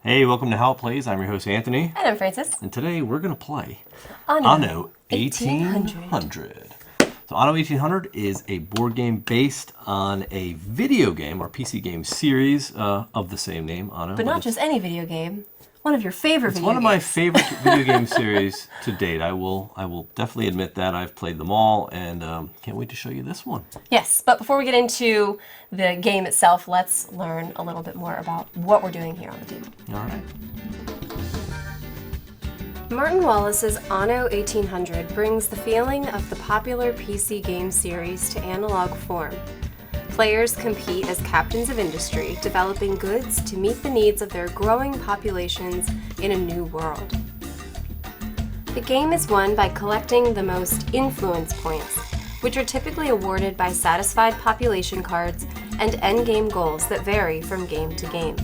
Hey, welcome to How It Plays. I'm your host, Anthony. And I'm Francis. And today we're going to play Anno 1800. So Anno 1800 is a board game based on a video game or PC game series of the same name, Anno. But not just any video game. One of your favorite video games. It's one of my favorite video game series to date. I will definitely admit that. I've played them all and can't wait to show you this one. Yes, but before we get into the game itself, let's learn a little bit more about what we're doing here on the table. All right. Martin Wallace's Anno 1800 brings the feeling of the popular PC game series to analog form. Players compete as captains of industry, developing goods to meet the needs of their growing populations in a new world. The game is won by collecting the most influence points, which are typically awarded by satisfied population cards and endgame goals that vary from game to game.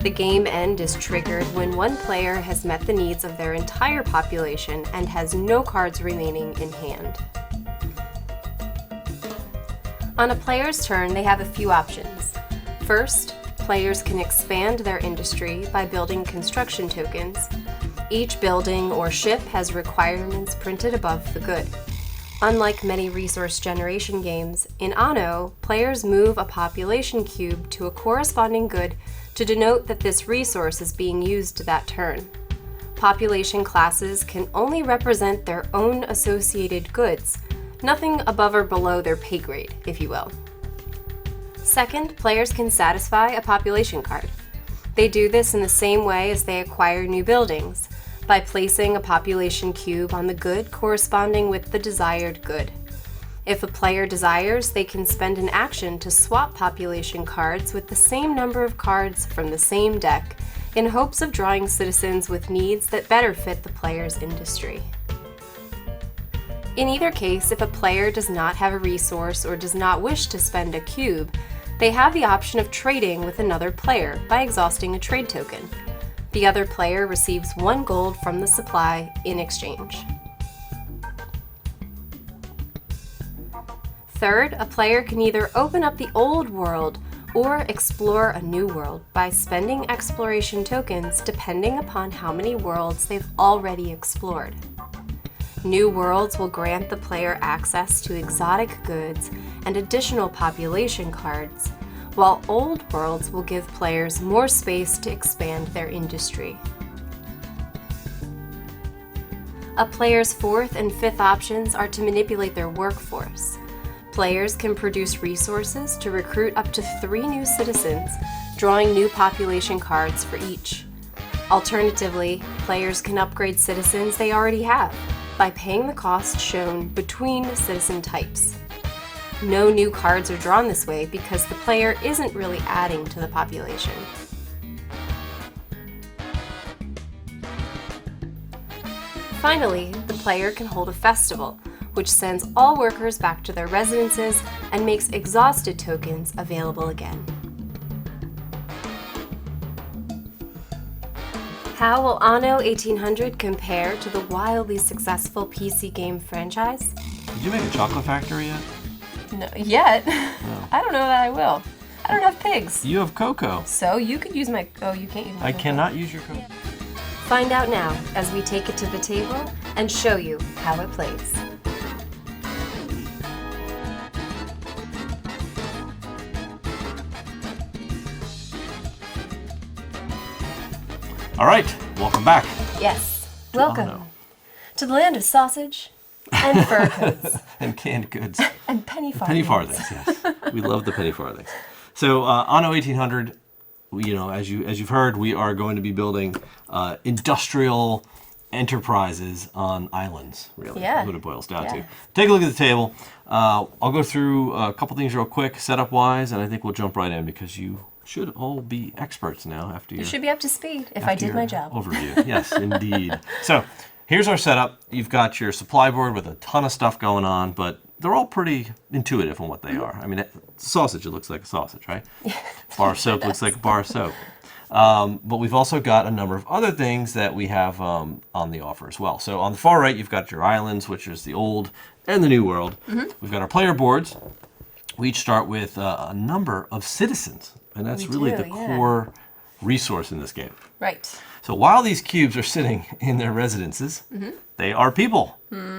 The game end is triggered when one player has met the needs of their entire population and has no cards remaining in hand. On a player's turn, they have a few options. First, players can expand their industry by building construction tokens. Each building or ship has requirements printed above the good. Unlike many resource generation games, in Anno, players move a population cube to a corresponding good to denote that this resource is being used that turn. Population classes can only represent their own associated goods, nothing above or below their pay grade, if you will. Second, players can satisfy a population card. They do this in the same way as they acquire new buildings, by placing a population cube on the good corresponding with the desired good. If a player desires, they can spend an action to swap population cards with the same number of cards from the same deck in hopes of drawing citizens with needs that better fit the player's industry. In either case, if a player does not have a resource or does not wish to spend a cube, they have the option of trading with another player by exhausting a trade token. The other player receives 1 gold from the supply in exchange. Third, a player can either open up the old world or explore a new world by spending exploration tokens depending upon how many worlds they've already explored. New worlds will grant the player access to exotic goods and additional population cards, while old worlds will give players more space to expand their industry. A player's 4th and 5th options are to manipulate their workforce. Players can produce resources to recruit up to 3 new citizens, drawing new population cards for each. Alternatively, players can upgrade citizens they already have by paying the cost shown between citizen types. No new cards are drawn this way because the player isn't really adding to the population. Finally, the player can hold a festival, which sends all workers back to their residences and makes exhausted tokens available again. How will Anno 1800 compare to the wildly successful PC game franchise? Did you make a chocolate factory yet? No, yet. No. I don't know that I will. I don't have pigs. You have cocoa. So you could use my... Oh, you can't use my I cocoa. cannot use your cocoa. Find out now as we take it to the table and show you how it plays. All right, welcome back. Yes. Welcome Anno. to the land of sausage and fur coats And canned goods. and penny farthings. Penny farthings, yes. We love the penny farthings. So Anno 1800, as you've heard, we are going to be building industrial enterprises on islands, really. Yeah. That's what it boils down to. Yeah. Take a look at the table. I'll go through a couple things real quick, setup-wise, and I think we'll jump right in because you should all be experts now after You should be up to speed if I did my job. Overview. Yes, indeed. So here's our setup. You've got your supply board with a ton of stuff going on, but they're all pretty intuitive in what they are. I mean, sausage, it looks like a sausage, right? Bar of soap looks like a bar of soap. But we've also got a number of other things that we have on the offer as well. So on the far right, you've got your islands, which is the old and the new world. We've got our player boards. We each start with a number of citizens, and that's really the core resource in this game. Right. So while these cubes are sitting in their residences, they are people.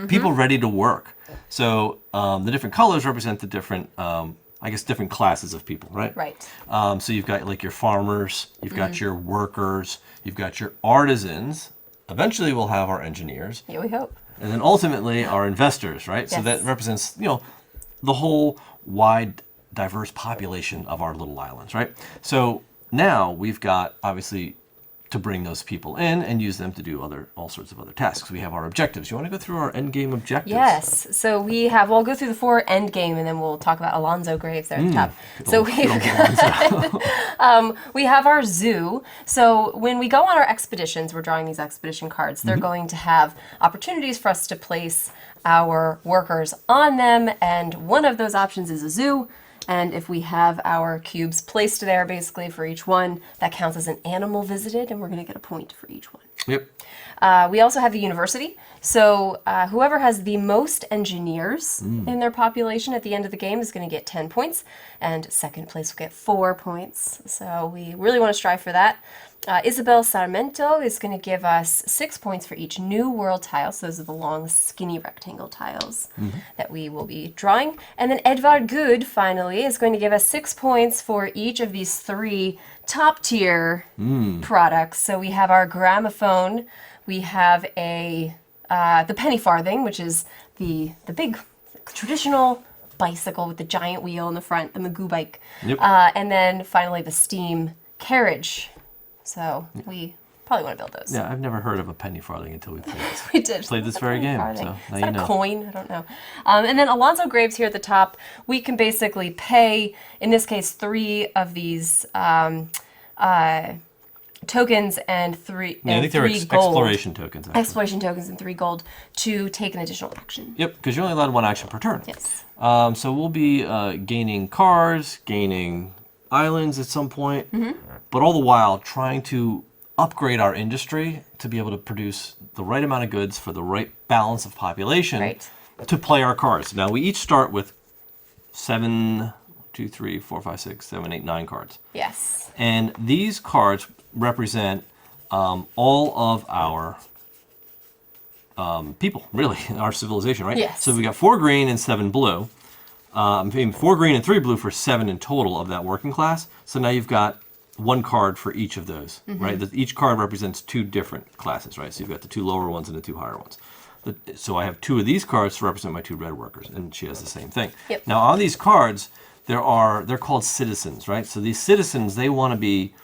People ready to work. So the different colors represent the different, I guess, different classes of people, right? Right. So you've got like your farmers, you've got your workers, you've got your artisans. Eventually we'll have our engineers. Yeah, we hope. And then ultimately our investors, right? So Yes. that represents, the whole wide, diverse population of our little islands, right? So now we've got, obviously, to bring those people in and use them to do all sorts of other tasks. We have our objectives. You want to go through our end game objectives? Yes. So we'll go through the 4 end game, and then we'll talk about Alonzo Graves there at the top. So we have our zoo. So when we go on our expeditions, we're drawing these expedition cards. They're going to have opportunities for us to place our workers on them, and one of those options is a zoo. And if we have our cubes placed there basically for each one, that counts as an animal visited, and we're going to get a point for each one. Yep. We also have the university. So whoever has the most engineers in their population at the end of the game is going to get 10 points, and second place will get 4 points. So we really want to strive for that. Isabel Sarmento is going to give us 6 points for each new world tile. So those are the long, skinny rectangle tiles that we will be drawing. And then Edvard Good, finally, is going to give us 6 points for each of these 3 top-tier products. So we have our gramophone, we have the penny farthing, which is the big traditional bicycle with the giant wheel in the front, the Magoo bike. Yep. And then finally the steam carriage. So we probably want to build those. Yeah, I've never heard of a penny farthing until we played this. We did. Played this very game, so now Is you that know. a coin? I don't know. And then Alonzo Graves here at the top, we can basically pay, in this case, 3 of these tokens and 3 Yeah, I think they were gold. exploration tokens, actually. Exploration tokens and 3 gold to take an additional action. Yep, because you're only allowed 1 action per turn. Yes. So we'll be gaining cards, gaining islands at some point, but all the while trying to upgrade our industry to be able to produce the right amount of goods for the right balance of population Right. to play our cards. Now we each start with 7, 2, 3, 4, 5, 6, 7, 8, 9 cards. Yes. And these cards represent all of our people, really, our civilization, right? Yes. So we got 4 green and 7 blue. 4 green and 3 blue for 7 in total of that working class. So now you've got 1 card for each of those, right? Each card represents 2 different classes, right? So you've got the 2 lower ones and the 2 higher ones. So I have 2 of these cards to represent my 2 red workers, and she has the same thing. Yep. Now on these cards, they're called citizens, right? So these citizens, they want to be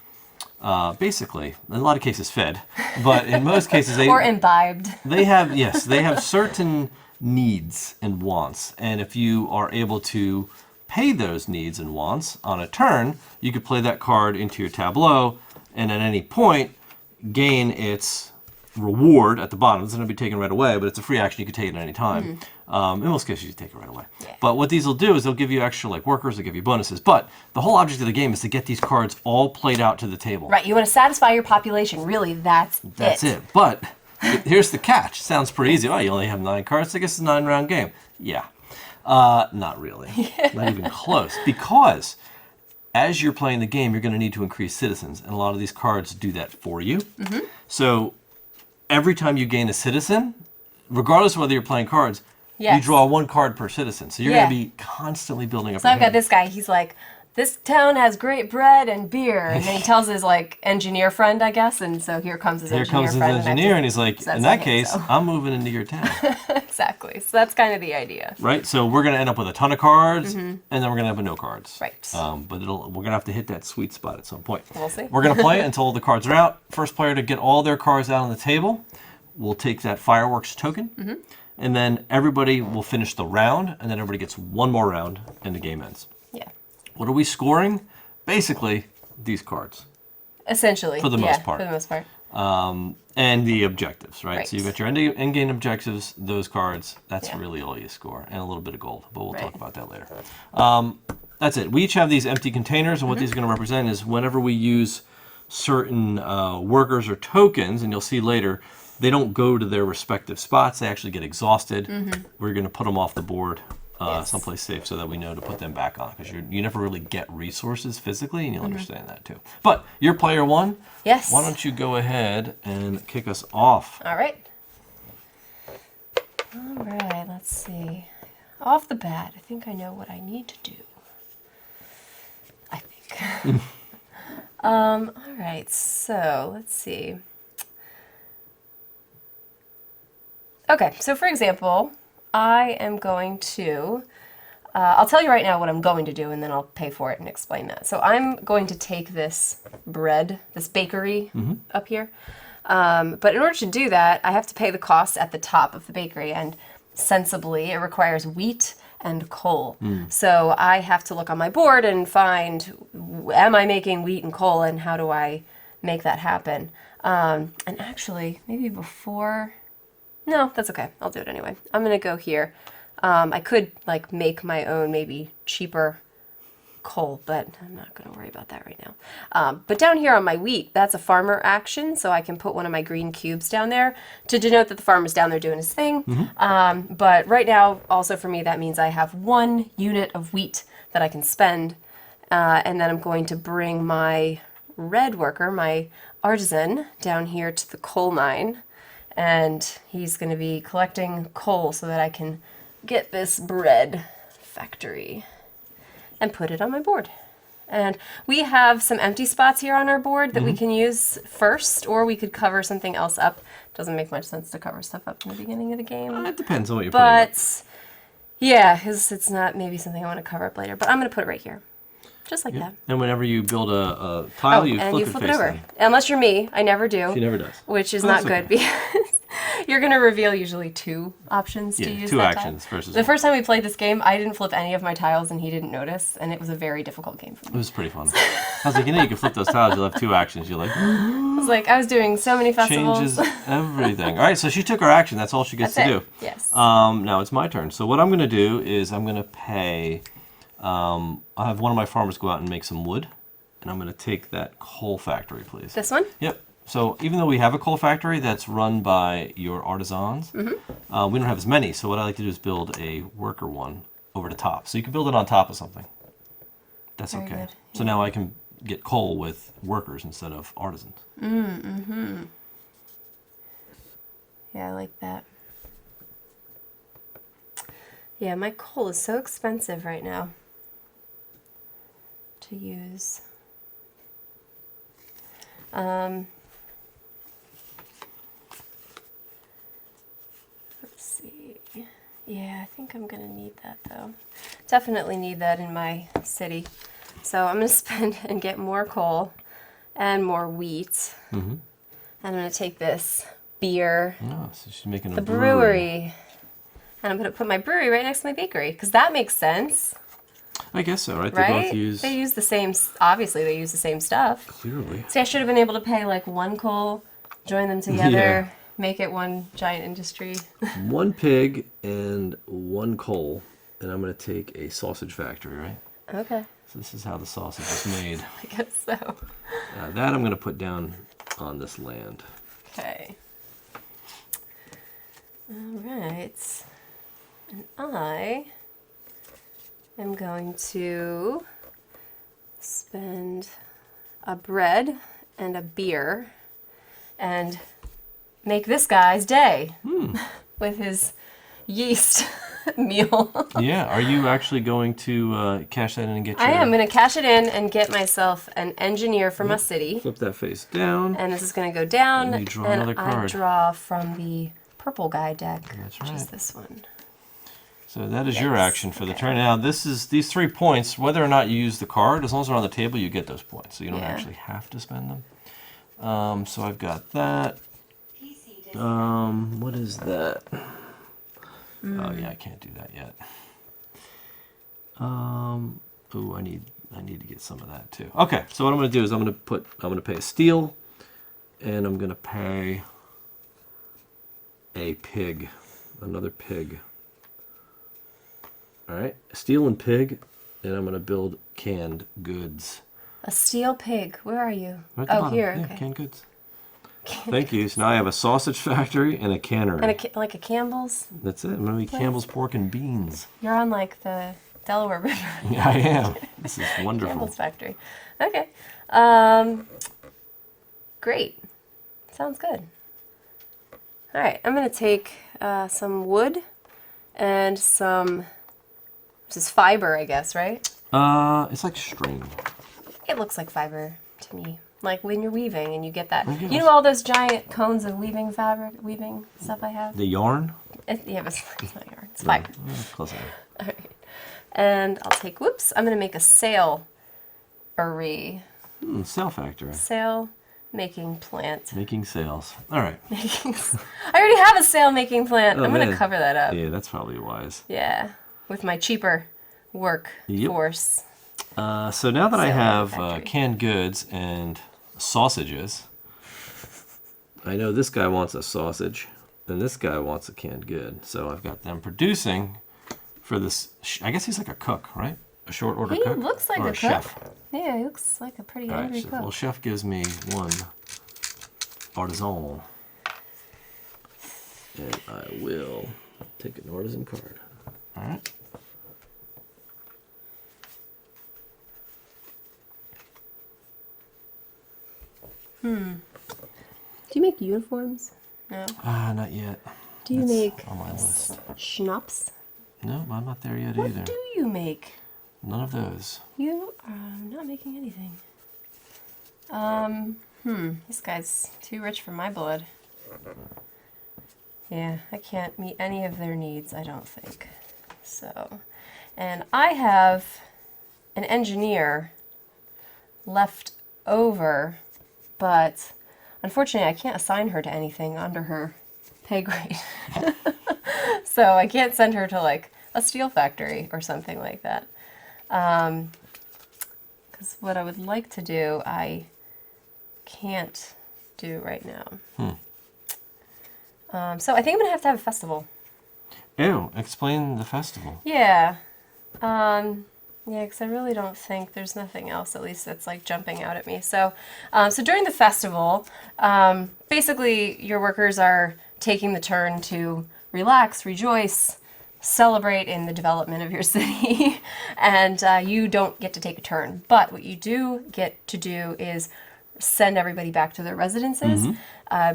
basically, in a lot of cases, fed, but in most cases, Or imbibed. they have certain needs and wants, and if you are able to pay those needs and wants on a turn, you could play that card into your tableau, and at any point gain its reward at the bottom. It's going to be taken right away, but it's a free action. You can take it at any time. In most cases, you take it right away. Yeah. But what these will do is they'll give you extra like workers, they'll give you bonuses. But the whole object of the game is to get these cards all played out to the table. Right. You want to satisfy your population. Really, that's it. But here's the catch. Sounds pretty easy. Oh, you only have 9 cards. I guess it's a 9-round game. Yeah. Not really. Not even close. Because as you're playing the game, you're going to need to increase citizens. And a lot of these cards do that for you. So every time you gain a citizen, regardless of whether you're playing cards, you draw 1 card per citizen. So you're going to be constantly building up. So I've got this guy. He's like, this town has great bread and beer. And then he tells his like engineer friend, I guess. And so here comes his engineer friend. Here comes his engineer, and he's like, in that case, so. I'm moving into your town. Exactly. So that's kind of the idea. Right? So we're going to end up with a ton of cards, and then we're going to end up with no cards. Right. But we're going to have to hit that sweet spot at some point. We'll see. We're going to play until the cards are out. First player to get all their cards out on the table will take that fireworks token. And then everybody will finish the round, and then everybody gets 1 more round, and the game ends. Yeah. What are we scoring? Basically, these cards. Essentially. For the most part. For the most part. And the objectives, right? Right. So you've got your end game objectives, those cards, that's really all you score, and a little bit of gold, but we'll talk about that later. That's it. We each have these empty containers, and what these are going to represent is whenever we use certain workers or tokens, and you'll see later, they don't go to their respective spots, they actually get exhausted. We're going to put them off the board Yes. someplace safe so that we know to put them back on, because you never really get resources physically, and you'll understand that too. But you're player one. Yes. Why don't you go ahead and kick us off? All right. All right, let's see. Off the bat, I think I know what I need to do. I think. All right, so let's see. Okay, so for example, I am going to, I'll tell you right now what I'm going to do, and then I'll pay for it and explain that. So I'm going to take this bread, this bakery up here, but in order to do that, I have to pay the cost at the top of the bakery, and sensibly, it requires wheat and coal. So I have to look on my board and find, am I making wheat and coal, and how do I make that happen? And actually, maybe before... No, that's okay. I'll do it anyway. I'm going to go here. I could, like, make my own maybe cheaper coal, but I'm not going to worry about that right now. But down here on my wheat, that's a farmer action, so I can put one of my green cubes down there to denote that the farmer's down there doing his thing. But right now, also for me, that means I have 1 unit of wheat that I can spend, and then I'm going to bring my red worker, my artisan, down here to the coal mine. And he's going to be collecting coal so that I can get this bread factory and put it on my board. And we have some empty spots here on our board that we can use first, or we could cover something else up. Doesn't make much sense to cover stuff up in the beginning of the game. It depends on what you're putting up. But, yeah, because it's not maybe something I want to cover up later. But I'm going to put it right here. Just like that. And whenever you build a tile, you flip it face over. down. Unless you're me, I never do. She never does. Which is Well, not that's good because you're going to reveal usually 2 options to use 2 that actions tile. versus The one. first time we played this game, I didn't flip any of my tiles and he didn't notice, and it was a very difficult game for It me. was pretty fun. I was like, you can flip those tiles. You'll have 2 actions. You're like, I was doing so many festivals. changes everything. All right, so she took her action. That's all she gets That's to it. do. Yes. Now it's my turn. So what I'm going to do is I'm going to pay. I'll have one of my farmers go out and make some wood, and I'm going to take that coal factory, please. This one? Yep. So even though we have a coal factory that's run by your artisans, we don't have as many. So what I like to do is build a worker one over the top. So you can build it on top of something. That's Very okay. good. So now I can get coal with workers instead of artisans. Yeah, I like that. Yeah, my coal is so expensive right now to use. Let's see. Yeah, I think I'm gonna need that though. Definitely need that in my city. So I'm gonna spend and get more coal and more wheat. And I'm gonna take this beer, Oh, so she's making the a brewery, and I'm gonna put my brewery right next to my bakery because that makes sense, I guess so, right? They right? both use They use the same. Obviously, they use the same stuff. clearly. See, I should have been able to pay like 1 coal, join them together, make it one giant industry. 1 pig and 1 coal, and I'm going to take a sausage factory, right? Okay, So this is how the sausage is made. I guess so. That I'm going to put down on this land. Okay. All right. And I am going to spend a bread and a beer and make this guy's day with his yeast meal. Yeah, are you actually going to cash that in and get your... I am going to cash it in and get myself an engineer for my city. Flip that face down. And this is going to go down, And you draw another I card. draw from the purple guy deck, That's which is right. this one. So that is your Yes, action for the okay. turn. Now, these 3 points, whether or not you use the card, as long as they're on the table, you get those points. So you don't Yeah. actually have to spend them. So I've got that. What is that? Oh yeah, I can't do that yet. Oh, I need to get some of that too. Okay, so what I'm going to do is I'm going to pay a steel, and I'm going to pay a pig, another pig. All right, steel and pig, and I'm going to build canned goods. A steel pig. Where are you? Right at the Oh, bottom. here. Yeah, Okay. canned goods. Thank you. So now I have a sausage factory and a cannery. And like a Campbell's. That's it. I'm going to be Campbell's Pork and Beans. You're on like the Delaware River. Yeah, I am. This is wonderful. Campbell's factory. Okay. Great. Sounds good. All right, I'm going to take some wood and some, this is fiber, I guess, right? It's like string. It looks like fiber to me. Like when you're weaving and you get that. Yes. You know all those giant cones of weaving stuff I have? The yarn? Yeah, but it's not yarn. It's fiber. Close enough. All right. And I'll take, I'm going to make a sail Sail factory. sail making plant. Making sails. All right. I already have a sail making plant. Oh, I'm going to man. cover that up. Yeah, that's probably wise. Yeah, with my cheaper workforce. So now that I Sail have factory. canned goods and sausages, I know this guy wants a sausage and this guy wants a canned good. So I've got them producing for this. I guess he's like a cook, right? A short order He cook? looks like or a cook. chef. Yeah, he looks like a pretty All right, angry so, cook. well, chef gives me one artisan. And I will take an artisan card. All right. Do you make uniforms? No. Not yet. Do you That's make on my list? schnapps? No, I'm not there yet What either. do you make? None of those. You are not making anything. This guy's too rich for my blood. Yeah, I can't meet any of their needs, I don't think. So, and I have an engineer left over, but unfortunately I can't assign her to anything under her pay grade. So I can't send her to like a steel factory or something like that. Because what I would like to do, I can't do right now. So I think I'm going to have a festival. Ew, explain the festival. Yeah. Yeah, because I really don't think there's nothing else, at least that's like jumping out at me. So, so during the festival, basically your workers are taking the turn to relax, rejoice, celebrate in the development of your city, and you don't get to take a turn. But what you do get to do is send everybody back to their residences,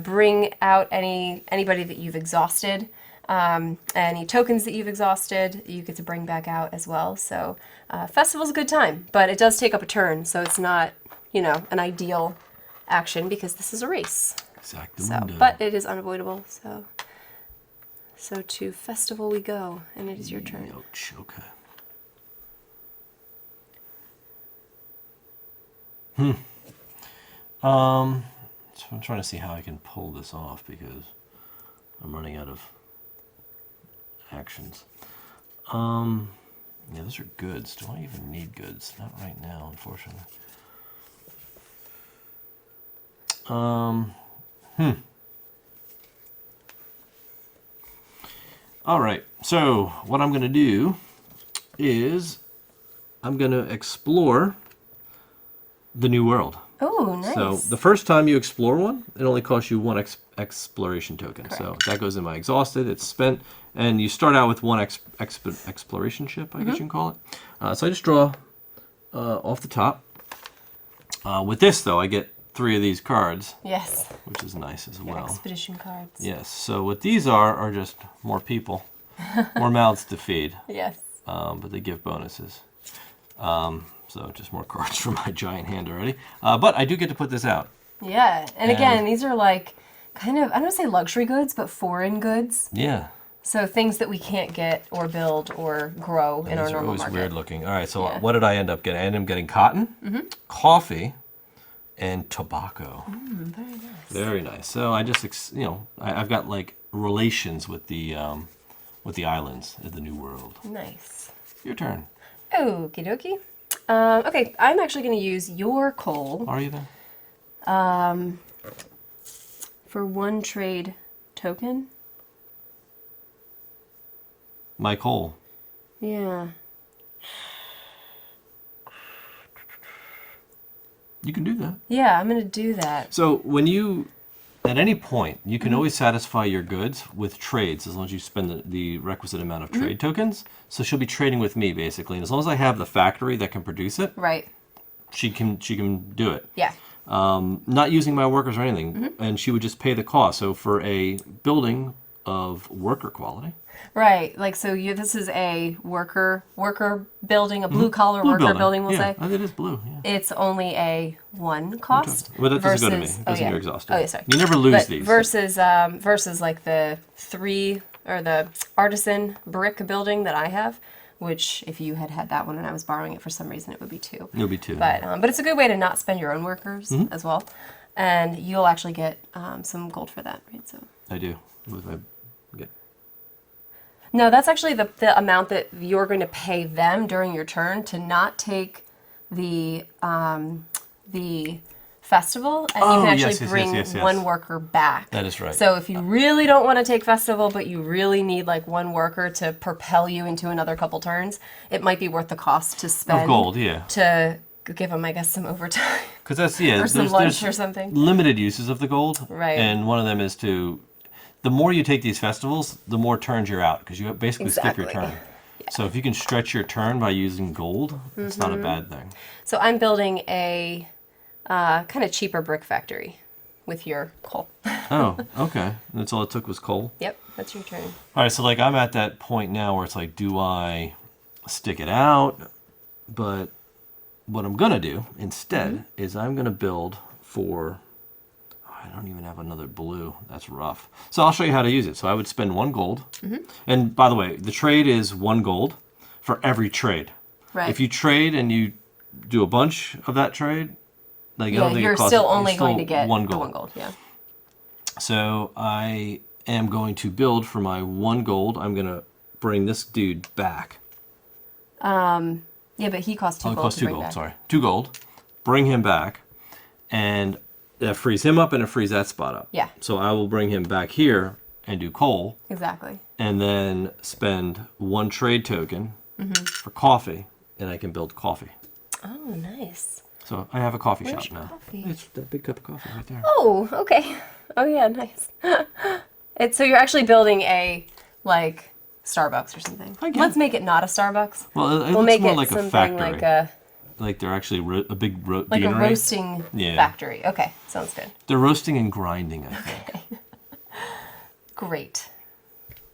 bring out anybody that you've exhausted, any tokens that you've exhausted, you get to bring back out as well. So festival's a good time, but it does take up a turn, so it's not, an ideal action because this is a race. Exactly. So, but it is unavoidable, so to festival we go, and it is your turn. Ouch, okay. So I'm trying to see how I can pull this off because I'm running out of actions. Yeah, those are goods. Do I even need goods? Not right now, unfortunately. All right, so what I'm going to do is I'm going to explore the new world. Oh, nice. So the first time you explore one, it only costs you one exploration token. Correct. So that goes in my exhausted. It's spent, and you start out with one exploration ship, I guess you can call it. So I just draw off the top. With this, though, I get 3 of these cards. Yes. Which is nice as well. Expedition cards. Yes. So what these are just more people, more mouths to feed. Yes. But they give bonuses. So just more cards from my giant hand already. But I do get to put this out. Yeah. And again, these are like kind of, I don't want to say luxury goods, but foreign goods. Yeah. So things that we can't get or build or grow in our These are normal always market. weird looking. All right, so Yeah. what did I end up getting? I ended up getting cotton, coffee, and tobacco. Very nice. Very nice. So I just, I've got like relations with the islands of the New World. Nice. Your turn. Okie dokie. Okay, I'm actually going to use your coal Are you there? for 1 trade token. My coal. Yeah. You can do that. Yeah, I'm going to do that. So when you at any point, you can always satisfy your goods with trades as long as you spend the requisite amount of trade tokens. So she'll be trading with me basically, and as long as I have the factory that can produce it, Right. she can do it. Yeah. Not using my workers or anything, and she would just pay the cost. So for a building of worker quality, Right. Like, so this is a worker building, a blue collar worker building, we'll yeah, say. it is blue. Yeah. It's only a 1 cost. Well, that doesn't go to me. versus- It goes in your exhausted. Oh, yeah, sorry. You never lose But these. versus like the 3 or the artisan brick building that I have, which if you had that one and I was borrowing it for some reason, it would be 2. It'll be 2. But it's a good way to not spend your own workers as well, and you'll actually get some gold for that, right? So. I do. With my, get. No, that's actually the amount that you're going to pay them during your turn to not take the festival, and you can actually bring yes. one worker back. That is right. So if you really don't want to take festival, but you really need like 1 worker to propel you into another couple turns, it might be worth the cost to spend Of gold, yeah. to give them, I guess, some overtime. Because that's, or some lunch there's or something. limited uses of the gold. Right. And one of them is the more you take these festivals, the more turns you're out, because you basically skip your Exactly. turn. So if you can stretch your turn by using gold, it's not a bad thing. So I'm building a kind of cheaper brick factory with your coal. Oh, okay. That's all it took was coal. Yep, that's your turn. All right, so like I'm at that point now where it's like, do I stick it out? But what I'm gonna do instead is I'm gonna build for. I don't even have another blue. That's rough. So I'll show you how to use it. So I would spend 1 gold, and by the way, the trade is 1 gold for every trade. Right. If you trade and you do a bunch of that trade, like I Yeah, don't think you're it costs, still you're only still going to get 1 the gold. 1 gold. Yeah. So I am going to build for my 1 gold. I'm gonna bring this dude back. Yeah, but he costs 2 Oh, it gold costs to 2 bring gold. back. Sorry, 2 gold. Bring him back, and that frees him up and it frees that spot up. Yeah. So I will bring him back here and do coal, Exactly. and then spend 1 trade token for coffee, and I can build coffee. Oh, nice. So I have a coffee Where's shop your now. coffee? It's that big cup of coffee right there. Oh, okay. Oh, yeah, nice. So you're actually building a, like, Starbucks or something. I guess. Let's make it not a Starbucks. Well, it We'll looks make more it like a something factory. like Like they're actually a big like a beanery. roasting Yeah. factory. Okay, sounds good. They're roasting and grinding, I think. Great.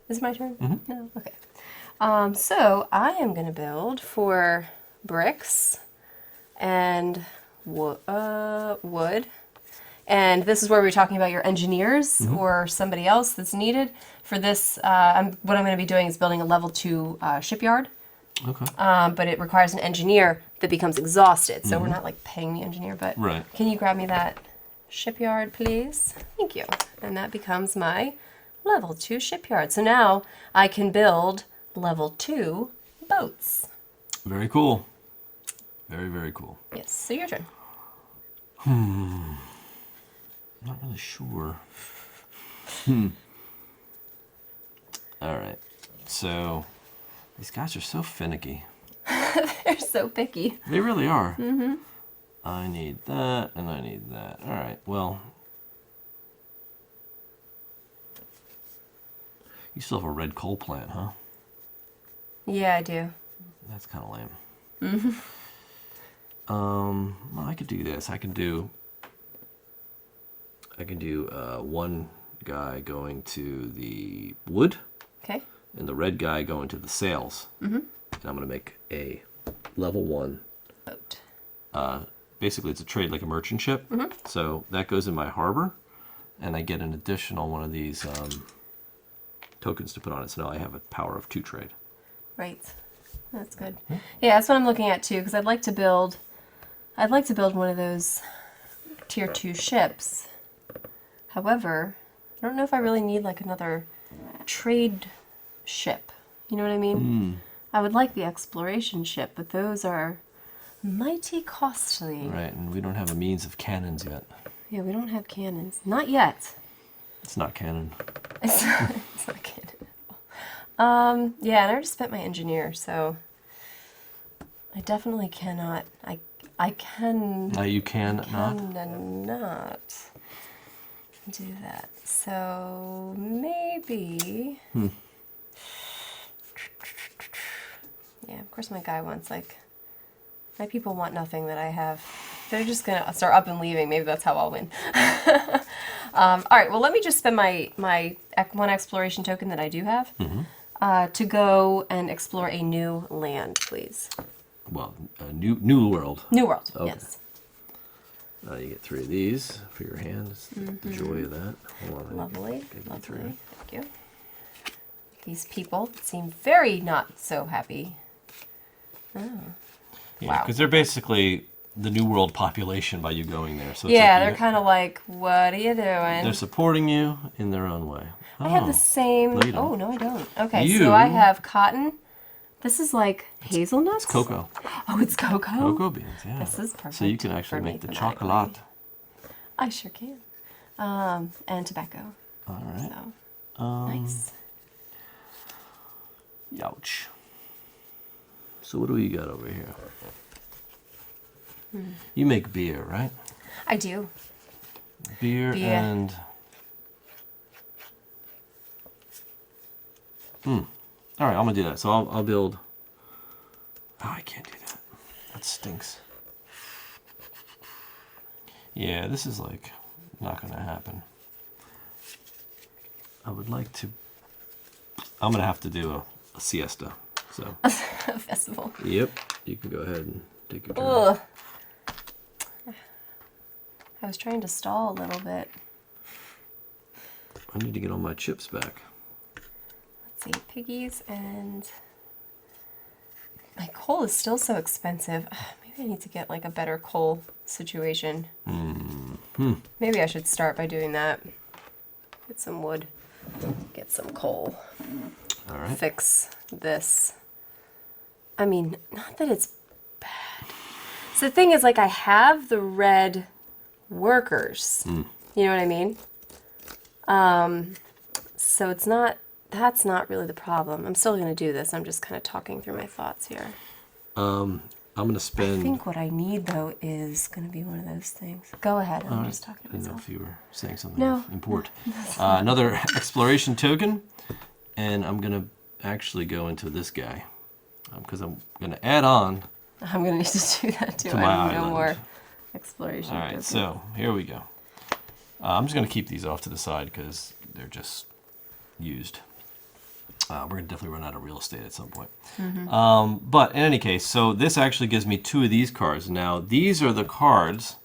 Is it my turn? Mm-hmm. No? Okay. So I am going to build for bricks and wood. And this is where we're talking about your engineers Mm-hmm. or somebody else that's needed. For this, what I'm going to be doing is building a level 2 shipyard. Okay. But it requires an engineer that becomes exhausted. So we're not like paying the engineer, but Right. can you grab me that shipyard, please? Thank you. And that becomes my level 2 shipyard. So now I can build level 2 boats. Very cool. Very, very cool. Yes, so your turn. Not really sure. All right. So these guys are so finicky. They're so picky. They really are. Mm-hmm. I need that, and I need that. All right. Well, you still have a red coal plant, huh? Yeah, I do. That's kind of lame. Well, I could do this. I can do 1 guy going to the wood, Okay. and the red guy going to the sails. Mm-hmm. And I'm going to make a level 1. Boat. Basically, it's a trade like a merchant ship. Mm-hmm. So that goes in my harbor, and I get an additional one of these tokens to put on it. So now I have a power of 2 trade. Right. That's good. Yeah, that's what I'm looking at too, because I'd like to build one of those tier 2 ships. However, I don't know if I really need like another trade ship. You know what I mean? I would like the exploration ship, but those are mighty costly. Right, and we don't have a means of cannons yet. Yeah, we don't have cannons. Not yet. It's not cannon. It's not cannon. Yeah, and I already spent my engineer, so I definitely cannot. I can. You can not. Cannot. do that. So maybe. Yeah, of course my guy wants like. My people want nothing that I have. They're just gonna start up and leaving. Maybe that's how I'll win. All right. Well, let me just spend my one exploration token that I do have to go and explore a new land, please. Well, a new world. New world. Okay. Yes. You get 3 of these for your hand. It's the joy of that. Hold on. Lovely. Give me Lovely. 3. Thank you. These people seem very not so happy. Oh. Yeah, because Wow. they're basically the new world population by you going there. So it's Yeah, like they're kind of like, what are you doing? they're supporting you in their own way. I have the Oh, same. no, you don't. Oh, no, I don't. Okay, You- so I have cotton. This is like hazelnuts? It's cocoa. Oh, it's cocoa? Cocoa beans, yeah. This is perfect. So you can actually for me make the thematically. chocolate. I sure can. And tobacco. All right. So, nice. Youch. So what do we got over here? You make beer, right? I do. Beer. And... All right, I'm going to do that. So I'll build... Oh, I can't do that. That stinks. Yeah, this is like not going to happen. I would like to... I'm going to have to do a siesta. So. A festival. Yep. You can go ahead and take your turn. Ugh. I was trying to stall a little bit. I need to get all my chips back. Let's see, piggies and... My coal is still so expensive. Maybe I need to get like a better coal situation. Maybe I should start by doing that. Get some wood. Get some coal. All right. Fix this. I mean, not that it's bad. So the thing is, like, I have the red workers. You know what I mean? So it's not, that's not really the problem. I'm still going to do this. I'm just kind of talking through my thoughts here. I'm going to I spend... think what I need, though, is going to be one of those things. Go ahead. I'm just talking to I didn't know myself. if you were saying something No. of import. Another exploration token. And I'm going to actually go into this guy. Because I'm going to add on. I'm going to need to do that, too. To my I need no island. more exploration. All right, tokens. so here we go. I'm just going to keep these off to the side because they're just used. We're going to definitely run out of real estate at some point. But in any case, so this actually gives me 2 of these cards. Now, these are the cards,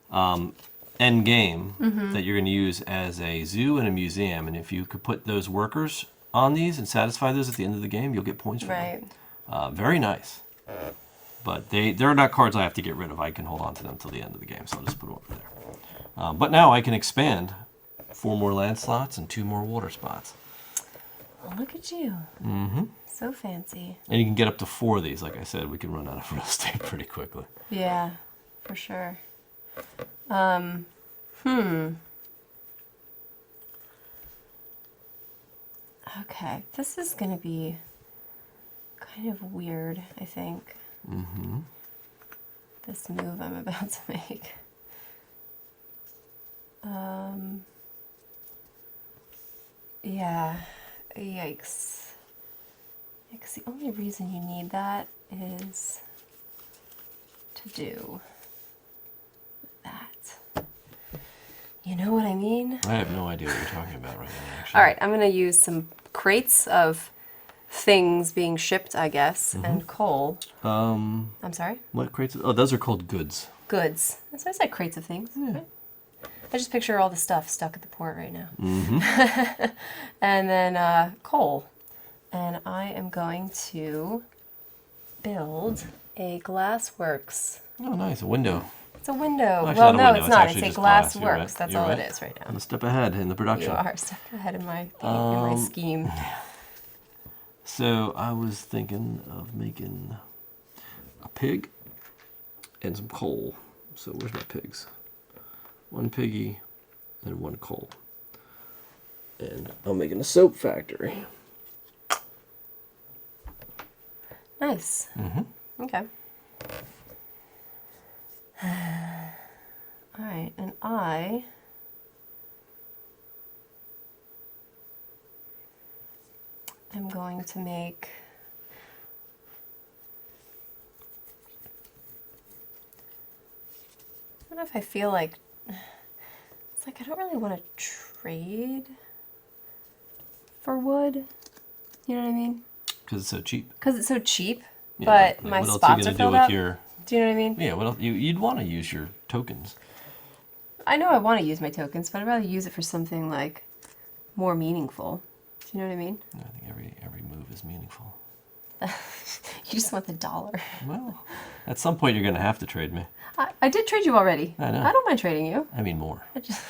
end game, that you're going to use as a zoo and a museum. And if you could put those workers on these and satisfy those at the end of the game, you'll get points for Right. them. Very nice. But they're not cards I have to get rid of. I can hold on to them till the end of the game, so I'll just put them over there. But now I can expand 4 more land slots and 2 more water spots. Oh, look at you. So fancy. And you can get up to 4 of these. Like I said, we can run out of real estate pretty quickly. Yeah, for sure. Okay, this is going to be kind of weird, I think. This move I'm about to make. Yeah, yikes. Because the only reason you need that is to do that. You know what I mean? I have no idea what you're talking about right now, actually. All right, I'm going to use some crates of things being shipped, I guess, and coal. I'm sorry? What crates? Oh, those are called goods. Goods. So I said crates of things. Right? I just picture all the stuff stuck at the port right now. And then coal. And I am going to build a glassworks. Oh, nice. A window. It's a window. Actually, Well, not a no, window, it's it's not. actually It's a just glass. You're glassworks. right. That's You're all right. it is right now. I'm a step ahead in the production. You are a step ahead in my, in my scheme. So I was thinking of making a pig and some coal. So where's my pigs? 1 piggy and 1 coal. And I'm making a soap factory. Nice. Okay. All right, and I am going to make... I don't know if I feel like... It's like I don't really want to trade for wood. You know what I mean? Because it's so cheap. Because it's so cheap, Yeah, but like, my what else spots are are you gonna filled do with up. your? Do you know what I mean? Yeah, what else? You'd want to use your tokens. I know I want to use my tokens, but I'd rather use it for something like more meaningful. Do you know what I mean? I think every move is meaningful. You just want the dollar. Well, at some point you're gonna have to trade me. I did trade you already. I know. I don't mind trading you. I mean more. I just...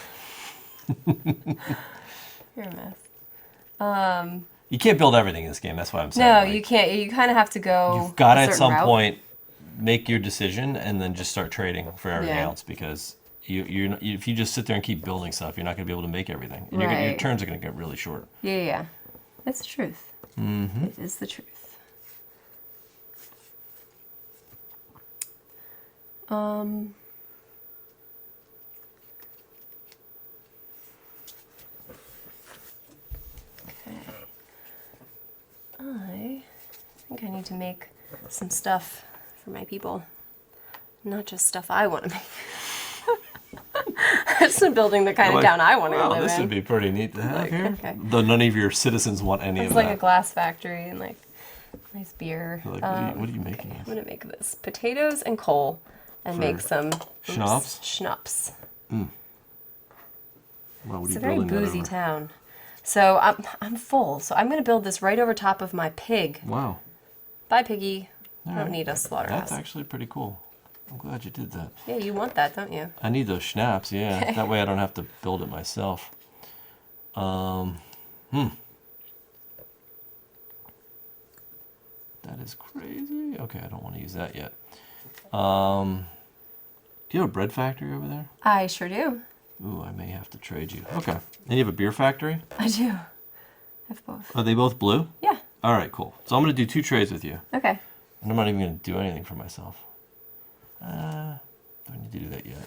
You're a mess. You can't build everything in this game. That's what I'm saying. No, like, you can't. You kind of have to go. You've got to a at certain some route. point make your decision and then just start trading for everything Yeah. else because if you just sit there and keep building stuff, you're not going to be able to make everything. And your Right. turns are going to get really short. Yeah. That's the truth. Mm-hmm. It is the truth. Okay. I think I need to make some stuff for my people. Not just stuff I want to make. It's the building the kind of town I want to live this in. would be pretty neat to have here. Okay. Though none of your citizens want any It's of like that. a glass factory and like nice beer. Like, what are you making? Okay, I'm gonna make this potatoes and coal, and make some schnapps? Schnapps. Wow, what It's are a you very building that boozy over? town. So I'm full. So I'm gonna build this right over top of my pig. Wow, Bye, piggy. I All don't right. need a slaughterhouse. that's actually pretty cool. I'm glad you did that. Yeah, you want that, don't you? I need those schnapps, yeah. Okay. That way I don't have to build it myself. That is crazy. Okay, I don't want to use that yet. Do you have a bread factory over there? I sure do. Ooh, I may have to trade you. Okay. And you have a beer factory? I do. I have both. Are they both blue? Yeah. All right, cool. So I'm going to do 2 trades with you. Okay. And I'm not even going to do anything for myself. Don't need to do that yet.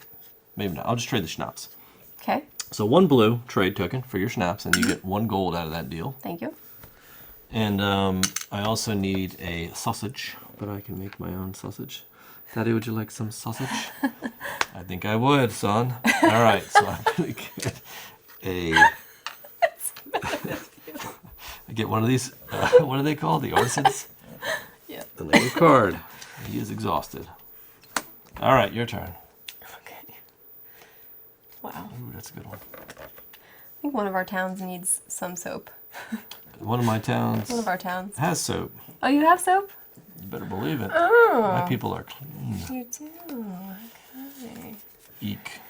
Maybe not. I'll just trade the schnapps. Okay. So 1 blue trade token for your schnapps, and you get 1 gold out of that deal. Thank you. And I also need a sausage, but I can make my own sausage. Daddy, would you like some sausage? I think I would, son. All right, so I'm going to get I get one of these, what are they called? The artisans? Yeah. The name card. He is exhausted. All right, your turn. Okay. Wow. Ooh, that's a good one. I think one of our towns needs some soap. One of my towns One of our towns. has soap. Oh, you have soap? You better believe it. Oh. My people are clean. You do. Okay. Eek.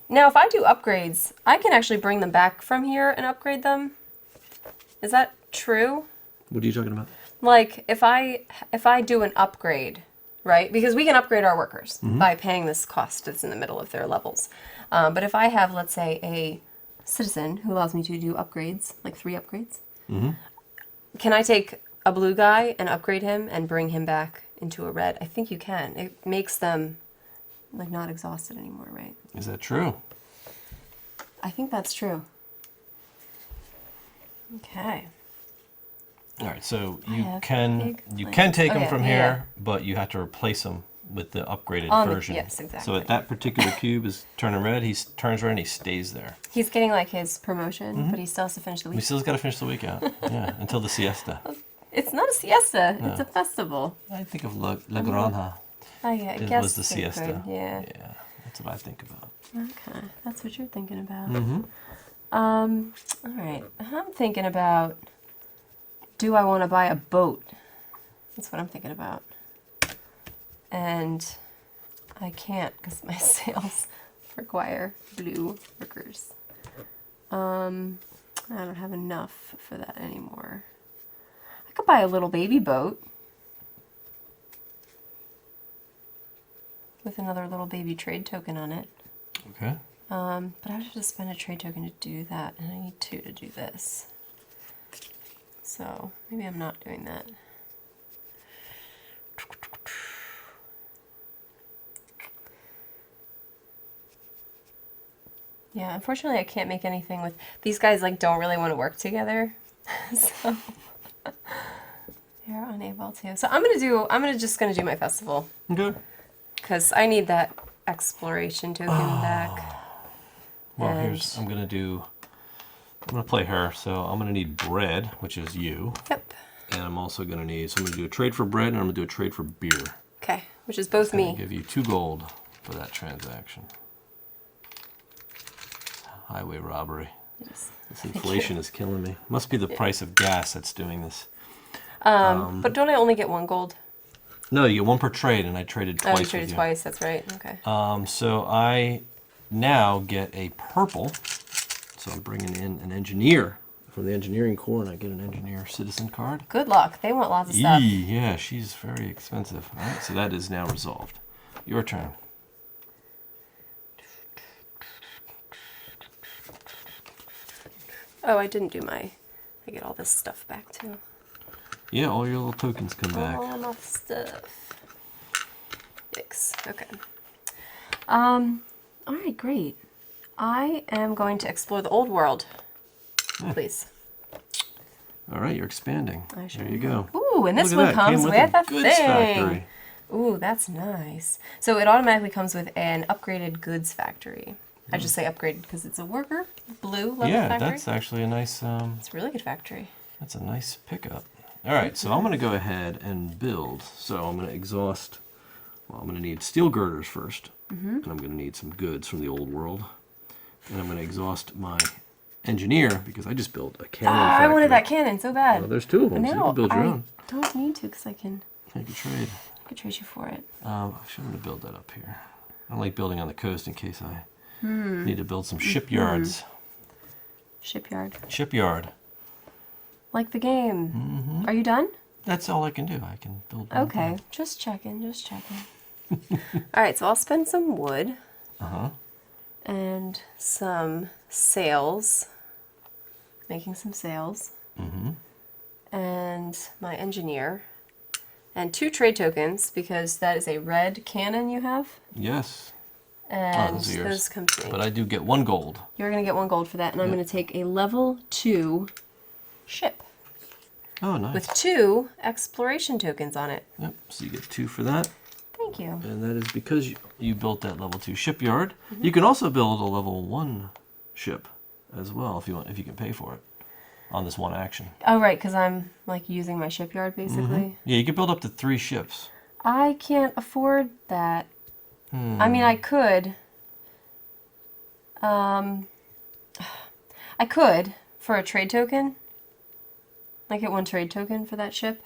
Now, if I do upgrades, I can actually bring them back from here and upgrade them. Is that true? What are you talking about? Like, if I do an upgrade, right? Because we can upgrade our workers by paying this cost that's in the middle of their levels. But if I have, let's say, a citizen who allows me to do upgrades, like 3 upgrades, can I take a blue guy and upgrade him and bring him back into a red? I think you can. It makes them like not exhausted anymore, right? Is that true? I think that's true. Okay. All right, so I you have can big take plans. them Okay, from yeah. here, but you have to replace them with the upgraded On the- version. yes, So exactly. at that particular cube is turning red, he turns red and he stays there. He's getting like his promotion, but he still has to finish the We week. still got to finish the week out. Yeah, until the siesta. It's not a siesta. It's a festival. I think of La Granja. I It guess was the it siesta. could, yeah. Yeah, that's what I think about. Okay, that's what you're thinking about. Mm-hmm. All right. I'm thinking about, do I want to buy a boat? That's what I'm thinking about. And I can't because my sales require blue workers. I don't have enough for that anymore. I could buy a little baby boat with another little baby trade token on it. Okay. But I would have to spend a trade token to do that, and I need 2 to do this. So maybe I'm not doing that. Yeah, unfortunately I can't make anything with... These guys, like, don't really want to work together. So... You're unable to. So I'm just gonna do my festival. Okay. Because I need that exploration token back. Well, And- I'm gonna play her, so I'm gonna need bread, which is you. Yep. And I'm also gonna need, so I'm gonna do a trade for bread and I'm gonna do a trade for beer. Okay, which is both I'm gonna me. give you 2 gold for that transaction. Highway robbery. Yes. This inflation is killing me. Must be the price of gas that's doing this. But don't I only get 1 gold? No, you get 1 per trade, and I traded twice. Oh, you with traded you. twice, that's right. Okay. So I now get a purple. So I'm bringing in an engineer from the engineering corps, and I get an engineer citizen card. Good luck. They want lots of stuff. Yeah, she's very expensive. All right, so that is now resolved. Your turn. Oh, I didn't do my... I get all this stuff back too. Yeah, all your little tokens come back. All my stuff. Yikes. Okay. Alright, great. I am going to explore the old world. Please. All right, you're expanding. I sure There you am. go. Ooh, and this Look one at that. comes Came with a goods thing. factory. Ooh, that's nice. So it automatically comes with an upgraded goods factory. I just say upgraded because it's a worker blue level Yeah, factory. that's actually a nice. It's a really good factory. That's a nice pickup. All right, so I'm going to go ahead and build. So I'm going to exhaust. Well, I'm going to need steel girders first, and I'm going to need some goods from the old world, and I'm going to exhaust my engineer because I just built a cannon factory. I wanted that cannon so bad. Well, there's 2 of them, But so you now can build your I own. don't need to because I can You can trade. trade you for it. Actually, I'm going to build that up here. I like building on the coast in case I need to build some shipyards. Shipyard. Shipyard. Like the game. Are you done? That's all I can do. I can build one Okay, thing. just checking. All right, so I'll spend some wood and some sails, making some sails, and my engineer, and 2 trade tokens because that is a red cannon you have, Yes. and those are yours. those come to me. But I do get 1 gold. You're gonna get 1 gold for that, and I'm gonna take a level 2 ship Oh, nice. with 2 exploration tokens on it. Yep. So you get 2 for that. Thank you. And that is because you built that level 2 shipyard. You can also build a level 1 ship as well if you can pay for it on this one action. Oh, right, because I'm like using my shipyard basically. Yeah, you can build up to 3 ships. I can't afford that. I mean, I could. I could for a trade token. I get 1 trade token for that ship.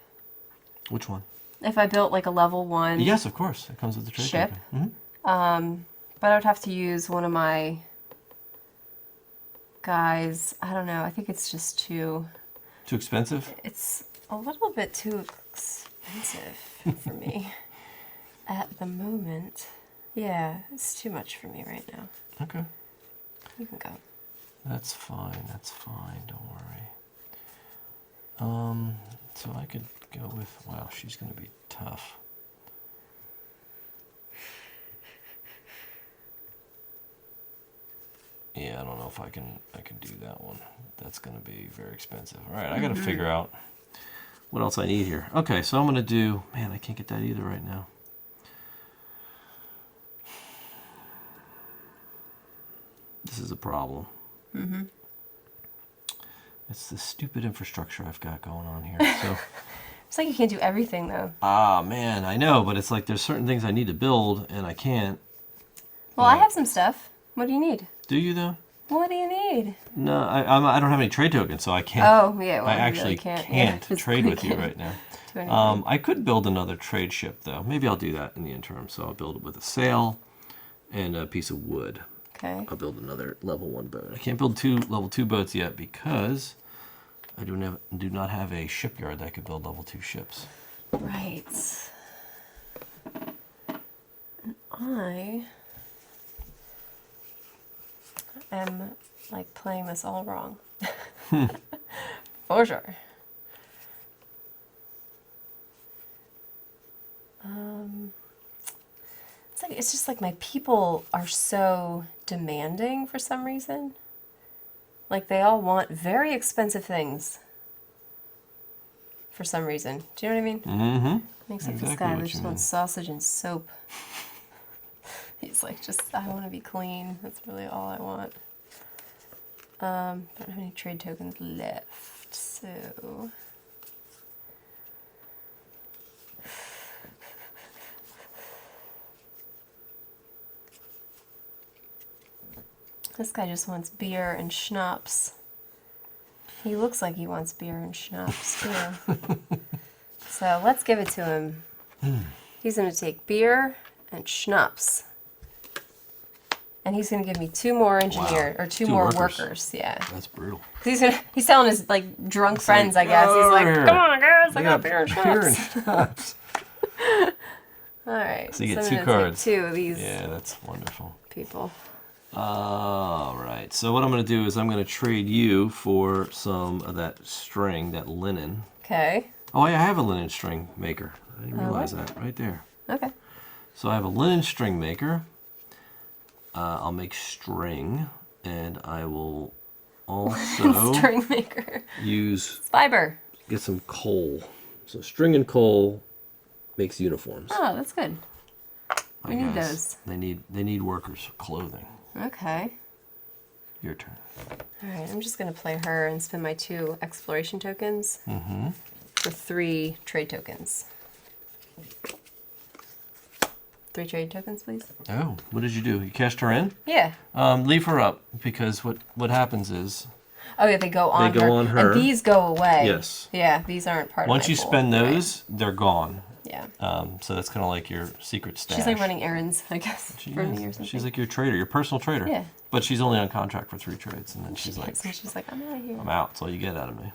Which one? If I built like a level 1 Yes, of course. It comes with the trade ship. token. Mhm. But I would have to use one of my guys. I don't know. I think it's just too... Too expensive? It's a little bit too expensive for me at the moment. Yeah, it's too much for me right now. Okay. You can go. That's fine. That's fine. Don't worry. So I could go with, wow, she's going to be tough. Yeah, I don't know if I can do that one. That's going to be very expensive. All right, I got to figure out what else I need here. Okay, so I'm going to do, man, I can't get that either right now. This is a problem. It's the stupid infrastructure I've got going on here. So, It's like you can't do everything though. man, I know, but it's like there's certain things I need to build and I can't. Well, I have some stuff. What do you need? Do you though? What do you need? No, I don't have any trade tokens, so I can't. Oh, yeah. Well, I you actually really can't trade with you can't right now. do anything. I could build another trade ship though. Maybe I'll do that in the interim. So I'll build it with a sail and a piece of wood. Okay. I'll build another level 1 boat. I can't build 2 level 2 boats yet because I do not have a shipyard that could build level 2 ships. Right. And I am like playing this all wrong. For sure. It's just like my people are so demanding for some reason. Like they all want very expensive things. For some reason. Do you know what I mean? Mm-hmm. Except this guy that just wants sausage and soap. He's like, I want to be clean. That's really all I want. Don't have any trade tokens left, so... This guy just wants beer and schnapps. He looks like he wants beer and schnapps, too. So let's give it to him. He's going to take beer and schnapps. And he's going to give me 2 more engineer, or two more workers. Yeah. That's brutal. He's telling his like drunk friends, I guess. He's like, come on, guys, I got beer and schnapps. All right. So you get 2 cards. Take 2 of these. Yeah, that's wonderful. People. All right. So what I'm going to do is I'm going to trade you for some of that string, that linen. Okay. Oh, yeah, I have a linen string maker. I didn't realize that. Right there. Okay. So I have a linen string maker. I'll make string, and I will also string maker. use Fiber. Get some coal. So string and coal makes uniforms. Oh, that's good. We need those. They need workers for clothing. Okay. Your turn. All right, I'm just going to play her and spend my 2 exploration tokens for 3 trade tokens. 3 trade tokens, please. Oh, what did you do? You cashed her in? Yeah. Leave her up, because what happens is... Oh, yeah, they go on her. They go on her. And these go away. Yes. Yeah, these aren't part of Once my you pool. spend those, they're gone. Yeah. So that's kind of like your secret stash. She's like running errands, I guess, for me or something. She's like your trader, your personal trader. Yeah. But she's only on contract for 3 trades, and then she's like, I'm out of here. I'm out. That's all you get out of me.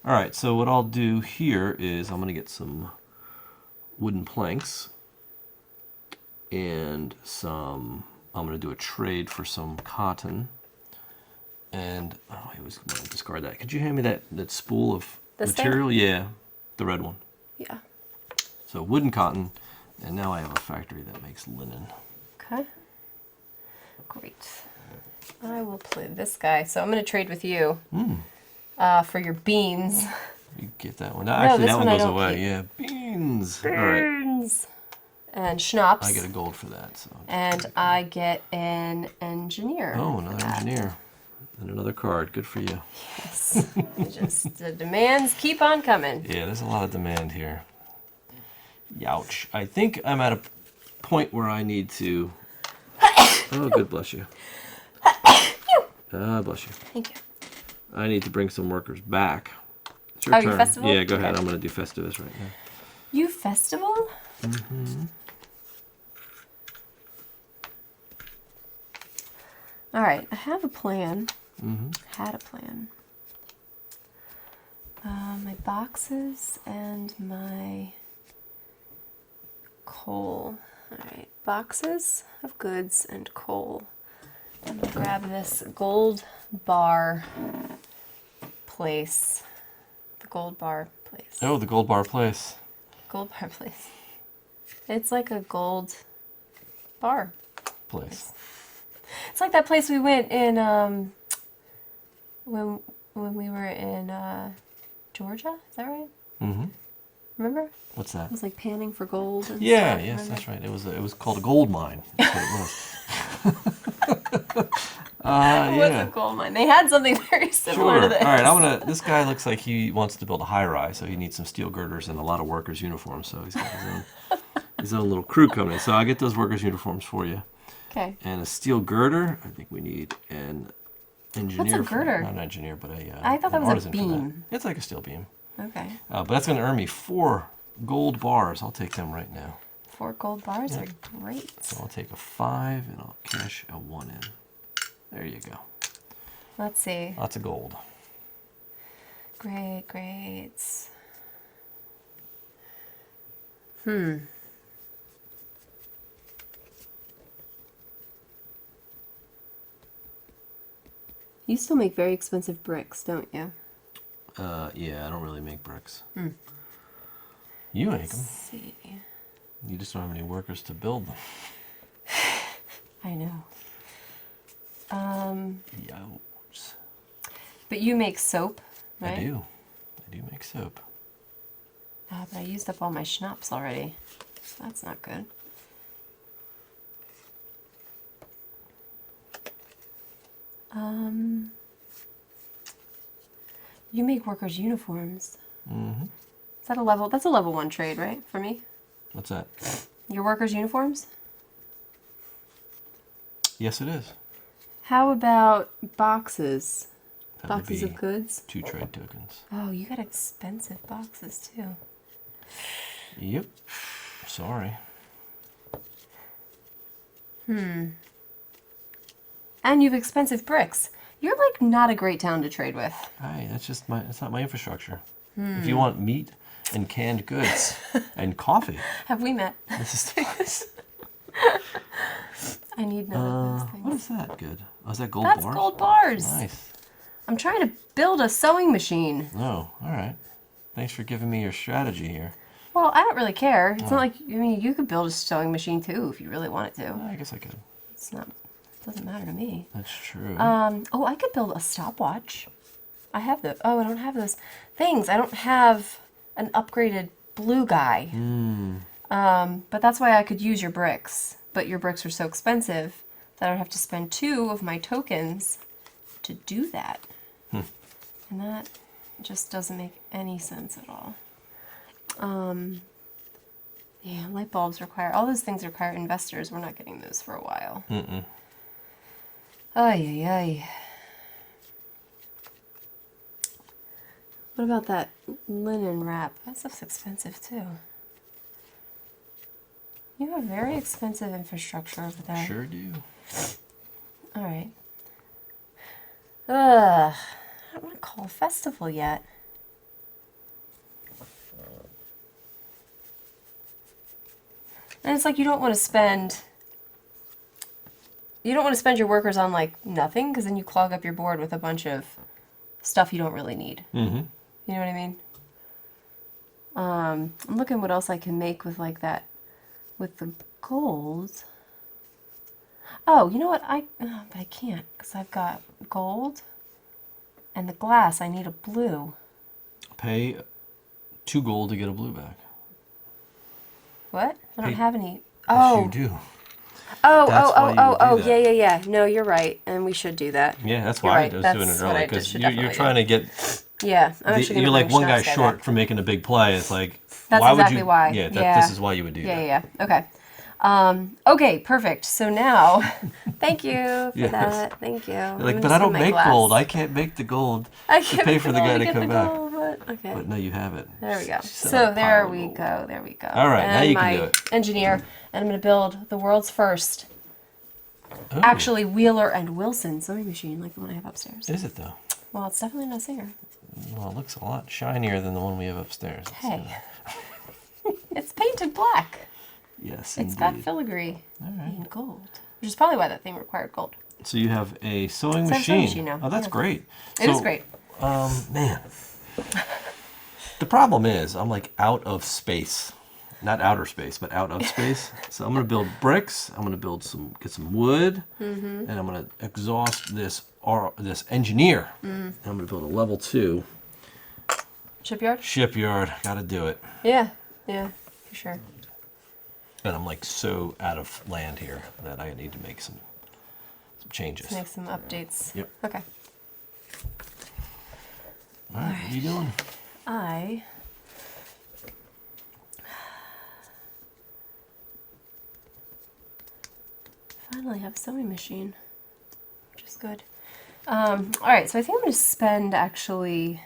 All right, so what I'll do here is I'm going to get some wooden planks and I'm going to do a trade for some cotton. And, oh, I was going to discard that. Could you hand me that spool of material? Yeah, the red one. Yeah. So wooden cotton, and now I have a factory that makes linen. Okay. Great. I will play this guy. So I'm going to trade with you for your beans. You get that one. Actually, that one goes away. Keep. Yeah, beans. Beans. All right. And schnapps. I get a gold for that. So. And I get an engineer. Oh, another engineer. And another card. Good for you. Yes. Just the demands keep on coming. Yeah, there's a lot of demand here. Youch. I think I'm at a point where I need to... Oh, good, bless you. Bless you. Thank you. I need to bring some workers back. It's your turn. Your festival? Yeah, go ahead. I'm going to do Festivus right now. You festival? Mm-hmm. All right, I have a plan. Mm-hmm. Had a plan. My boxes and my coal. All right, boxes of goods and coal. I'm gonna grab this gold bar place. The gold bar place. Oh, the gold bar place. Gold bar place. It's like a gold bar Place. It's like that place we went in when we were in Georgia. Is that right? Mm-hmm. Remember? What's that? It was like panning for gold. And Yeah, stuff, yes, remember? that's right. It was called a gold mine. That's what it was. It was a gold mine. They had something very similar to this. All right, this guy looks like he wants to build a high rise, so he needs some steel girders and a lot of workers' uniforms. So he's got his own little crew coming in. So I'll get those workers' uniforms for you. Okay. And a steel girder. I think we need an engineer. What's a girder? Not an engineer, but I thought that was a artisan for that. beam. It's like a steel beam. Okay. But that's going to earn me 4 gold bars. I'll take them right now. 4 gold bars are great. So I'll take a 5 and I'll cash a 1 in. There you go. Let's see. Lots of gold. Great, great. You still make very expensive bricks, don't you? Yeah, I don't really make bricks. You make them. Let's see. You just don't have any workers to build them. I know. Yows. But you make soap, right? I do. I do make soap. Ah, but I used up all my schnapps already. That's not good. You make workers' uniforms. Mm-hmm. Is that a level? That's a level 1 trade, right? For me? What's that? Your workers' uniforms? Yes, it is. How about boxes? That would Boxes be of goods? 2 trade tokens. Oh, you got expensive boxes too. Yep. Sorry. And you have expensive bricks. You're like not a great town to trade with. Hey, that's not my infrastructure. If you want meat and canned goods and coffee, Have we met? this is the place. I need none of those things. What is that? Good. Oh, is that gold That's bars? gold bars. Nice. I'm trying to build a sewing machine. Oh, all right. Thanks for giving me your strategy here. Well, I don't really care. It's not like, I mean, you could build a sewing machine too if you really wanted to. I guess I could. It's not, it doesn't matter to me. That's true. Oh, I could build a stopwatch. I have the, oh, I don't have those things. I don't have an upgraded blue guy. But that's why I could use your bricks. But your bricks are so expensive that I would have to spend 2 of my tokens to do that. And that just doesn't make any sense at all. Yeah, light bulbs require, all those things require investors. We're not getting those for a while. Ay, ay, ay. What about that linen wrap? That stuff's expensive too. You have very expensive infrastructure over there. Sure do. All right. Ugh. I don't want to call a festival yet. And it's like you don't want to spend your workers on like nothing, because then you clog up your board with a bunch of stuff you don't really need. Mm-hmm. You know what I mean? I'm looking what else I can make with like that, with the gold. Oh, you know what? But I can't, because I've got gold and the glass. I need a blue. Pay 2 gold to get a blue back. What? I don't Hey, have any. Yes, Oh. you do. Oh, That's why you would do that. yeah. No, you're right. And we should do that. Yeah, that's You're why right. I was That's doing it what early, I because should you're definitely trying do. to get. Yeah, I'm actually You're gonna like bring one guy Schnapps short back. for making a big play. It's like, That's why exactly would you? why. Yeah, Yeah. this is why you would do that. Yeah. Okay. Okay, perfect. So now, thank you for Yes. that. Thank you. You're like, but I don't make gold. I can't make the gold I to can't pay make for the gold guy to to get come the back. gold, but okay. But no, you have it. There we go. She said So a there pile of we gold. go. There we go. All right, now and you can my do it. engineer, and I'm going to build the world's first, Oh, actually Wheeler and Wilson sewing machine, like the one I have upstairs. Is it though? Well, it's definitely not Singer. Well, it looks a lot shinier than the one we have upstairs. Hey, it's painted black. Yes, It's got indeed. filigree All right. and gold, which is probably why that thing required gold. So you have a sewing So I have a machine. sewing machine now, Oh, that's yeah. great. It is So, great. Man, the problem is I'm like out of space. Not outer space, but out of space. So I'm gonna build bricks. I'm gonna get some wood, and I'm gonna exhaust this engineer. And I'm gonna build a level 2 Shipyard? shipyard. Gotta do it. Yeah, for sure. And I'm like so out of land here that I need to make some changes. Make some updates. Yep. Okay. All right, what are you doing? I finally have a sewing machine, which is good. All right, so I think I'm going to spend actually.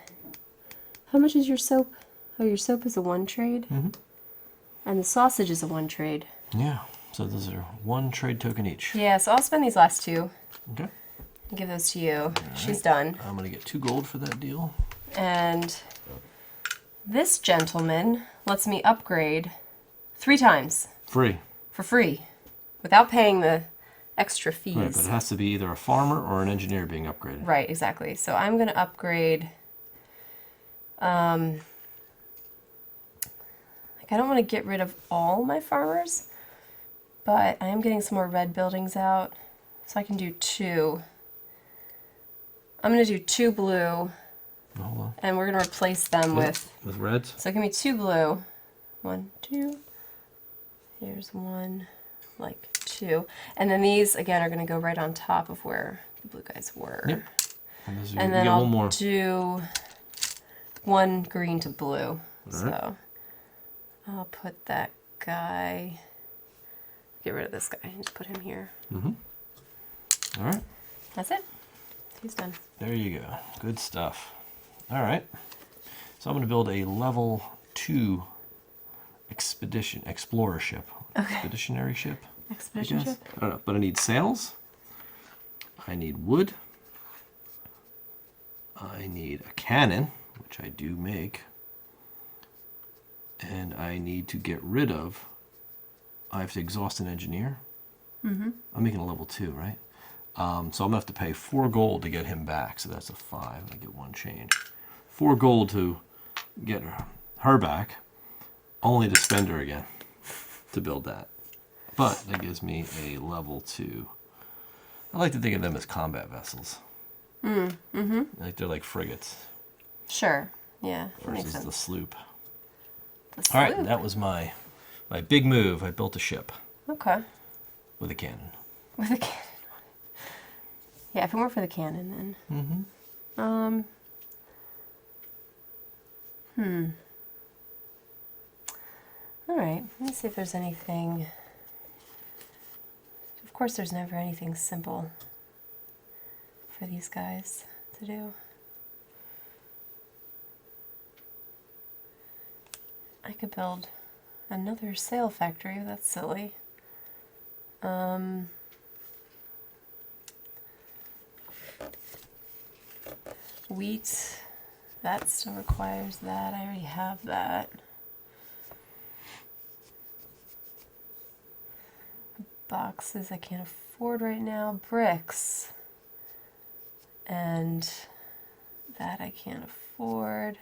How much is your soap? Oh, your soap is a 1 trade, and the sausage is a 1 trade. Yeah. So those are 1 trade token each. Yeah, so I'll spend these last 2 Okay. and give those to you. She's done. I'm gonna get 2 gold for that deal. And this gentleman lets me upgrade 3 times Free. for free without paying the extra fees. Right, but it has to be either a farmer or an engineer being upgraded. Right, exactly. So I'm going to upgrade. Like I don't want to get rid of all my farmers, But I am getting some more red buildings out, so I can do 2. I'm going to do 2 blue, Hold on. and we're going to replace them with reds. So give me 2 blue. 1, 2. Here's 1, like 2. And then these, again, are going to go right on top of where the blue guys were. Yep. And then I'll do 1 green to blue. So I'll put that guy, get rid of this guy, and just put him here. All right. That's it. He's done. There you go. Good stuff. All right. So I'm going to build a level 2 explorer ship. Okay. Expeditionary ship. Expedition ship? I don't know, but I need sails. I need wood. I need a cannon, which I do make. And I need to get rid of, I have to exhaust an engineer. I'm making a level 2, right? So I'm going to have to pay 4 gold to get him back. So that's a 5. I get 1 change. 4 gold to get her back, only to spend her again to build that. But that gives me a level 2. I like to think of them as combat vessels. Like they're like frigates. Sure. Yeah. That makes Versus sense. the sloop. The All right, sloop. that was my big move. I built a ship Okay. with a cannon. With a cannon. Yeah, if it weren't for the cannon, then. All right. Let me see if there's anything. Of course, there's never anything simple for these guys to do. I could build another sail factory. That's silly. Wheat, that still requires that. I already have that. Boxes I can't afford right now. Bricks. And that I can't afford.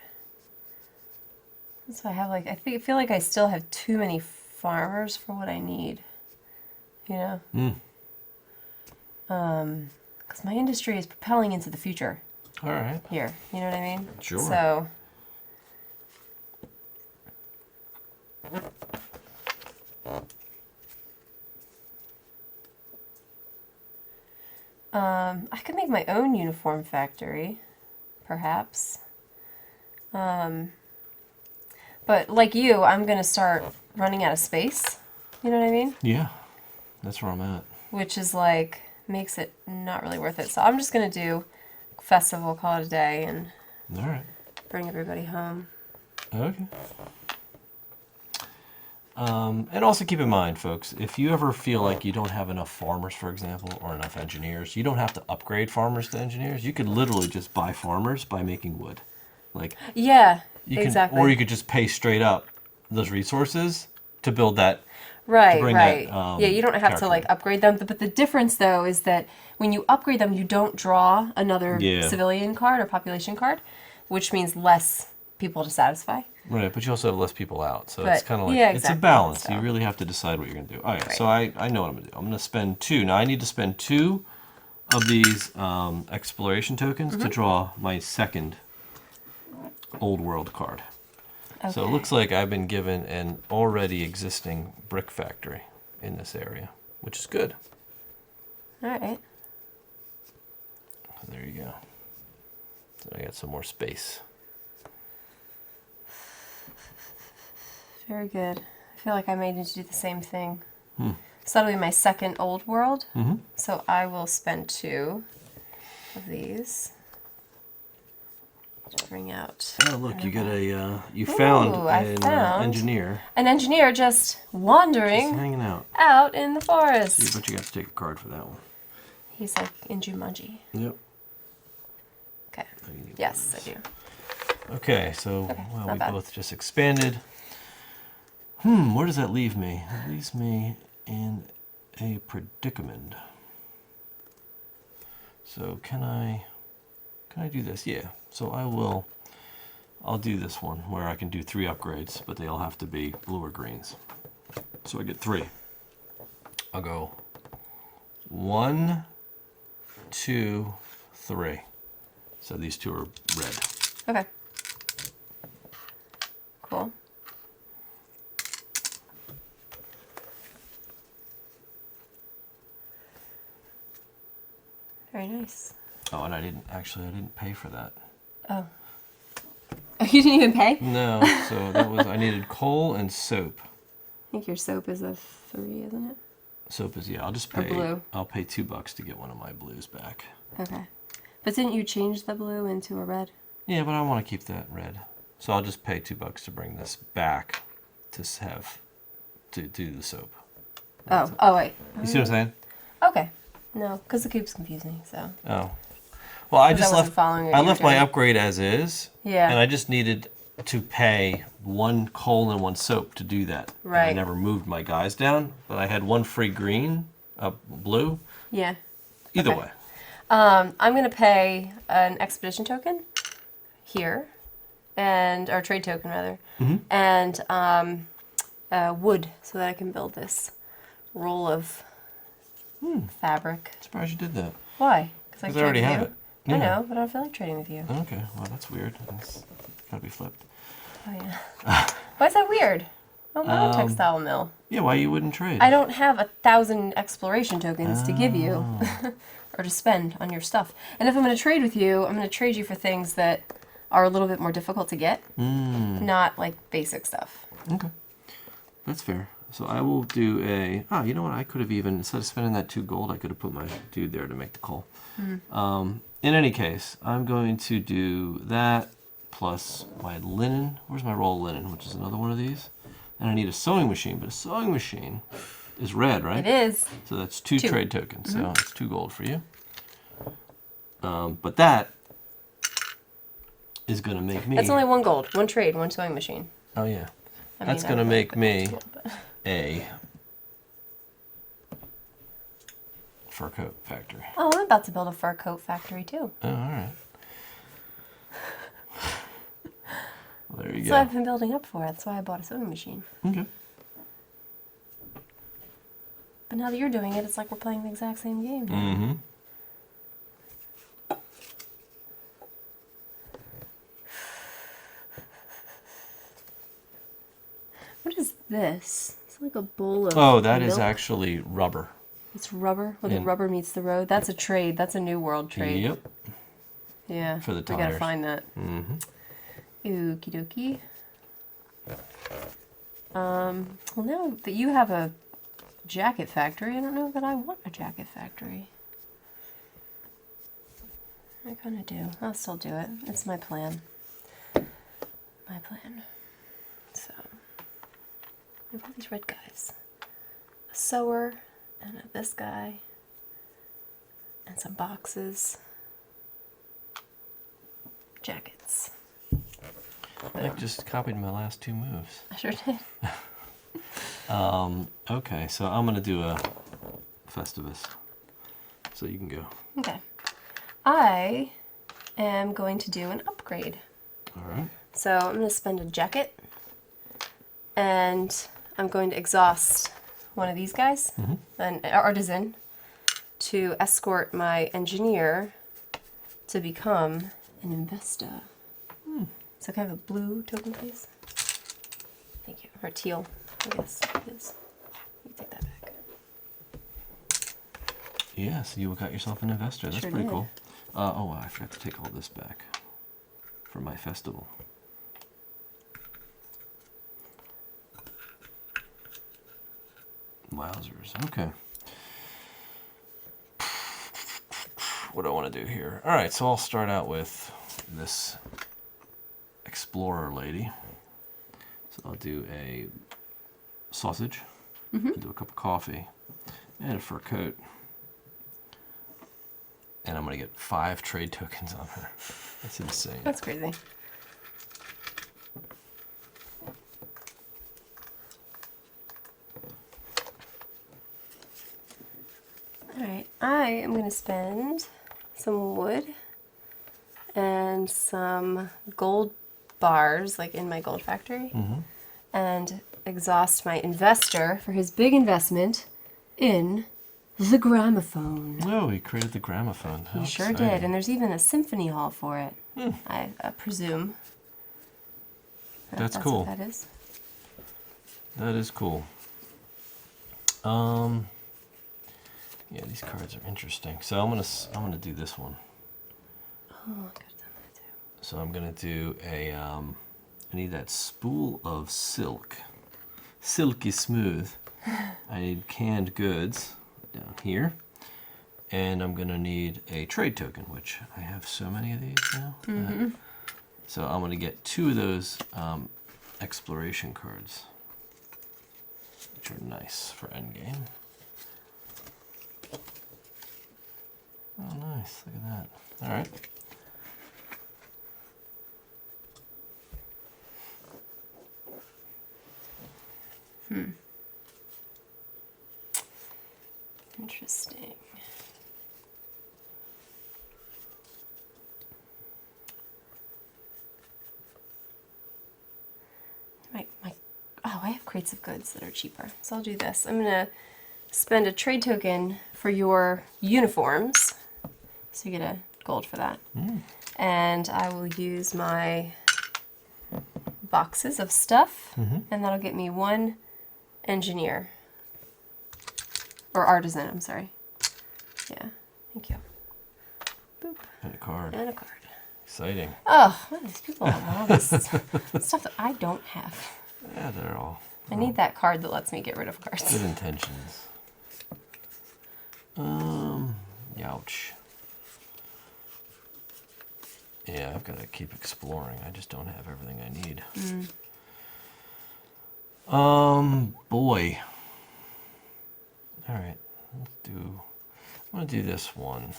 So I have like, I feel like I still have too many farmers for what I need. You know? Because my industry is propelling into the future. All right. Here, you know what I mean? Sure. So, I could make my own uniform factory, perhaps. But like you, I'm going to start running out of space. You know what I mean? Yeah, that's where I'm at. Which is like, makes it not really worth it. So I'm just going to do festival, call it a day, and All right. bring everybody home. Okay. And also keep in mind, folks, if you ever feel like you don't have enough farmers, for example, or enough engineers, you don't have to upgrade farmers to engineers. You could literally just buy farmers by making wood. Like, Yeah, you exactly. Or you could just pay straight up those resources to build that. Right, bring right. that, Yeah, you don't have character to like in. upgrade them. But the difference though is that when you upgrade them, you don't draw another Yeah. civilian card or population card, which means less people to satisfy. Right, but you also have less people out. So But- it's kind of like, yeah, it's exactly, a balance. so. You really have to decide what you're going to do. All right, Right. so I know what I'm going to do. I'm going to spend 2. Now, I need to spend 2 of these exploration tokens Mm-hmm. to draw my second old world card. So it Okay. looks like I've been given an already existing brick factory in this area, which is good. All right. So there you go. So I got some more space. Very good. I feel like I may need to do the same thing. So that'll be my second old world. So I will spend 2 of these to bring out. Oh, look, you got a, you found Ooh, I an found- engineer An engineer just wandering just hanging out. out in the forest. But you got to take a card for that one. He's like in Jumanji. Yep. Okay. Oh, you need Yes, one I of do. those. Okay, so Okay, well, not we bad. both just expanded. Where does that leave me? It leaves me in a predicament. So can I do this? Yeah. So I'll do this one where I can do 3 upgrades, but they all have to be blue or greens. So I get 3. I'll go 1, 2, 3. So these two are red. Okay. Cool. Very nice. Oh, and I didn't pay for that. Oh. Oh, you didn't even pay? No, so that was, I needed coal and soap. I think your soap is a 3, isn't it? Soap is, yeah, I'll just Or pay, blue. I'll pay $2 to get one of my blues back. Okay. But didn't you change the blue into a red? Yeah, but I want to keep that red. So I'll just pay $2 to bring this back to to do the soap. Oh, wait. You see what I'm saying? Okay. No, because the cube's confusing, so. Oh. Well, I just wasn't left, following what I you were left my doing. upgrade as is. Yeah. And I just needed to pay 1 coal and 1 soap to do that. And I Right. never moved my guys down, but I had 1 free green, blue. Yeah. Either Okay. way. I'm going to pay an expedition token here, or trade token rather, and wood so that I can build this roll of fabric. Surprised you did that. Why? Because I already have it. I know, but I don't feel like trading with you. Okay, well that's weird. That's gotta be flipped. Oh yeah. Why is that weird? Oh, my own textile mill. Yeah, why you wouldn't trade? I don't have 1,000 exploration tokens to give you or to spend on your stuff. And if I'm going to trade with you, I'm going to trade you for things that are a little bit more difficult to get, not like basic stuff. Okay, that's fair. So I will do you know what? I could have even, instead of spending that 2 gold, I could have put my dude there to make the coal. In any case, I'm going to do that plus my linen. Where's my roll of linen, which is another one of these? And I need a sewing machine, but a sewing machine is red, right? It is. So that's 2 trade tokens. So it's 2 gold for you. But that is going to make me... That's only 1 gold. 1 trade, 1 sewing machine. Oh, yeah. I That's mean, going to I would make like me that as well, but- a fur coat factory. Oh, I'm about to build a fur coat factory too. Oh, all right. Well, there you So go. I've been building up for it. That's why I bought a sewing machine. Okay. But now that you're doing it, it's like we're playing the exact same game. Mm-hmm. What is this? It's like a bowl of Oh, that is milk. actually rubber. It's rubber. Well, the And- rubber meets the road. That's a trade. That's a new world trade. Yep. Yeah. For the We gotta tires. find that. Mm-hmm. Okie dokie. Well, now that you have a jacket factory, I don't know that I want a jacket factory. I kind of do. I'll still do it. It's my plan. My plan. So, I have all these red guys. A sewer, and this guy, and some boxes. Jackets. I just copied my last 2 moves. I sure did. Okay, so I'm going to do a Festivus. So you can go. Okay. I am going to do an upgrade. All right. So I'm going to spend a jacket, and I'm going to exhaust one of these guys, an artisan, to escort my engineer to become an investor. So can I have a blue token, please? Thank you. Or teal, I guess it is. You can take that back. Yeah, so you got yourself an investor. That's Sure pretty did. cool. Oh, I forgot to take all this back for my festival. Wowzers. Okay. What do I want to do here? All right, so I'll start out with this explorer lady. So I'll do a sausage, do a cup of coffee, and a fur coat. And I'm going to get 5 trade tokens on her. That's insane. That's crazy. Alright, I am going to spend some wood and some gold bars, like in my gold factory, and exhaust my investor for his big investment in the gramophone. Oh, he created the gramophone. How He sure exciting. did, and there's even a symphony hall for it. I presume. That's cool. What that is. That is cool. Yeah, these cards are interesting. So I'm gonna do this one. Oh, good. Too. So I'm gonna do a. I need that spool of silk, silky smooth. I need canned goods down here, and I'm gonna need a trade token, which I have so many of these now. So I'm gonna get 2 of those exploration cards, which are nice for endgame. Oh, nice! Look at that. All right. Interesting. I have crates of goods that are cheaper, so I'll do this. I'm gonna spend a trade token for your uniforms, so you get a gold for that. And I will use my boxes of stuff, and that'll get me 1 engineer. Or artisan, I'm sorry. Yeah, thank you. Boop. And a card. And a card. Exciting. Oh, what are these people have all this stuff that I don't have. Yeah, they're all. I need that card that lets me get rid of cards. Good intentions. Youch. Yeah, I've got to keep exploring. I just don't have everything I need. Boy. All right, I'm gonna do this one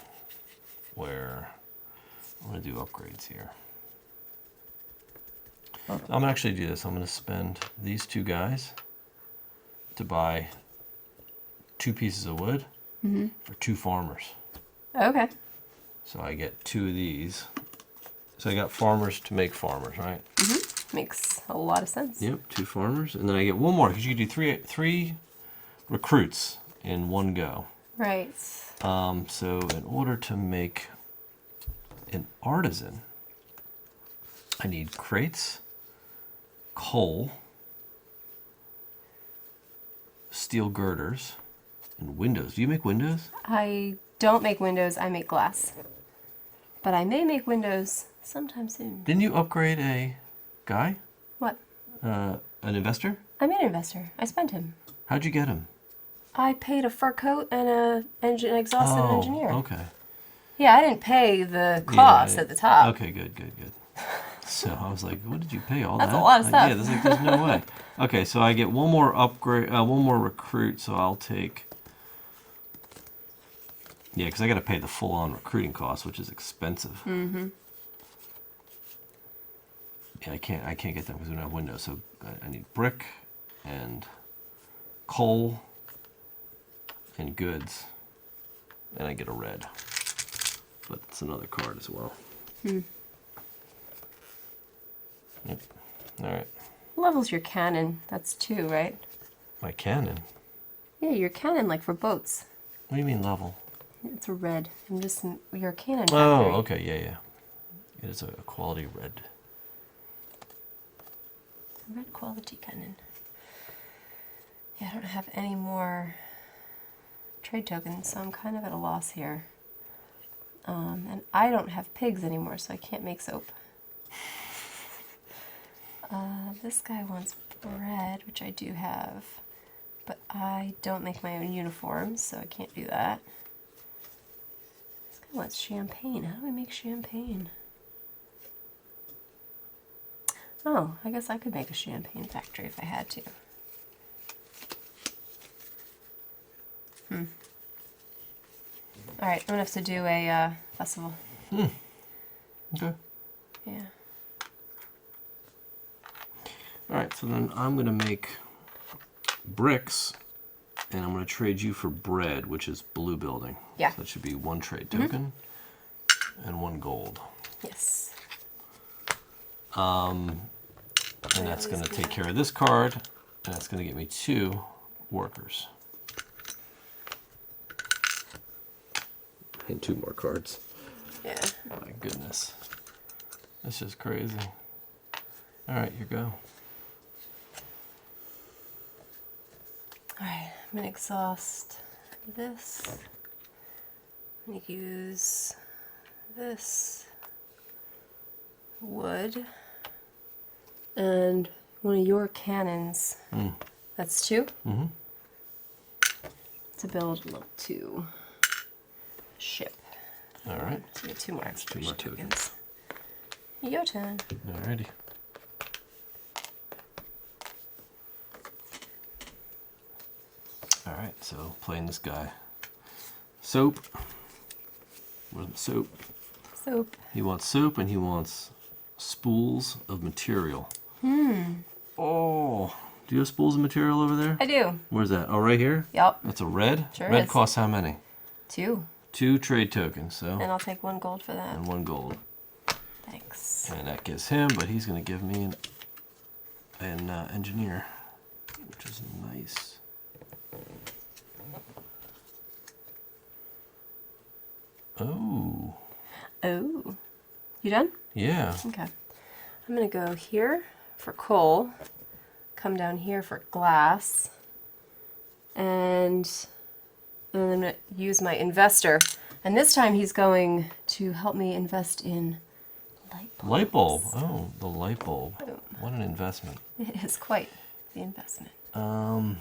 where I'm gonna do upgrades here. So I'm gonna actually do this. I'm gonna spend these 2 guys to buy 2 pieces of wood for 2 farmers. Okay. So I get 2 of these. So I got farmers to make farmers, right? Makes a lot of sense. Yep, 2 farmers, and then I get 1 more because you can do three recruits in one go. Right. So in order to make an artisan, I need crates, coal, steel girders, and windows. Do you make windows? I don't make windows, I make glass. But I may make windows sometime soon. Didn't you upgrade a guy? What? An investor? I made an investor. I spent him. How'd you get him? I paid a fur coat and an exhaust and an engineer. Okay. Yeah, I didn't pay the cost at the top. Okay, good. So I was like, what did you pay all That's that? a lot of stuff. Yeah, there's no way. Okay, so I get 1 more upgrade, 1 more recruit, so I'll take... Yeah, because I got to pay the full-on recruiting cost, which is expensive. Yeah, I can't get them because we don't have windows, so I need brick and coal and goods, and I get a red. But it's another card as well. Yep. All right. Level's your cannon. That's 2, right? My cannon? Yeah, your cannon, like for boats. What do you mean level? It's a red. You're a cannon factory. Oh, okay, yeah. It is a quality red. Red quality cannon. Yeah, I don't have any more trade tokens, so I'm kind of at a loss here. And I don't have pigs anymore, so I can't make soap. This guy wants bread, which I do have, but I don't make my own uniforms, so I can't do that. This guy wants champagne. How do I make champagne? Oh, I guess I could make a champagne factory if I had to. Alright, I'm gonna have to do a festival. Okay. Yeah. Alright, so then I'm going to make bricks, and I'm going to trade you for bread, which is blue building. Yeah. So that should be 1 trade token and 1 gold. Yes. And that's going to take care of this card, and that's going to get me 2 workers. And 2 more cards. Yeah. My goodness. That's just crazy. All right, you go. All right, I'm gonna exhaust this. I'm gonna use this wood and one of your cannons. That's 2. Mm-hmm. To build a level 2 ship. All right. So we get 2 more That's 2 more tokens. Your turn. Alrighty. All right, so playing this guy. Soap. Where's the soap? Soap. He wants soap and he wants spools of material. Oh, do you have spools of material over there? I do. Where's that? Oh, right here? Yep. That's a red? Sure Red is. costs how many? 2. 2 trade tokens, so. And I'll take 1 gold for that. And 1 gold. Thanks. And that gives him, but he's going to give me an engineer, which is nice. Oh. Oh. You done? Yeah. Okay. I'm going to go here for coal, come down here for glass, and then I'm going to use my investor. And this time he's going to help me invest in light bulbs. Light bulb. Oh, the light bulb. Boom. What an investment. It is quite the investment. All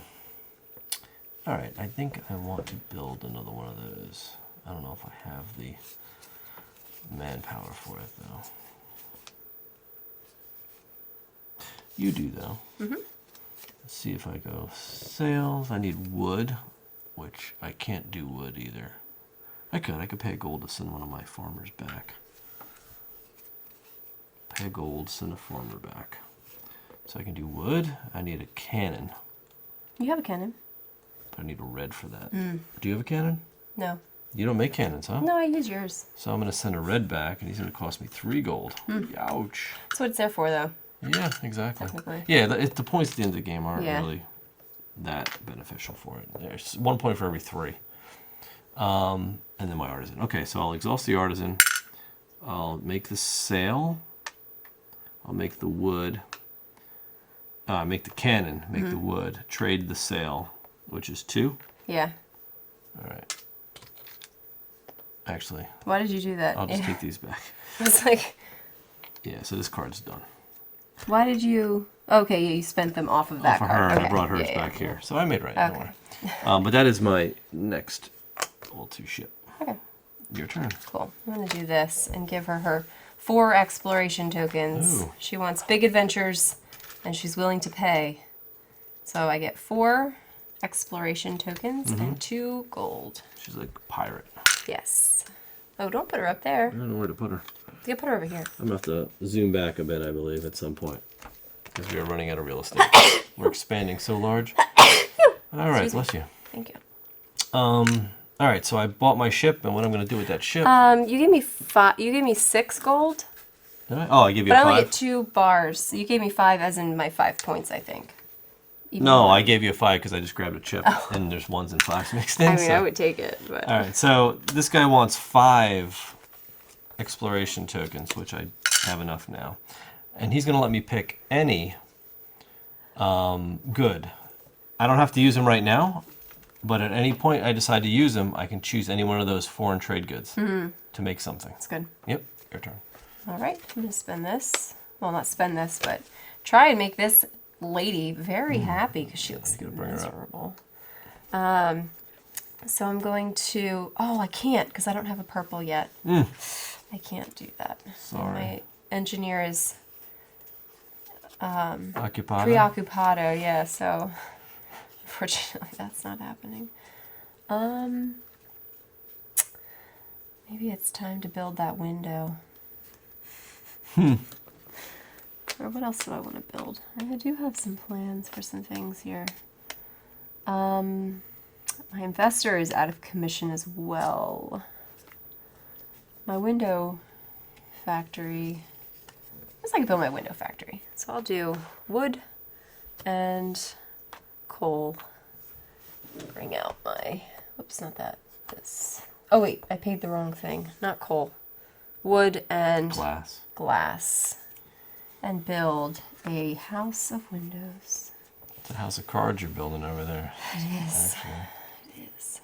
right, I think I want to build another one of those. I don't know if I have the manpower for it, though. You do, though. Mm-hmm. Let's see if I go sales. I need wood, which I can't do wood either. I could pay gold to send one of my farmers back. Pay gold, send a farmer back. So I can do wood. I need a cannon. You have a cannon? But I need a red for that. Do you have a cannon? No. You don't make cannons, huh? No, I use yours. So I'm going to send a red back, and he's going to cost me 3 gold. Ouch. That's what it's there for, though. Yeah, exactly. Technically. Yeah, the points at the end of the game aren't Yeah. really that beneficial for it. There's 1 point for every 3. And then my artisan. Okay, so I'll exhaust the artisan. I'll make the sail. I'll make the wood. Make the cannon. Make the wood. Trade the sail, which is 2. Yeah. All right. Actually, Why did you do that? I'll just Yeah. take these back. It's like, Yeah, so this card's done. why did you... Okay, yeah, you spent them off of that For card. her, and I Okay. brought hers Yeah, back yeah. here. So I made right. Don't Okay. worry. But that is my next level 2 ship. Okay, Your turn. cool. I'm going to do this and give her 4 exploration tokens. Ooh. She wants big adventures, and she's willing to pay. So I get 4 exploration tokens and 2 gold. She's like a pirate. Yes. Oh, don't put her up there. I don't know where to put her. You put her over here. I'm going to have to zoom back a bit, I believe, at some point. Because we are running out of real estate. We're expanding so large. All right, Excuse me. bless you. Thank you. All right, so I bought my ship, and what I'm going to do with that ship... You gave me 5. You gave me 6 gold, Did I? Oh, I gave you but a I only 5? get 2 bars. You gave me 5 as in my 5 points, I think. Even No, though- I gave you a 5 because I just grabbed a chip, and there's 1s and 5s mixed in. I mean, so. I would take it, but All right, so this guy wants 5 exploration tokens, which I have enough now. And he's going to let me pick any good. I don't have to use them right now, but at any point I decide to use them, I can choose any one of those foreign trade goods to make something. that's good. Yep, your turn. All right, I'm gonna spend this. Well, not spend this, but try and make this lady very happy because she looks gotta bring her up. miserable. So I'm going to. Oh, I can't because I don't have a purple yet. I can't do that. Sorry. My engineer is Occupado. preoccupado. Yeah, so unfortunately that's not happening. Maybe it's time to build that window. Or what else do I want to build? I do have some plans for some things here. My investor is out of commission as well. My window factory. I guess I could build my window factory. So I'll do wood and coal. Bring out my, whoops, not that, this. Oh wait, I paid the wrong thing. Not coal. Wood and Glass. glass. And build a house of windows. It's a house of cards you're building over there. It is. Actually. It is.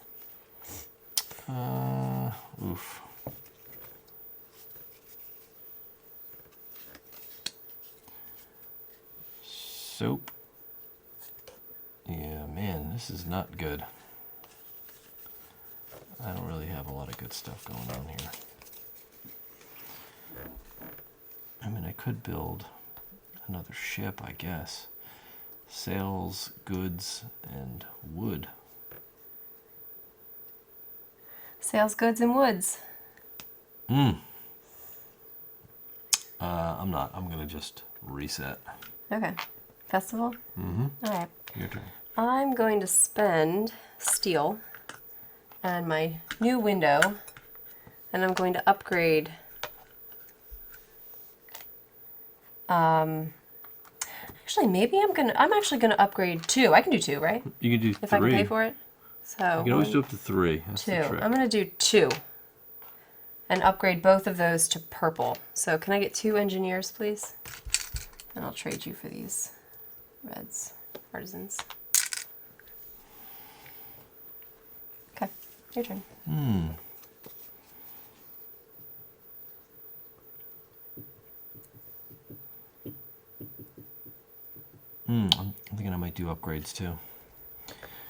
Oof. Soap. Yeah, man, this is not good. I don't really have a lot of good stuff going on here. I mean, I could build another ship, I guess. Sails, goods, and wood. Sales, goods, and woods. I'm not. I'm gonna just reset. Okay. Festival? Mm-hmm. All right. Your turn. I'm going to spend steel and my new window, and I'm going to upgrade. Actually, maybe I'm actually gonna upgrade 2. I can do 2, right? You can do 3. If I can pay for it. So You can always do up to 3. That's 2. the trick. I'm gonna do 2. And upgrade both of those to purple. So can I get 2 engineers, please? And I'll trade you for these reds, artisans. Okay, your turn. I'm thinking I might do upgrades too.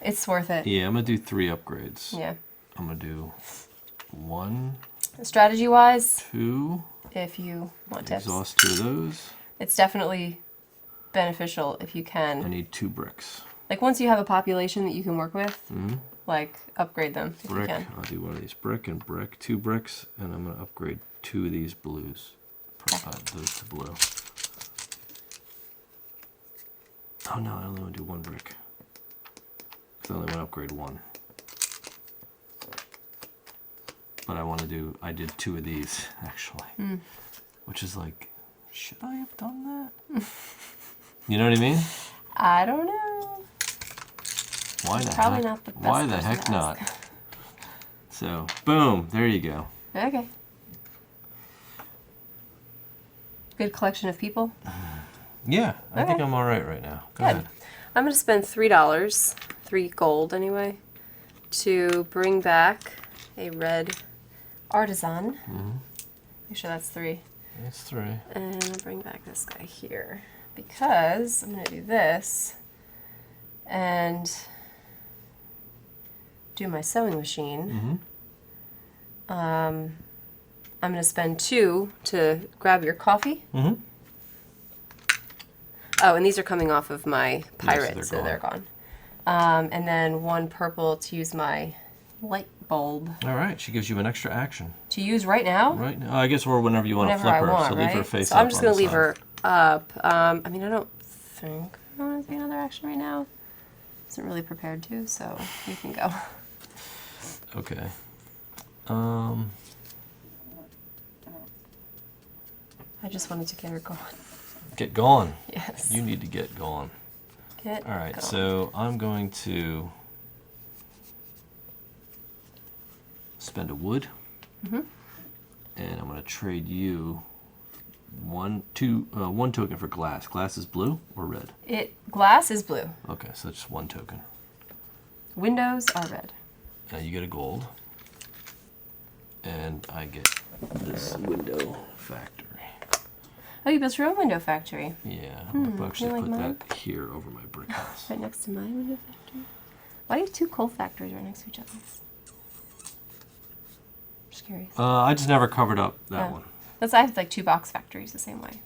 It's worth it. Yeah, I'm gonna do 3 upgrades. Yeah. I'm gonna do 1, Strategy-wise, 2. if you want tips, Exhaust 2 of those. it's definitely beneficial if you I can. need 2 bricks. Like once you have a population that you can work with, like upgrade them if Brick. you can. I'll do one of these brick and brick. 2 bricks, and I'm gonna upgrade 2 of these blues. Those to blue. Oh no, I only want to do 1 brick. Because I only want to upgrade 1. But I did 2 of these, actually. Which is like, should I have done that? You know what I mean? I don't know. Why the Probably heck? not the best Why the person heck to not? ask. So, boom, there you go. Okay. Good collection of people. Yeah, I think Okay. I'm all right now. Go Good. ahead. I'm going to spend $3, 3 gold anyway, to bring back a red artisan. Make sure that's 3. That's 3. And I'll bring back this guy here because I'm going to do this and do my sewing machine. I'm going to spend 2 to grab your coffee. Oh, and these are coming off of my pirate, they're so they're gone. And then 1 purple to use my light bulb. All right, she gives you an extra action. To use right now? Right now, I guess, or whenever you want to Whenever flip I her. want, So leave right? her face so up. I'm just on going the to leave side. her up. I mean, I don't think I want to do another action right now. Isn't really prepared to, so you can go. Okay. I just wanted to get her going. Get gone. Yes. You need to get gone. Get All right, going. so I'm going to spend a wood, and I'm going to trade you one token for glass. Glass is blue or red? Glass is blue. Okay, so just 1 token. Windows are red. You get a gold, and I get this window factory. Oh, you built your own window factory. Yeah, I'm gonna actually like put mine? that here over my brick house. Right next to my window factory. Why do you have 2 coal factories right next to each other? Just curious. I just never covered up that Oh. one. I have like 2 box factories the same way.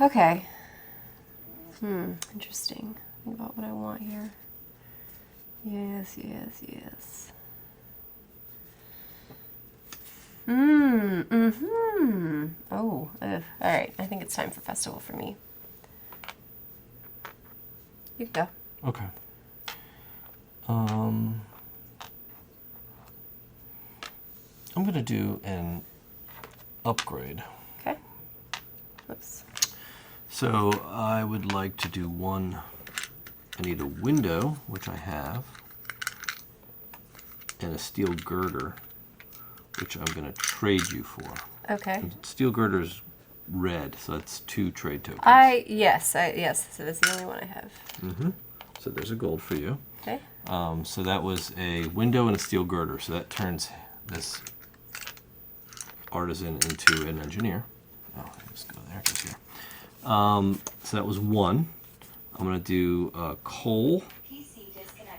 Okay. Interesting. Think about what I want here. Yes. Oh, ugh. All right. I think it's time for festival for me. You can go. Okay. I'm gonna do an upgrade. Okay. Oops. So I would like to do 1. I need a window, which I have. and a steel girder, which I'm going to trade you for. Okay. And steel girder's red, so that's 2 trade tokens. Yes. So that's the only one I have. So there's a gold for you. Okay. So that was a window and a steel girder. So that turns this artisan into an engineer. Oh, let's go there. Go here. So that was 1. I'm going to do coal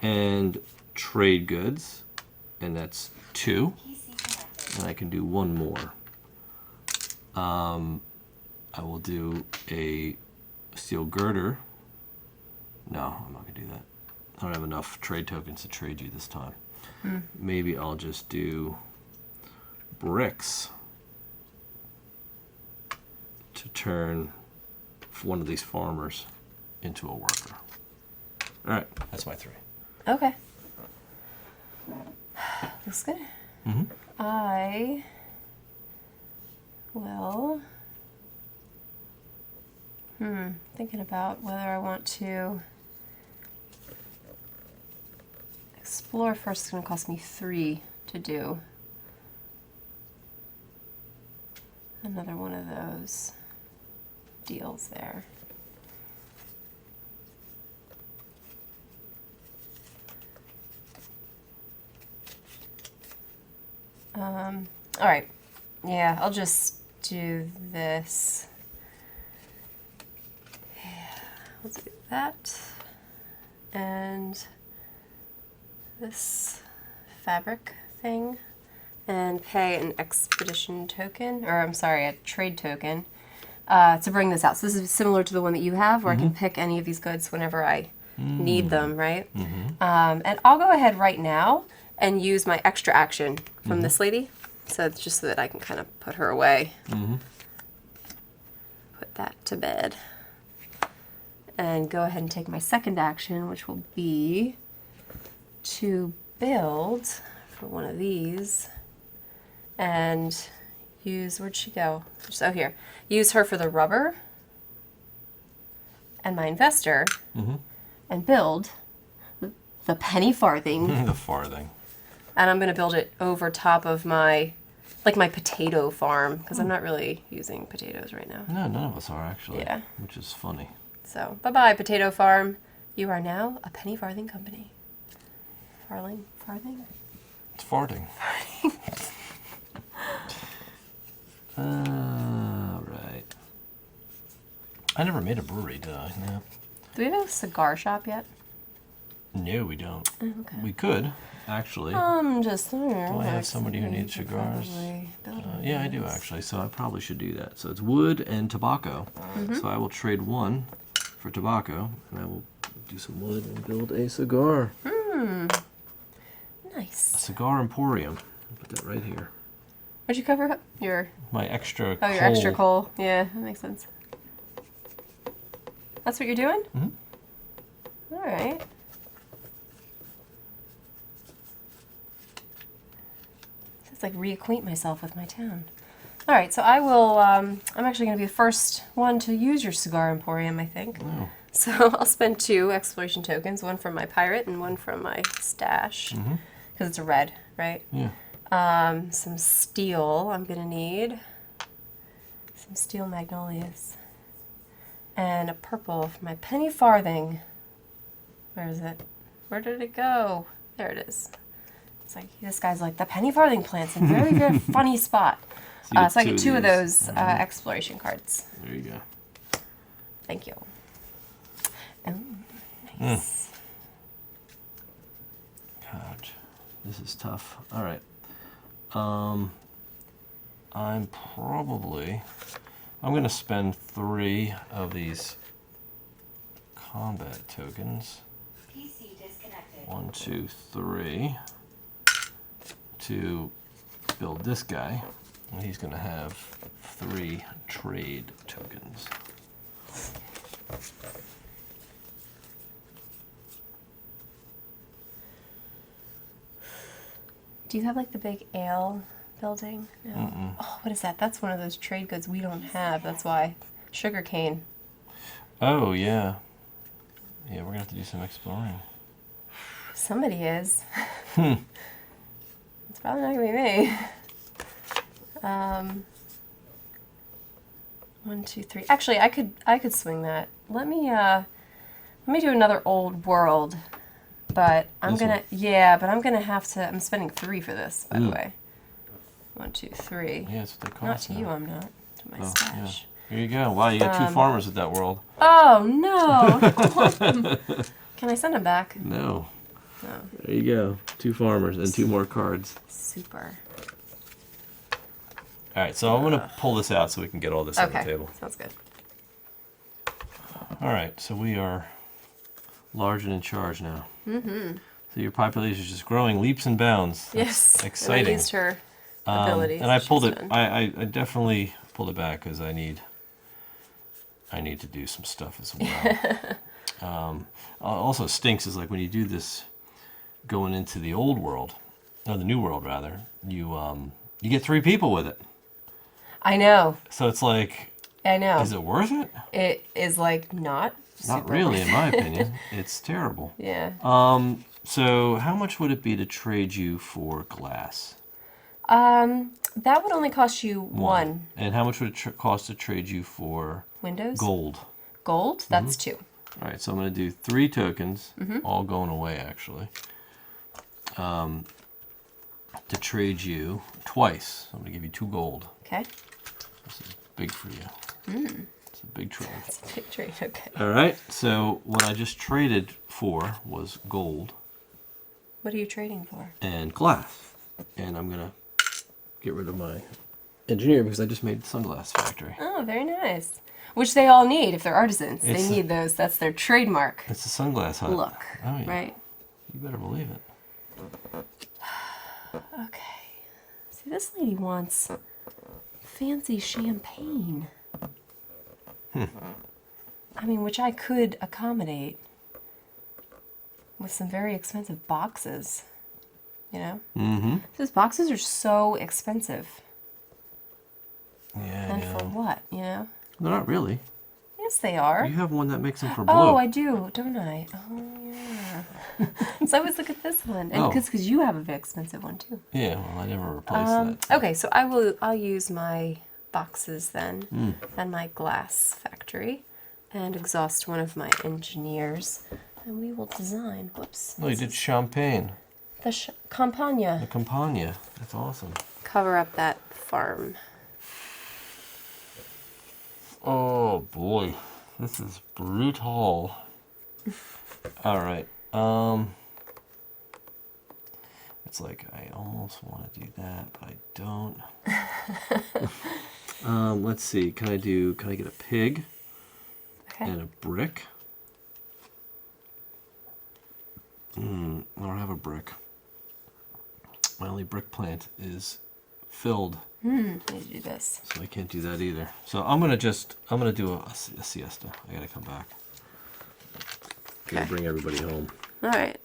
and trade goods, and that's 2. And I can do 1 more. I will do a steel girder. No, I'm not going to do that. I don't have enough trade tokens to trade you this time. Maybe I'll just do bricks to turn one of these farmers into a worker. All right, that's my 3. Okay. Looks good. I will. Thinking about whether I want to explore first. It's going to cost me 3 to do. Another one of those deals there. All right. Yeah, I'll just do this. Yeah, I'll do that. And this fabric thing. And pay an expedition token, or I'm sorry, a trade token, to bring this out. So this is similar to the one that you have, where I can pick any of these goods whenever I need them, right? And I'll go ahead right now and use my extra action from this lady. So it's just so that I can kind of put her away. Put that to bed. And go ahead and take my second action, which will be to build for one of these. And use, where'd she go? Just, oh, here. Use her for the rubber and my investor and build the penny farthing. The farthing. And I'm going to build it over top of my, like my potato farm, because I'm not really using potatoes right now. No, none of us are actually. Yeah. Which is funny. So, bye-bye, potato farm. You are now a penny farthing company. Farthing? It's farting. Right. I never made a brewery, did I? No. Do we have a cigar shop yet? No, we don't. Okay. We could, actually. Just Do I have somebody who needs cigars? Yeah, I do actually, so I probably should do that. So it's wood and tobacco. So I will trade 1 for tobacco, and I will do some wood and build a cigar. Nice. A cigar emporium. I'll put that right here. What'd you cover up? My extra coal. your extra coal. Yeah, that makes sense. That's what you're doing? All right. It's like reacquaint myself with my town. All right, so I will, I'm actually going to be the first one to use your cigar emporium, I think. Oh. So I'll spend 2 exploration tokens, 1 from my pirate and 1 from my stash, because it's a red, right? Yeah. Some steel I'm going to need, some steel magnolias, and a purple for my penny farthing. Where is it? Where did it go? There it is. It's like, this guy's like, the penny farthing plant's in a very, very funny spot. So I get 2 of those exploration cards. There you go. Thank you. Oh, nice. God, this is tough. All right. I'm going to spend 3 of these combat tokens. PC disconnected. 1, 2, 3 to build this guy, and he's going to have 3 trade tokens. Do you have like the big ale building? No. Oh, what is that? That's one of those trade goods we don't have. That's why. Sugar cane. Oh, yeah. Yeah, we're going to have to do some exploring. Somebody is. Probably not gonna be me. 1, 2, 3. Actually, I could swing that. Let me do another old world. But I'm This gonna one? but I'm gonna have to. I'm spending 3 for this, by the way. 1, 2, 3. Yeah, that's what they Not cost to you, now. I'm not. To my Oh, yeah. stash. Here you go. Wow, you got 2 farmers with that world. Oh no! Can I send them back? No. No. There you go. 2 farmers and 2 more cards. Super. All right, so I'm going to pull this out so we can get all this on the Okay. table. Sounds good. All right, so we are large and in charge now. Mm-hmm. So your population is just growing leaps and bounds. That's Yes. exciting. And I used her abilities. And I that pulled she's it. done. I definitely pulled it back because I need to do some stuff as well. Also stinks is like when you do this going into the old world, or the new world rather. You get 3 people with it. I know. So it's like, I know. is it worth it? It is like not. Not super really, worth in my opinion. It's terrible. Yeah. So how much would it be to trade you for glass? That would only cost you 1. And how much would it cost to trade you for Windows. gold? Gold. That's 2. All right, so I'm going to do 3 tokens, Mm-hmm. all going away actually, to trade you twice. I'm going to give you 2 gold. Okay. This is big for you. It's a big trade. It's a big trade. Okay. All right, so what I just traded for was gold What are you trading for? and glass. And I'm going to get rid of my engineer because I just made the sunglass factory. Oh, very nice. Which they all need if they're artisans. It's They need those. That's their trademark It's a sunglass hut. look. Oh, yeah. Right? You better believe it. Okay. See, this lady wants fancy champagne. I mean, which I could accommodate with some very expensive boxes. You know? Mm-hmm. Those boxes are so expensive. Yeah, And yeah. for what, you know? They're not really. Yes, they are. You have one that makes them for blue. Oh, I do, don't I? Oh, yeah. So I always look at this one, and Oh. because you have a very expensive one too. Yeah, well, I never replaced that. Okay, so I'll use my boxes then, and my glass factory, and exhaust one of my engineers, and we will design. Whoops. No, you did champagne. The Campagna. The Campagna. That's awesome. Cover up that farm. Oh boy, this is brutal. All right. It's like I almost want to do that, but I don't. Let's see. Can I get a pig Okay. and a brick? I don't have a brick. My only brick plant is filled, I need to do this. so I can't do that either. So I'm gonna do a siesta. I gotta come back. Gotta Okay. bring everybody home. All right.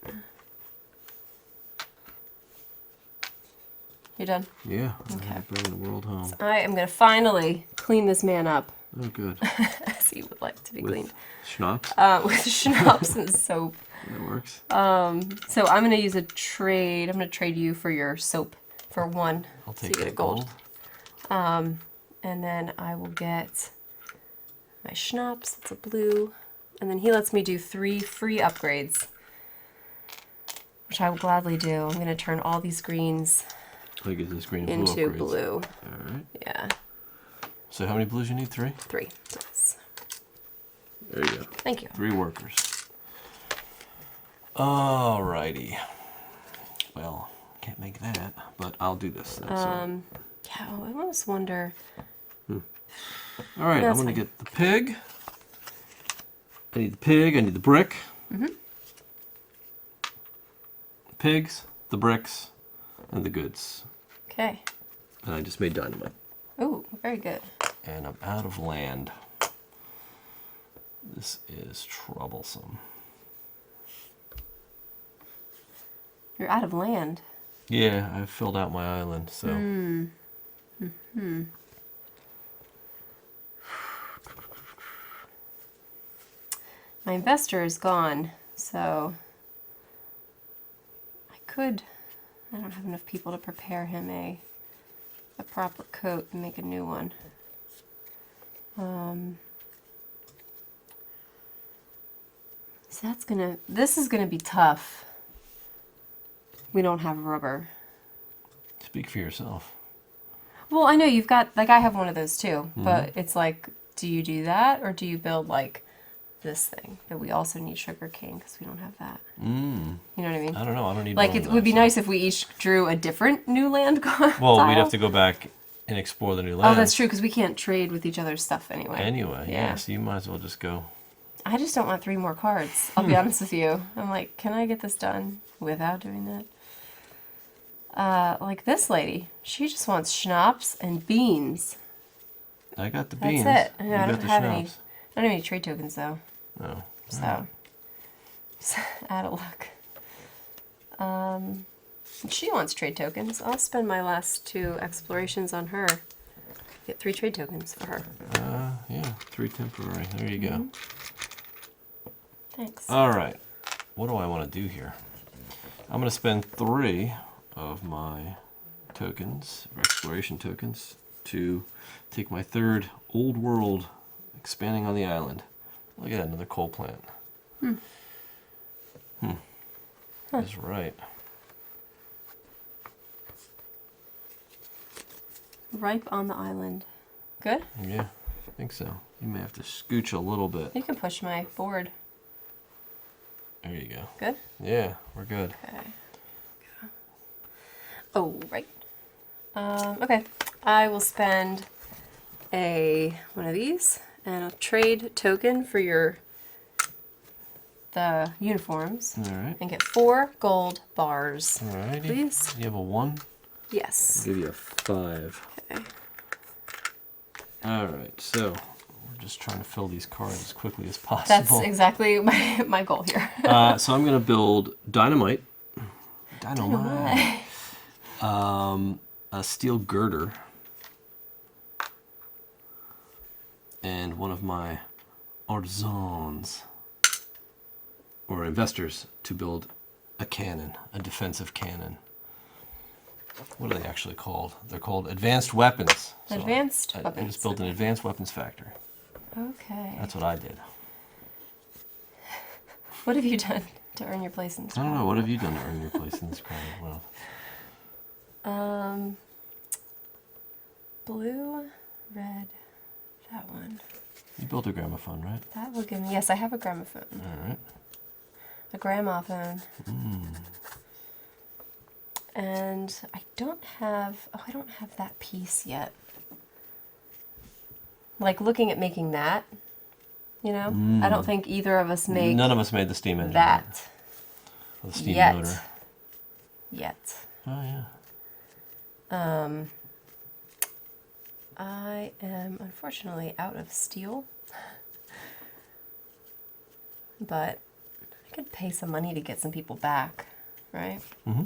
You done? Yeah, I'm Okay. gonna bring the world home. I am gonna finally clean this man up, Oh, good. as he would like to be With cleaned. schnapps, With schnapps and soap. that works. So I'm gonna use a trade. I'm gonna trade you for your soap for 1. I'll so take you get that a gold. gold. And then I will get my schnapps. That's a blue. And then he lets me do 3 free upgrades, which I will gladly do. I'm gonna turn all these greens I get this green and into blue upgrades. blue. All right. Yeah, So how many blues you need? 3. 3. Yes. There you go. Thank you. 3 workers. Alrighty. Well, can't make that, but I'll do this. Then, so. Yeah, I almost wonder. All right, I'm That's gonna fine. get the pig. I need the pig. I need the brick. Pigs, the bricks, and the goods. Okay. And I just made dynamite. Oh, very good. And I'm out of land. This is troublesome. You're out of land. Yeah, I filled out my island, so. My investor is gone, so I could I don't have enough people to prepare him a proper coat and make a new one. So this is gonna be tough. We don't have rubber. Speak for yourself. Well, I know you've got, like, I have one of those too, but it's like, do you do that or do you build like this thing that we also need sugar cane because we don't have that? You know what I mean? I don't know. I don't need Like, one it of would be those, nice if we each drew a different new land card. Well, we'd have to go back and explore the new land. Oh, that's true, because we can't trade with each other's stuff anyway. Anyway, yeah. Yeah. So you might as well just go. I just don't want 3 more cards. I'll be honest with you. I'm like, can I get this done without doing that? Like this lady, she just wants schnapps and beans. I got the That's beans. it. You I got don't the have any. schnapps. I don't have any trade tokens though. Oh. So, out of luck. She wants trade tokens. I'll spend my last 2 explorations on her. Get 3 trade tokens for her. Yeah, 3 temporary. There you go. Thanks. All right. What do I want to do here? I'm going to spend 3 of my tokens, or exploration tokens, to take my 3rd old world expanding on the island. Look at that, another coal plant. That's right. Ripe on the island. Good? Yeah, I think so. You may have to scooch a little bit. You can push my board. There you go. Good? Yeah, we're good. Okay. Oh, right. Okay. I will spend one of these and a trade token for the uniforms. All right. And get 4 gold bars. All righty. Please? You have a 1? Yes. I'll give you a 5. Okay. All right, so we're just trying to fill these cards as quickly as possible. That's exactly my goal here. So I'm going to build dynamite. Dynamite. A steel girder. And one of my artisans, or investors, to build a cannon, a defensive cannon. What are they actually called? They're called advanced weapons. Advanced I weapons. just built an advanced weapons factory. Okay. That's what I did. What have you done to earn your place in this? I don't know. What have you done to earn your place in this crowded world? Blue, red, that one. You built a gramophone, right? That will give me. Yes, I have a gramophone. All right. A gramophone. And I don't have. Oh, I don't have that piece yet. Like looking at making that. You know, I don't think either of us make. None of us made the steam engine. that Or the steam yet. motor. Yet. Oh yeah. I am unfortunately out of steel, but I could pay some money to get some people back, right? Mm-hmm.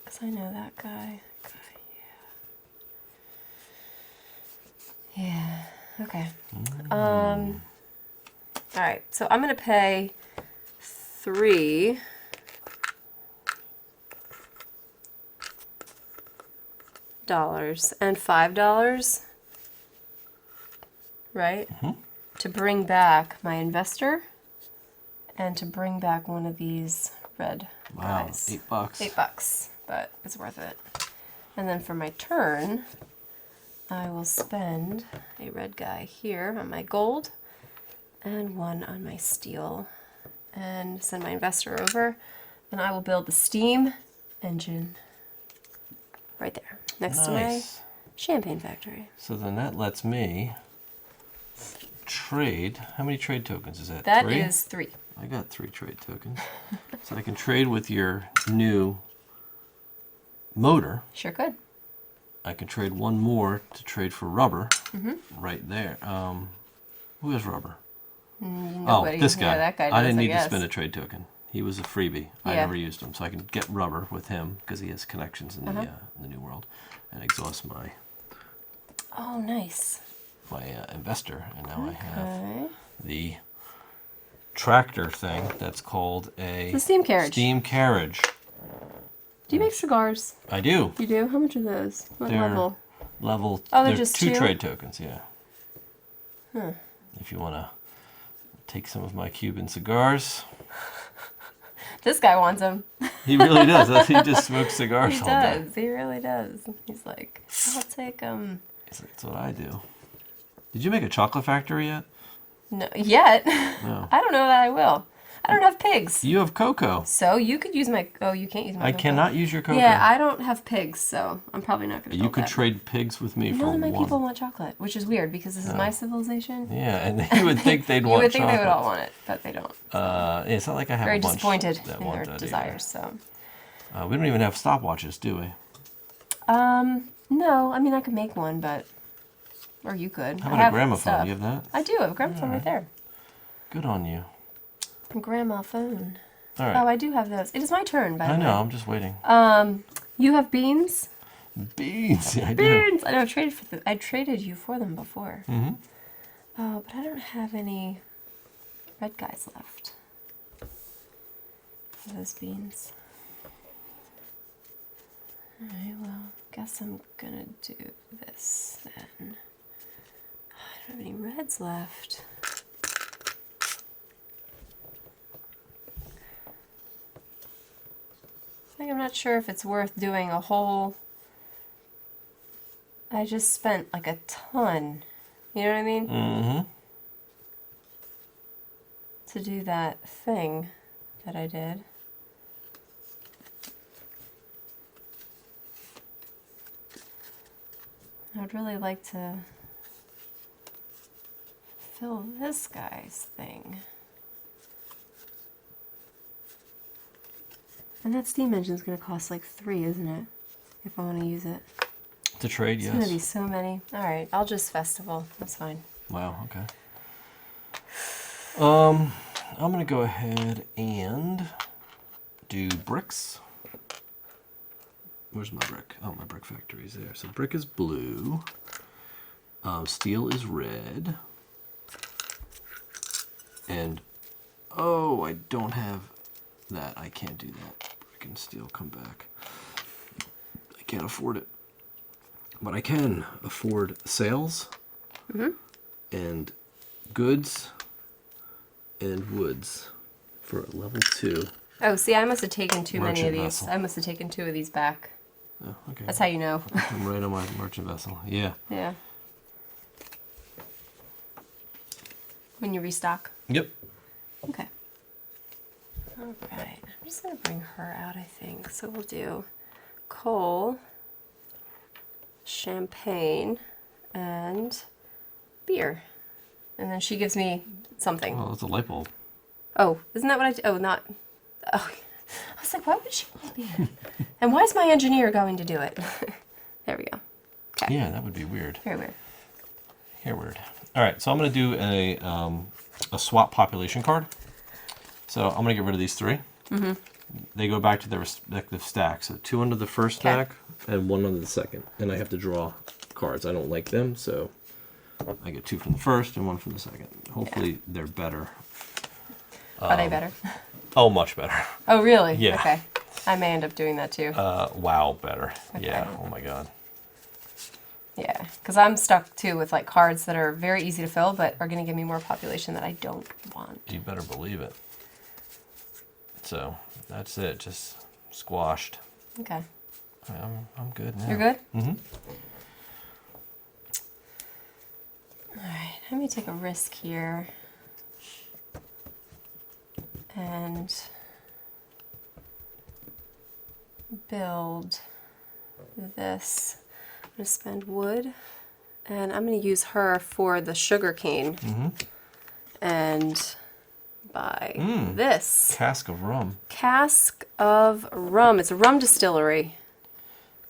Because I know that guy. Yeah. Okay. All right. So I'm gonna pay 3. $5 and $5, right? To bring back my investor and to bring back one of these red Wow. guys. $8. $8, but it's worth it. And then for my turn, I will spend a red guy here on my gold and 1 on my steel and send my investor over, and I will build the steam engine right there next to my Nice. champagne factory. So then that lets me trade. How many trade tokens is that? That 3? is 3. I got 3 trade tokens. So I can trade with your new motor. Sure could. I can trade 1 more to trade for rubber. Right there. Who has rubber? Nobody. Oh, this guy. Yeah, that guy I does, didn't I need to guess. spend a trade token. He was a freebie. I Yeah. never used him, so I can get rubber with him because he has connections in the new world, and exhaust my Oh, nice. investor, and now I have Okay. the tractor thing that's called a The steam carriage. Steam carriage. Do you make cigars? I do. You do? How much are those? What They're level? Level. Oh, they're they're just two two? trade tokens. Yeah. Huh. If you want to take some of my Cuban cigars. This guy wants them. He really does. He just smokes cigars He all day. does. He really does. He's like, I'll take them. That's what I do. Did you make a chocolate factory yet? No, yet. No. I don't know that I will. I don't have pigs. You have cocoa. So you could use my. Oh, you can't use my. I cocoa. cannot use your cocoa. Yeah, I don't have pigs, so I'm probably not going to. You could trade pigs with me for None of my one. people want chocolate, which is weird because this is my civilization. Yeah, and you would think they'd You want would think chocolate. they would all want it, but they don't. It's not like I have Very a bunch disappointed that in want their that desires. So. either. We don't even have stopwatches, do we? No, I mean I could make one, but or you could. How I about a have gramophone? stuff. You have that? I do have a gramophone right there. Good on you. Gramophone. All right. Oh, I do have those. It is my turn, by the I way. know. I'm just waiting. You have beans. Beans. Yeah, I do. Beans. I know. I traded you for them before. Mm-hmm. Oh, but I don't have any red guys left. For those beans. All right. Well, guess I'm gonna do this then. I don't have any reds left. Like, I'm not sure if it's worth doing a whole. I just spent like a ton. You know what I mean? Mm-hmm. To do that thing that I did. I would really like to fill this guy's thing. And that steam engine is going to cost like 3, isn't it? If I want to use it. To trade, It's yes. going to be so many. All right, I'll just festival. That's fine. Wow. Okay. I'm gonna go ahead and do bricks. Where's my brick? Oh, my brick factory is there. So brick is blue. Steel is red. And oh, I don't have that. I can't do that. Brick and steel come back. I can't afford it. But I can afford sales and goods and woods for level 2. Oh, see, I must have taken too many of Merchant these. vessel. I must have taken 2 of these back. Oh, okay. That's how you know. I'm right on my merchant vessel. Yeah. Yeah. When you restock. Yep. Okay. All right. I'm just going to bring her out, I think. So we'll do coal, champagne, and beer. And then she gives me something. Oh, that's a light bulb. Oh, isn't that what I did? Oh, not. Oh, I was like, why would she want beer? And why is my engineer going to do it? There we go. Okay. Yeah, that would be weird. Very weird. Here, weird. All right, so I'm going to do a swap population card. So I'm going to get rid of these 3. Mm-hmm. They go back to their respective stacks. So 2 under the first Okay. stack and 1 under the second. And I have to draw cards. I don't like them, so I get 2 from the first and 1 from the second. Hopefully they're better. Are they better? Oh, much better. Oh, really? Yeah. Okay. I may end up doing that too. Wow, better. Okay. Yeah, oh my god. Yeah, because I'm stuck too with like cards that are very easy to fill, but are going to give me more population that I don't want. You better believe it. So that's it, just squashed. Okay. I'm good now. You're good? Mm-hmm. All right, let me take a risk here. And build this. I'm going to spend wood, and I'm going to use her for the sugar cane. Mm-hmm. And buy this. Cask of rum. Cask of rum. It's a rum distillery.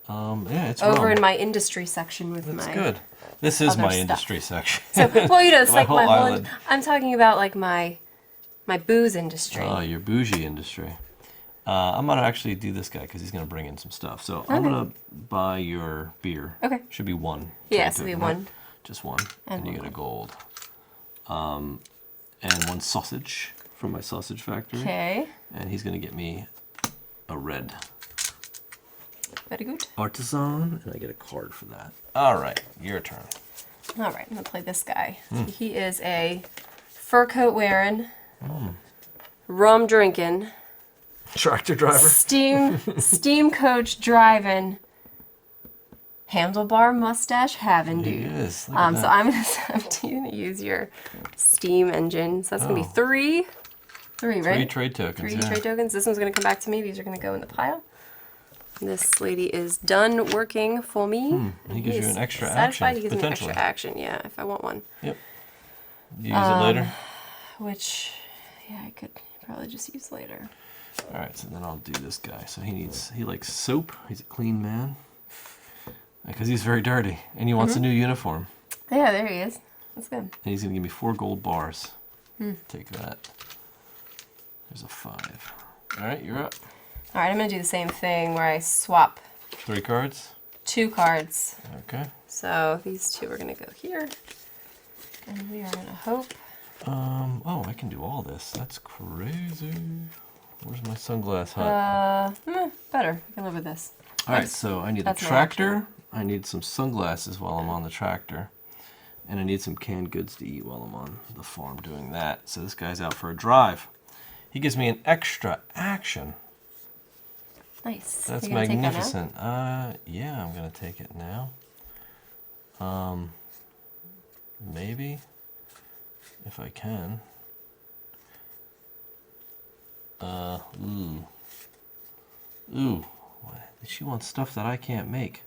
Yeah, it's Over rum. in my industry section with That's my... good. This is other my stuff. industry section. So, well, you know, it's My like my whole whole... island. I'm talking about like my booze industry. Oh, your bougie industry. I'm gonna actually do this guy because he's gonna bring in some stuff. So I'm gonna buy your beer. Okay. Should be 1. Yeah, trade so we token, have right? 1. Just 1, And and you one get a gold. And 1 sausage. from my sausage factory. Okay. And he's going to get me a red Very good. artisan, and I get a card for that. All right, your turn. All right, I'm gonna play this guy. So he is a fur coat wearing, rum drinking, Tractor driver. steam coach driving, handlebar mustache having dude. Yes. So I'm gonna use your steam engine. So that's gonna be three, right? 3 trade tokens. Three Yeah. trade tokens. This one's gonna come back to me. These are gonna go in the pile. This lady is done working for me. He gives you an extra satisfied. action, He gives me an potentially. extra action, yeah, if I want one. Yep. You use it later. Which, yeah, I could probably just use later. All right, so then I'll do this guy. So he likes soap. He's a clean man. Because he's very dirty, and he wants a new uniform. Yeah, there he is. That's good. And he's going to give me 4 gold bars. Take that. There's a 5. All right, you're up. All right, I'm going to do the same thing where I swap 3 cards. 2 cards. Okay. So these 2 are going to go here. And we are going to hope. Oh, I can do all this. That's crazy. Where's my sunglass hut? Better. I can live with this. All right, so I need a That's my tractor. I need some sunglasses while I'm on the tractor. And I need some canned goods to eat while I'm on the farm doing that. So this guy's out for a drive. He gives me an extra action. Nice. That's You gonna take that now? magnificent. Yeah, I'm gonna take it now. Maybe if I can. Ooh. What? She wants stuff that I can't make.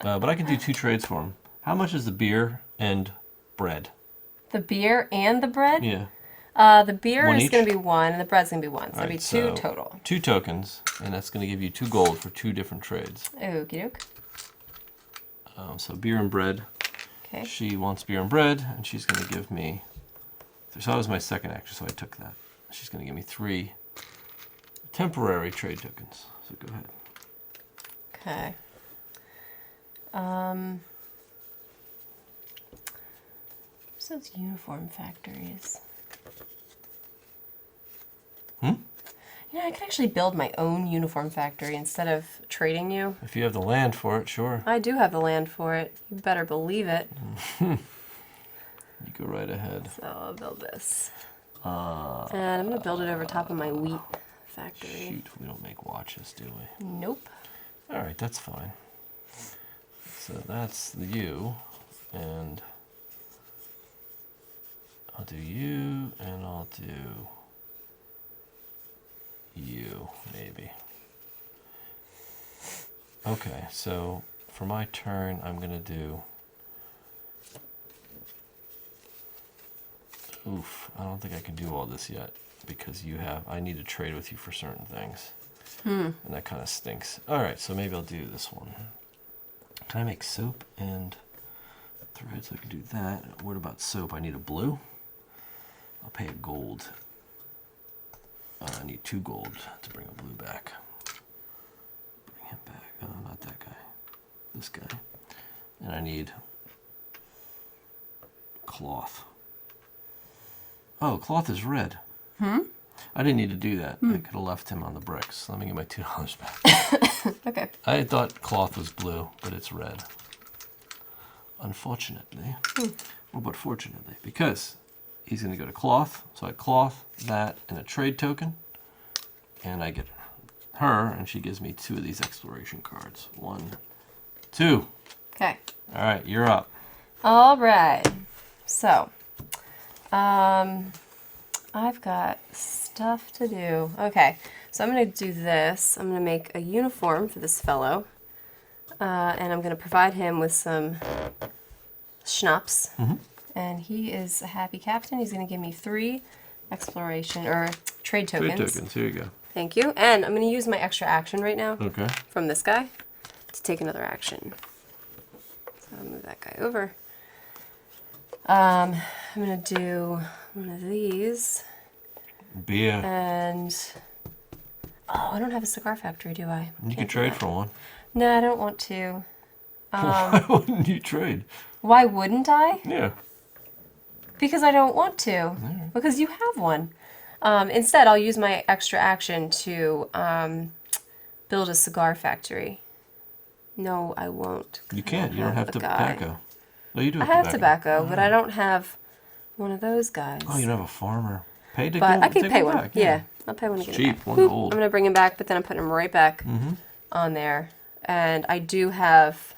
But I can do 2 trades for him. How much is the beer and bread? The beer and the bread? Yeah. The beer One is each? going to be 1, and the bread's going to be 1. So All it'll be right, 2 so total. 2 tokens, and that's going to give you 2 gold for 2 different trades. Okie doke. So beer and bread. Okay. She wants beer and bread, and she's going to give me... So that was my second action, so I took that. She's going to give me 3 temporary trade tokens. So go ahead. Okay. Where's those uniform factories? You know, I could actually build my own uniform factory instead of trading you. If you have the land for it, sure. I do have the land for it. You better believe it. You go right ahead. So I'll build this. And I'm going to build it over top of my wheat factory. Shoot, we don't make watches, do we? Nope. All right, that's fine. So that's you, and I'll do you, and I'll do you, maybe. Okay, so for my turn, I'm gonna do... Oof, I don't think I can do all this yet, because I need to trade with you for certain things. And that kind of stinks. All right, so maybe I'll do this one. Can I make soap and threads? I can do that. What about soap? I need a blue. I'll pay a gold. I need 2 gold to bring a blue back. Bring him back. Oh, not that guy. This guy. And I need cloth. Oh, cloth is red. I didn't need to do that. I could have left him on the bricks. Let me get my $2 back. Okay. I thought cloth was blue, but it's red. Unfortunately. Well, but fortunately, because he's going to go to cloth. So I cloth, that, and a trade token. And I get her, and she gives me 2 of these exploration cards. 1, 2. Okay. All right, you're up. All right. So, I've got stuff to do. Okay, so I'm going to do this. I'm going to make a uniform for this fellow, and I'm going to provide him with some schnapps. And he is a happy captain. He's going to give me 3 exploration or trade tokens. Trade tokens, here you go. Thank you. And I'm going to use my extra action right now Okay. from this guy to take another action. So I'll move that guy over. I'm going to do one of these. Beer. And, oh, I don't have a cigar factory, do I? You can Can't do trade that. for one. No, I don't want to. Why wouldn't you trade? Why wouldn't I? Yeah. Because I don't want to. Because you have one. Instead, I'll use my extra action to build a cigar factory. No, I won't. 'Cause You I can't. You don't have a guy. tobacco. No, you do I have have tobacco, but I don't have one of those guys. Oh, you don't have a farmer. Pay to But go, I can take pay one one. back. Yeah, I'll pay one to It's get it cheap. back. One Boop. gold. I'm gonna bring him back, but then I'm putting him right back on there. And I do have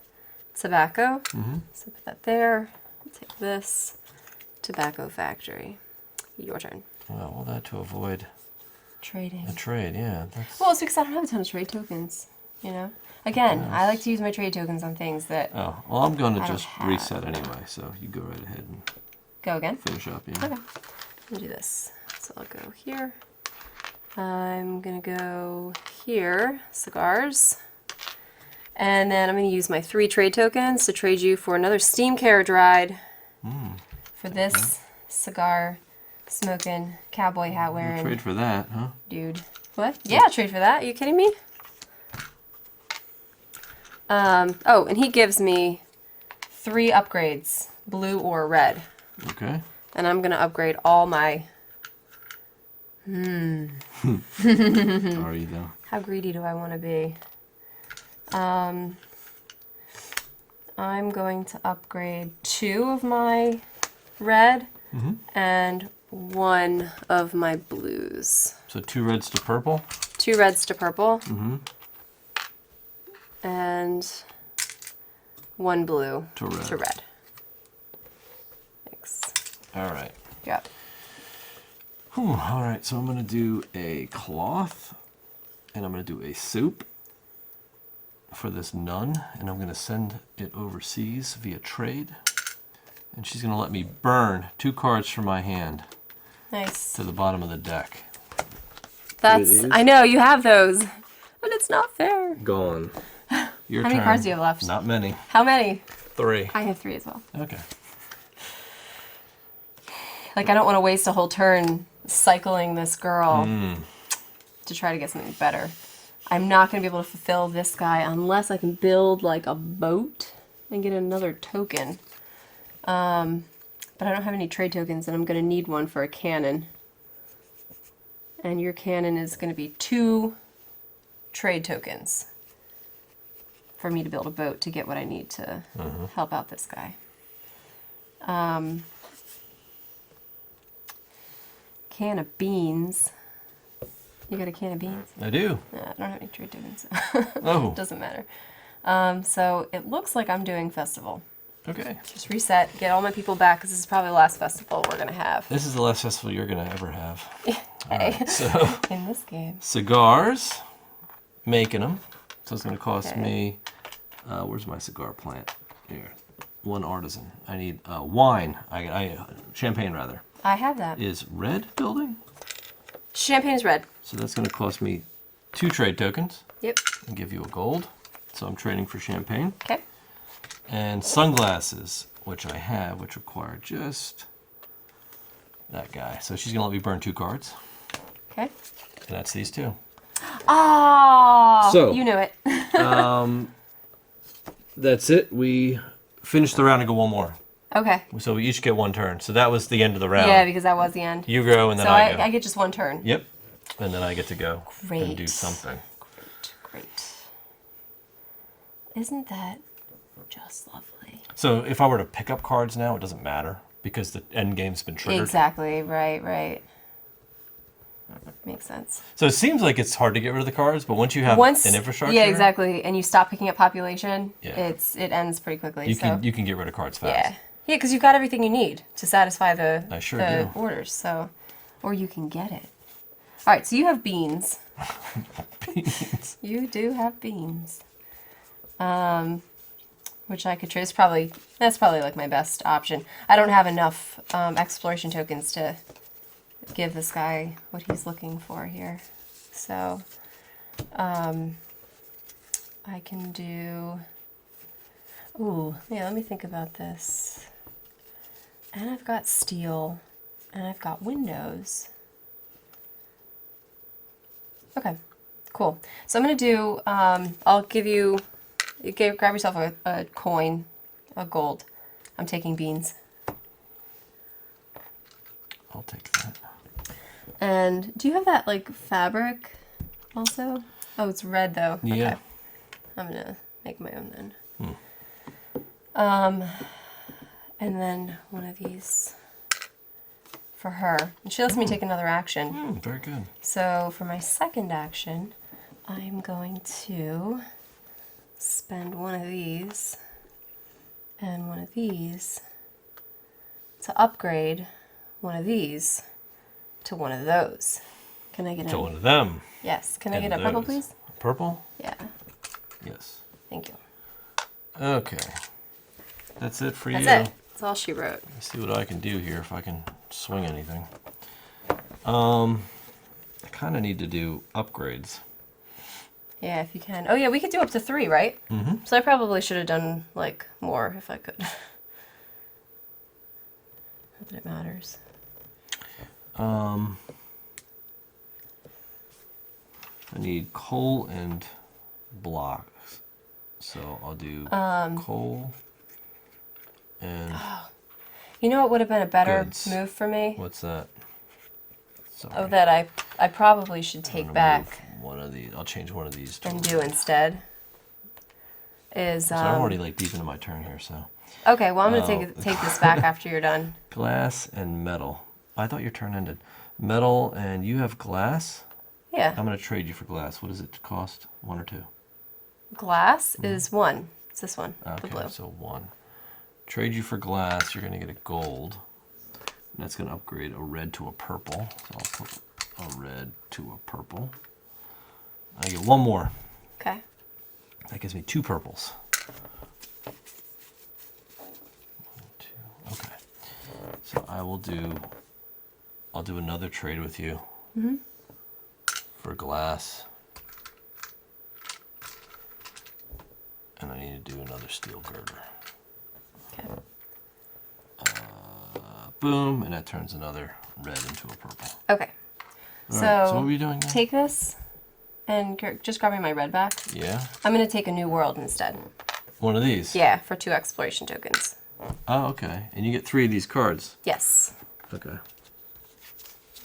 tobacco, so put that there. Take this tobacco factory. Your turn. Well, all that to avoid Trading. a trade. Yeah, that's. Well, it's because I don't have a ton of trade tokens. You know. Again, I like to use my trade tokens on things that Oh, well, I'm going to I don't just have. reset anyway, so you go right ahead and go again. finish up. Yeah. Okay. I'll do this. So I'll go here. I'm gonna go here, cigars. And then I'm gonna use my 3 trade tokens to trade you for another steam carriage ride. For this cigar smoking, cowboy hat wearing Trade for that, huh? dude. What? Yeah, I'll trade for that. Are you kidding me? Oh, and he gives me 3 upgrades, blue or red. Okay. And I'm gonna upgrade all my. Are you though? How greedy do I want to be? I'm going to upgrade 2 of my red and 1 of my blues. So 2 reds to purple. 2 reds to purple. And 1 blue To red. to red. Thanks. All right. Yep. Whew, all right. So I'm going to do a cloth, and I'm going to do a soup for this nun, and I'm going to send it overseas via trade. And she's going to let me burn 2 cards from my hand Nice. to the bottom of the deck. That's. I know you have those, but it's not fair. Gone. Your How many turn. cards do you have left? Not many. How many? 3. I have 3 as well. Okay. Like I don't want to waste a whole turn cycling this girl to try to get something better. I'm not going to be able to fulfill this guy unless I can build like a boat and get another token. But I don't have any trade tokens, and I'm going to need one for a cannon. And your cannon is going to be 2 trade tokens for me to build a boat to get what I need to help out this guy. Can of beans. You got a can of beans? I do. I don't have any trade tokens. Oh. Doesn't matter. So it looks like I'm doing festival. Okay. Just reset, get all my people back, because this is probably the last festival we're going to have. This is the last festival you're going to ever have. All Hey. right. So In this game. cigars, making them. So it's going to cost Okay. me. Where's my cigar plant? Here. 1 artisan. I need wine. Champagne rather. I have that. Is red building? Champagne is red. So that's going to cost me 2 trade tokens Yep. and give you a gold. So I'm trading for champagne. Okay. And sunglasses, which I have, which require just that guy. So she's going to let me burn 2 cards. Okay. And that's these 2. Oh, So- you knew it. That's it. We finished the round and go one more. Okay. So we each get 1 turn. So that was the end of the round. Yeah, because that was the end. You go and then So I go. I get just 1 turn. Yep. And then I get to go and do Great. something. Great. Isn't that just lovely? So if I were to pick up cards now, it doesn't matter because the end game's been triggered. Exactly. Right. Makes sense. So it seems like it's hard to get rid of the cards, but once you have an infrastructure, yeah, exactly, and you stop picking up population, Yeah. it ends pretty quickly. you can get rid of cards fast. yeah, because you've got everything you need to satisfy the I sure the do. orders. So, or you can get it. All right, so you have beans. Beans. You do have beans. Which I could trade. That's probably like my best option. I don't have enough exploration tokens to give this guy what he's looking for here. So, I can do... Ooh, yeah, let me think about this. And I've got steel, and I've got windows. Okay, cool. So I'm going to do, I'll give you, grab yourself a coin, a gold. I'm taking beans. I'll take that. And do you have that like fabric also? Oh, it's red though. Yeah. Okay. I'm gonna make my own then. And then one of these for her. And she lets me take another action. Very good. So for my second action, I'm going to spend one of these and one of these to upgrade one of these to one of those. Can I get To a... one of them. Yes. Can I and get a purple, those. please? Purple? Yeah. Yes. Thank you. Okay. That's it for you. That's it. That's all she wrote. Let's see what I can do here if I can swing anything. I kind of need to do upgrades. Yeah, if you can. Oh yeah, we could do up to 3, right? Mm-hmm. So I probably should have done like more if I could. Not that it matters. I need coal and blocks. So I'll do coal and You know what would have been a better Goods. move for me? what's that? Sorry. Oh, that I probably should I'm take gonna back move one of these. I'll change one of these to and red. do instead. Is So I'm already like deep into my turn here. So okay. Well, I'm gonna Oh. take this back after you're done. glass and metal. I thought your turn ended. Metal and you have glass. Yeah. I'm gonna trade you for glass. What does it cost? 1 or 2? Glass is 1. It's this one, the Okay, blue. so 1. Trade you for glass. You're gonna get a gold. And that's gonna upgrade a red to a purple. So I'll put a red to a purple. I get 1 more. Okay. That gives me 2 purples. 1, 2. Okay. So I'll do another trade with you for glass. And I need to do another steel girder. Okay. Boom, and that turns another red into a purple. Okay. All So, right, so what were you doing now? take this and just grab me my red back. Yeah? I'm gonna take a new world instead. One of these? Yeah, for 2 exploration tokens. Oh, okay. And you get 3 of these cards. Yes, Okay.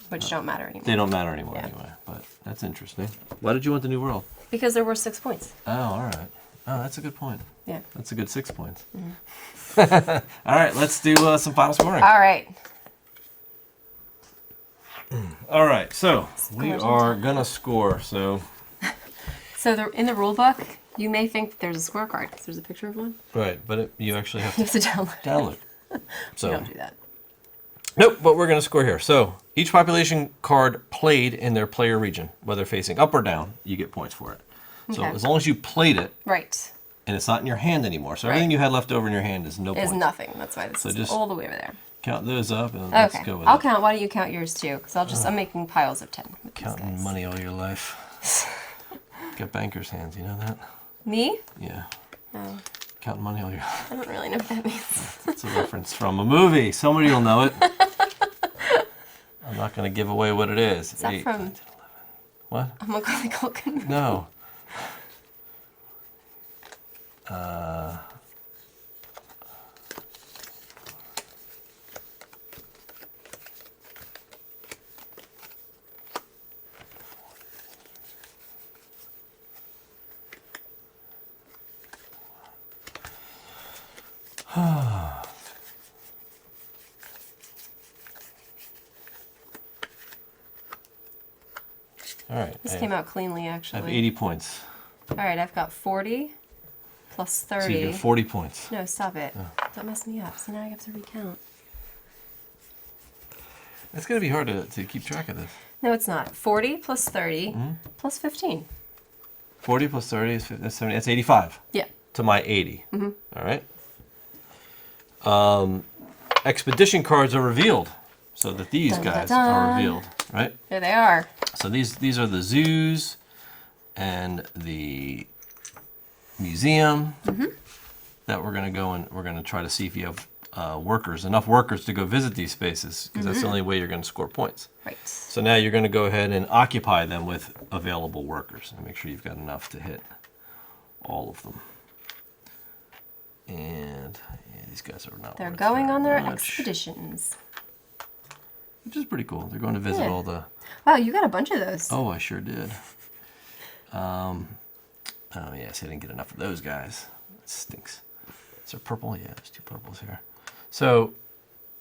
which don't matter anymore. They don't matter anymore Yeah. anyway, but that's interesting. Why did you want the new world? Because they're worth 6 points. Oh, all right. Oh, that's a good point. Yeah. That's a good 6 points. All right, let's do some final scoring. All right. All right, so we Scores are gonna score. So So in the rule book, you may think that there's a scorecard because there's a picture of one. right, but you actually have You to have to download it. download. You So don't do that. nope, but we're gonna score here. So each population card played in their player region, whether facing up or down, you get points for it. So Okay. as long as you played it Right. and it's not in your hand anymore, so everything Right. you had left over in your hand is no Is points. nothing. That's why this So is just- all the way over there. Count those up and let's Okay. go with I'll it. count. Why don't you count yours too? Because I'm making piles of 10 with these Counting guys. money all your life. Got banker's hands, you know that? Me? Yeah. No. Counting money all your life. I don't really know what that means. It's a reference from a movie. Somebody will know it. I'm not going to give away what it is. Is that 8, from- 9, 10, 11. What? I'm Macaulay Culkin. No. All right. This I came out cleanly, I have actually. 80 points. All right, I've got 40 plus So you 30. get 40 points. No, stop it. Don't mess me up. So now I have to recount. It's going to be hard to keep track of this. No, it's not. 40 plus 30 Mm-hmm. plus 15. 40 plus 30 is 50, that's 70. That's 85 Yeah. to my 80. Mm-hmm. All right. Expedition cards are revealed so that these Dun, dun, guys dun. are revealed, right? There they are. So these are the zoos and the museum that we're going to go and we're going to try to see if you have enough workers to go visit these spaces because that's the only way you're going to score points. Right. So now you're going to go ahead and occupy them with available workers and make sure you've got enough to hit all of them. And yeah, these guys are not. They're worth going very on their much. expeditions. which is pretty cool. They're going to visit all the... Wow, you got a bunch of those. Oh, I sure did. Oh, yes, I didn't get enough of those guys. It stinks. Is there purple? Yeah, there's 2 purples here. So,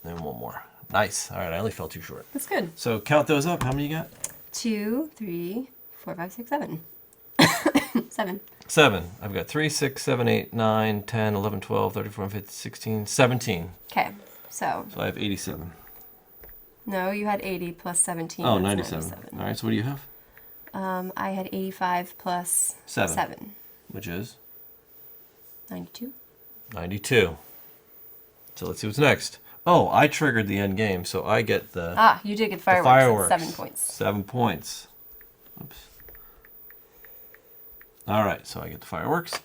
then one more. Nice. All right, I only fell too short. That's good. So, count those up. How many you got? 2, 3, 4, 5, 6, 7. 7. 7. I've got 3, 6, 7, 8, 9, 10, 11, 12, 13, 14, 15, 16, 17. Okay, so So I have 87. no, you had 80 plus 17. Oh, that's 97. All right, so what do you have? I had 85 plus 7. Which is? 92. 92. So let's see what's next. Oh, I triggered the end game, so I get the You did get fireworks. fireworks. That's 7 points. 7 points. Oops. All right, so I get the fireworks.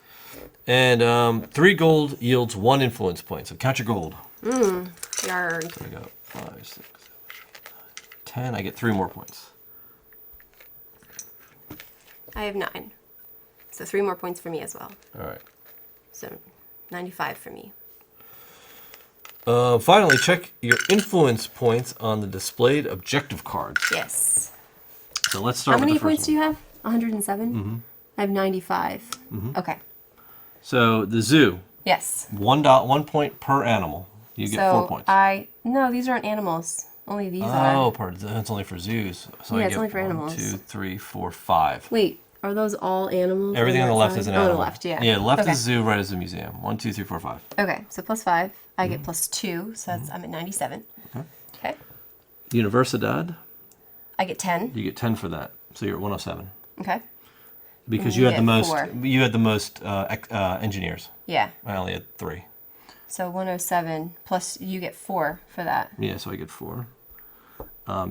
And 3 gold yields 1 influence point, so count your gold. Yarg. So I got 5, 6, 7, 8, 9, 10. I get 3 more points. I have 9. So 3 more points for me as well. All right. So 95 for me. Finally, check your influence points on the displayed objective cards. Yes. So let's start How with many the first points do you have? 107? Mm-hmm. I have 95. Okay. So the zoo, Yes. 1 point per animal. You get 4 points. No, these aren't animals. Only these Oh, are. that's only for zoos. So Yeah, I it's get only for 1, animals. 2, 3, 4, 5. Wait, are those all animals? Everything on the left is an animal. Oh, the left, yeah. Yeah, left Okay. is zoo, right is the museum. 1, 2, 3, 4, 5. Okay, so plus 5. I get plus 2, so that's, I'm at 97. Okay. Universidad, I get 10. you get 10 for that. So you're at 107. Okay. Because You you had the get most. 4. You had the most engineers. Yeah. I only had 3. So 107 plus you get 4 for that. Yeah, so I get 4.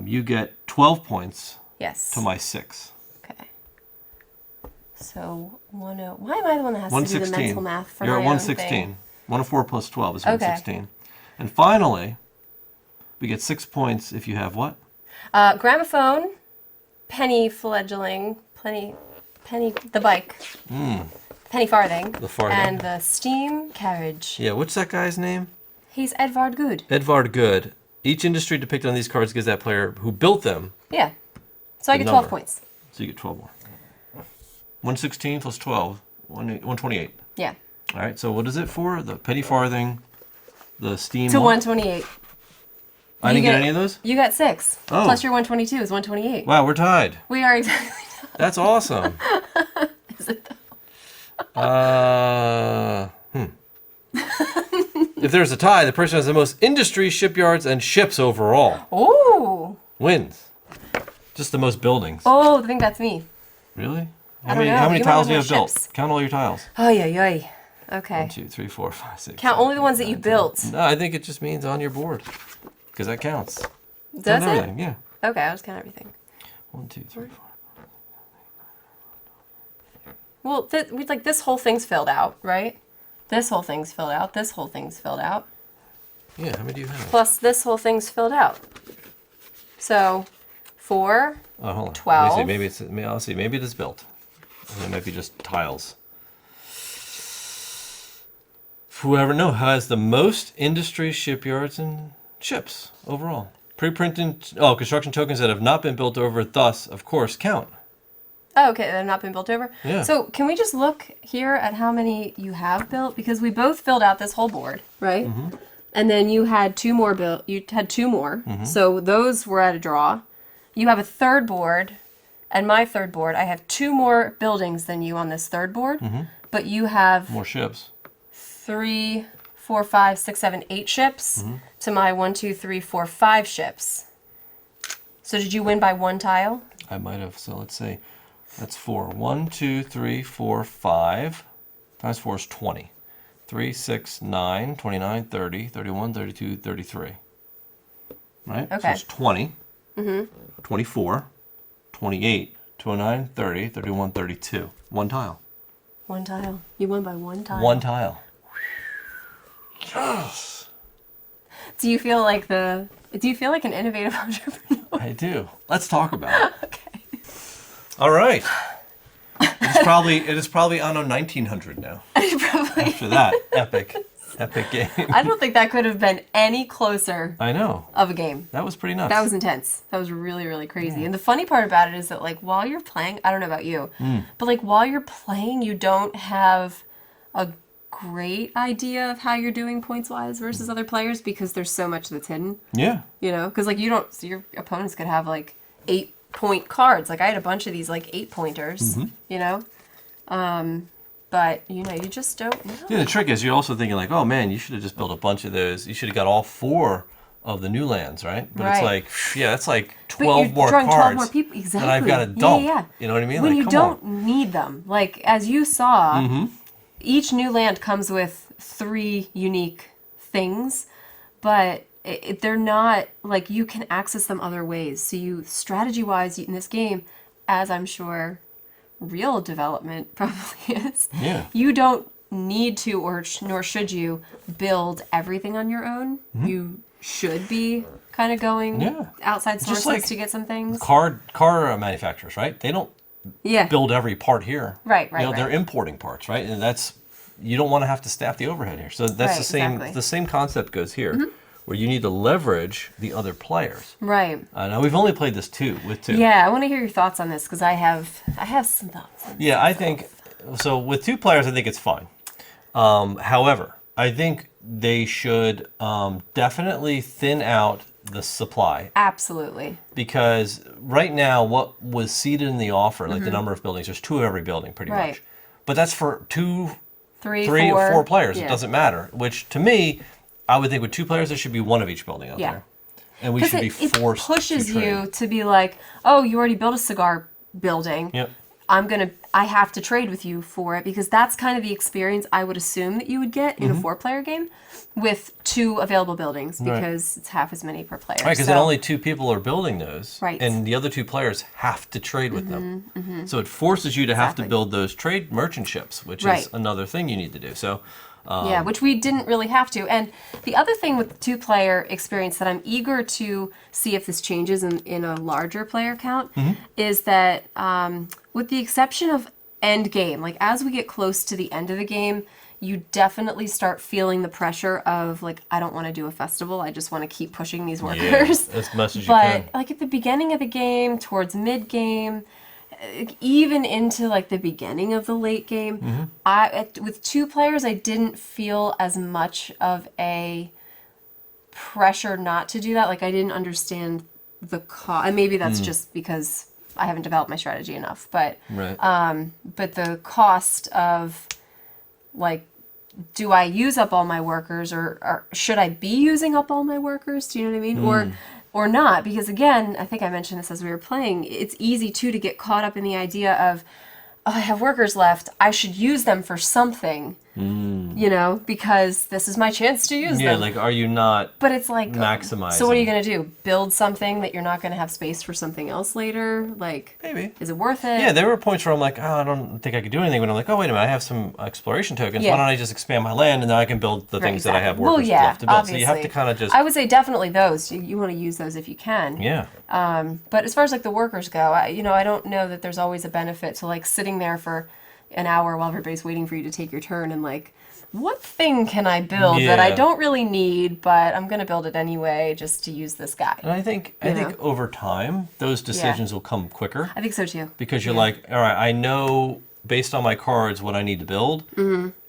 You get 12 points Yes. to my 6. Okay. So 10. Why am I the one that has to do the 116. mental math for You're my at own 116. thing? 104 plus 12 is Okay. 116. And finally, we get 6 points if you have what? Gramophone, penny fledgling, penny, the bike, penny farthing, The farthing. and the steam carriage. Yeah, what's that guy's name? He's Edvard Good. Edvard Good. Each industry depicted on these cards gives that player who built them. Yeah. So I The get 12 number. points. So you get 12 more. 116 plus 12, 128. Yeah. All right, so what is it for? The penny farthing, the steam. To what? 128. I You didn't get get- any of those? You got 6. Oh. Plus your 122 is 128. Wow, we're tied. We are exactly. That's awesome. Is it If there's a tie, the person who has the most industry, shipyards, and ships overall Ooh. wins. Just the most buildings. Oh, I think that's me. Really? I don't know. How many You might tiles have do you have more built? ships. Count all your tiles. Oh, yeah. Okay. 1, 2, 3, 4, 5, 6. Count 7, only the ones 8, that you 9, 10. built. No, I think it just means on your board. Because that counts. Does Count it? everything, yeah. Okay, I'll just count everything. 1, 2, 3, 4. Well, this whole thing's filled out, right? This whole thing's filled out. This whole thing's filled out. Yeah, how many do you have? Plus this whole thing's filled out. So, 4. Oh, hold on. 12. Let me see. I'll see. Maybe it is built. And it might be just tiles. Whoever has the most industry, shipyards, and ships overall. Pre-printed construction tokens that have not been built over, thus, of course, count. Oh, okay, they've not been built over? Yeah. So, can we just look here at how many you have built? Because we both filled out this whole board, right? Mm-hmm. And then you had 2 more built. You had 2 more. So, those were at a draw. You have a third board, and my third board. I have 2 more buildings than you on this third board. But you have More ships. 3, 4, 5, 6, 7, 8 ships to my 1, 2, 3, 4, 5 ships. So did you win by 1 tile? I might have. So let's see. That's 4. 1, 2, 3, 4, 5. Times 4 is 20. 3, 6, 9, 29, 30, 31, 32, 33. Right? So Okay. it's 20. 24. 28. 29, 30, 31, 32. 1 tile. 1 tile. You won by 1 tile. 1 tile. Do you feel like an innovative entrepreneur? I do. Let's talk about it. Okay. All right. It is probably Anno 1900 now. Probably. After that epic Epic game. I don't think that could have been any closer I know. of a game. That was pretty nuts. That was intense. That was really, really crazy. And the funny part about it is that, like, while you're playing, I don't know about you, but, like, while you're playing, you don't have a great idea of how you're doing points-wise versus other players because there's so much that's hidden, Yeah. you know? Because, like, you don't, so your opponents could have, like, 8-point cards. Like, I had a bunch of these, like, 8-pointers, you know? But, you know, you just don't know. Yeah, the trick is you're also thinking like, oh man, you should have just built a bunch of those. You should have got all 4 of the new lands, right? But it's Right. like, yeah, that's like But 12 you're more drawing cards 12 more people. Exactly. that I've got to dump. You know what I mean? When like, you come don't on. need them. Like, as you saw, each new land comes with 3 unique things, but they're not, like, you can access them other ways. So you, strategy-wise, in this game, as I'm sure real development probably is, Yeah. you don't need to, or nor should you, build everything on your own. You should be kind of going Yeah. outside Just sources like to get some things. Car manufacturers, right? They don't Yeah. build every part here. Right, You know, right. they're importing parts, right? And that's, you don't want to have to staff the overhead here. So that's Right, the same. exactly. The same concept goes here, where you need to leverage the other players. Right. Now we've only played this with 2. Yeah, I want to hear your thoughts on this because I have some thoughts. Yeah, I think so. With 2 players, I think it's fine. However, I think they should definitely thin out the supply, Absolutely. because right now what was seeded in the offer, like the number of buildings, there's 2 of every building pretty Right. much. But that's for 2, 3, 3 or 4 players. It Yeah. doesn't matter. Which to me, I would think with 2 players there should be 1 of each building out Yeah. there, and we Because should be it forced pushes to trade. you to be like, oh, you already built a cigar building. Yep. I have to trade with you for it because that's kind of the experience I would assume that you would get in a 4-player game with 2 available buildings because it's half as many per player. Right, because So- then only 2 people are building those, Right. and the other 2 players have to trade with them. So it forces you to have to Exactly. build those trade merchant ships, which Right. is another thing you need to do. So, yeah, which we didn't really have to. And the other thing with the 2-player experience that I'm eager to see if this changes in a larger player count is that with the exception of end game, like as we get close to the end of the game, you definitely start feeling the pressure of like, I don't want to do a festival. I just want to keep pushing these workers. as much as you But can. like at the beginning of the game, towards mid game, even into like the beginning of the late game, with 2 players, I didn't feel as much of a pressure not to do that. Like I didn't understand the cost, and maybe that's just because I haven't developed my strategy enough. But Right. but the cost of like, do I use up all my workers, or should I be using up all my workers? Do you know what I mean? Or not? Because again, I think I mentioned this as we were playing. It's easy too to get caught up in the idea of, oh, I have workers left. I should use them for something. You know, because this is my chance to use Yeah, them. like, are you not But it's like maximizing? So what are you gonna do? Build something that you're not gonna have space for something else later? Like, Maybe. is it worth it? Yeah, there were points where I'm like, oh, I don't think I could do anything. But I'm like, oh, wait a minute, I have some exploration tokens. Yeah. Why don't I just expand my land and then I can build the Right, things that I have exactly. workers left to build. So you have to kind of just, I would say definitely those. You want to use those if you can. yeah. But as far as like the workers go, I don't know that there's always a benefit to like sitting there for an hour while everybody's waiting for you to take your turn and like, what thing can I build that I Yeah. don't really need, but I'm going to build it anyway just to use this guy? And I think over time those decisions will come quicker. I think so too. Because you're like, all right, I know based on my cards what I need to build,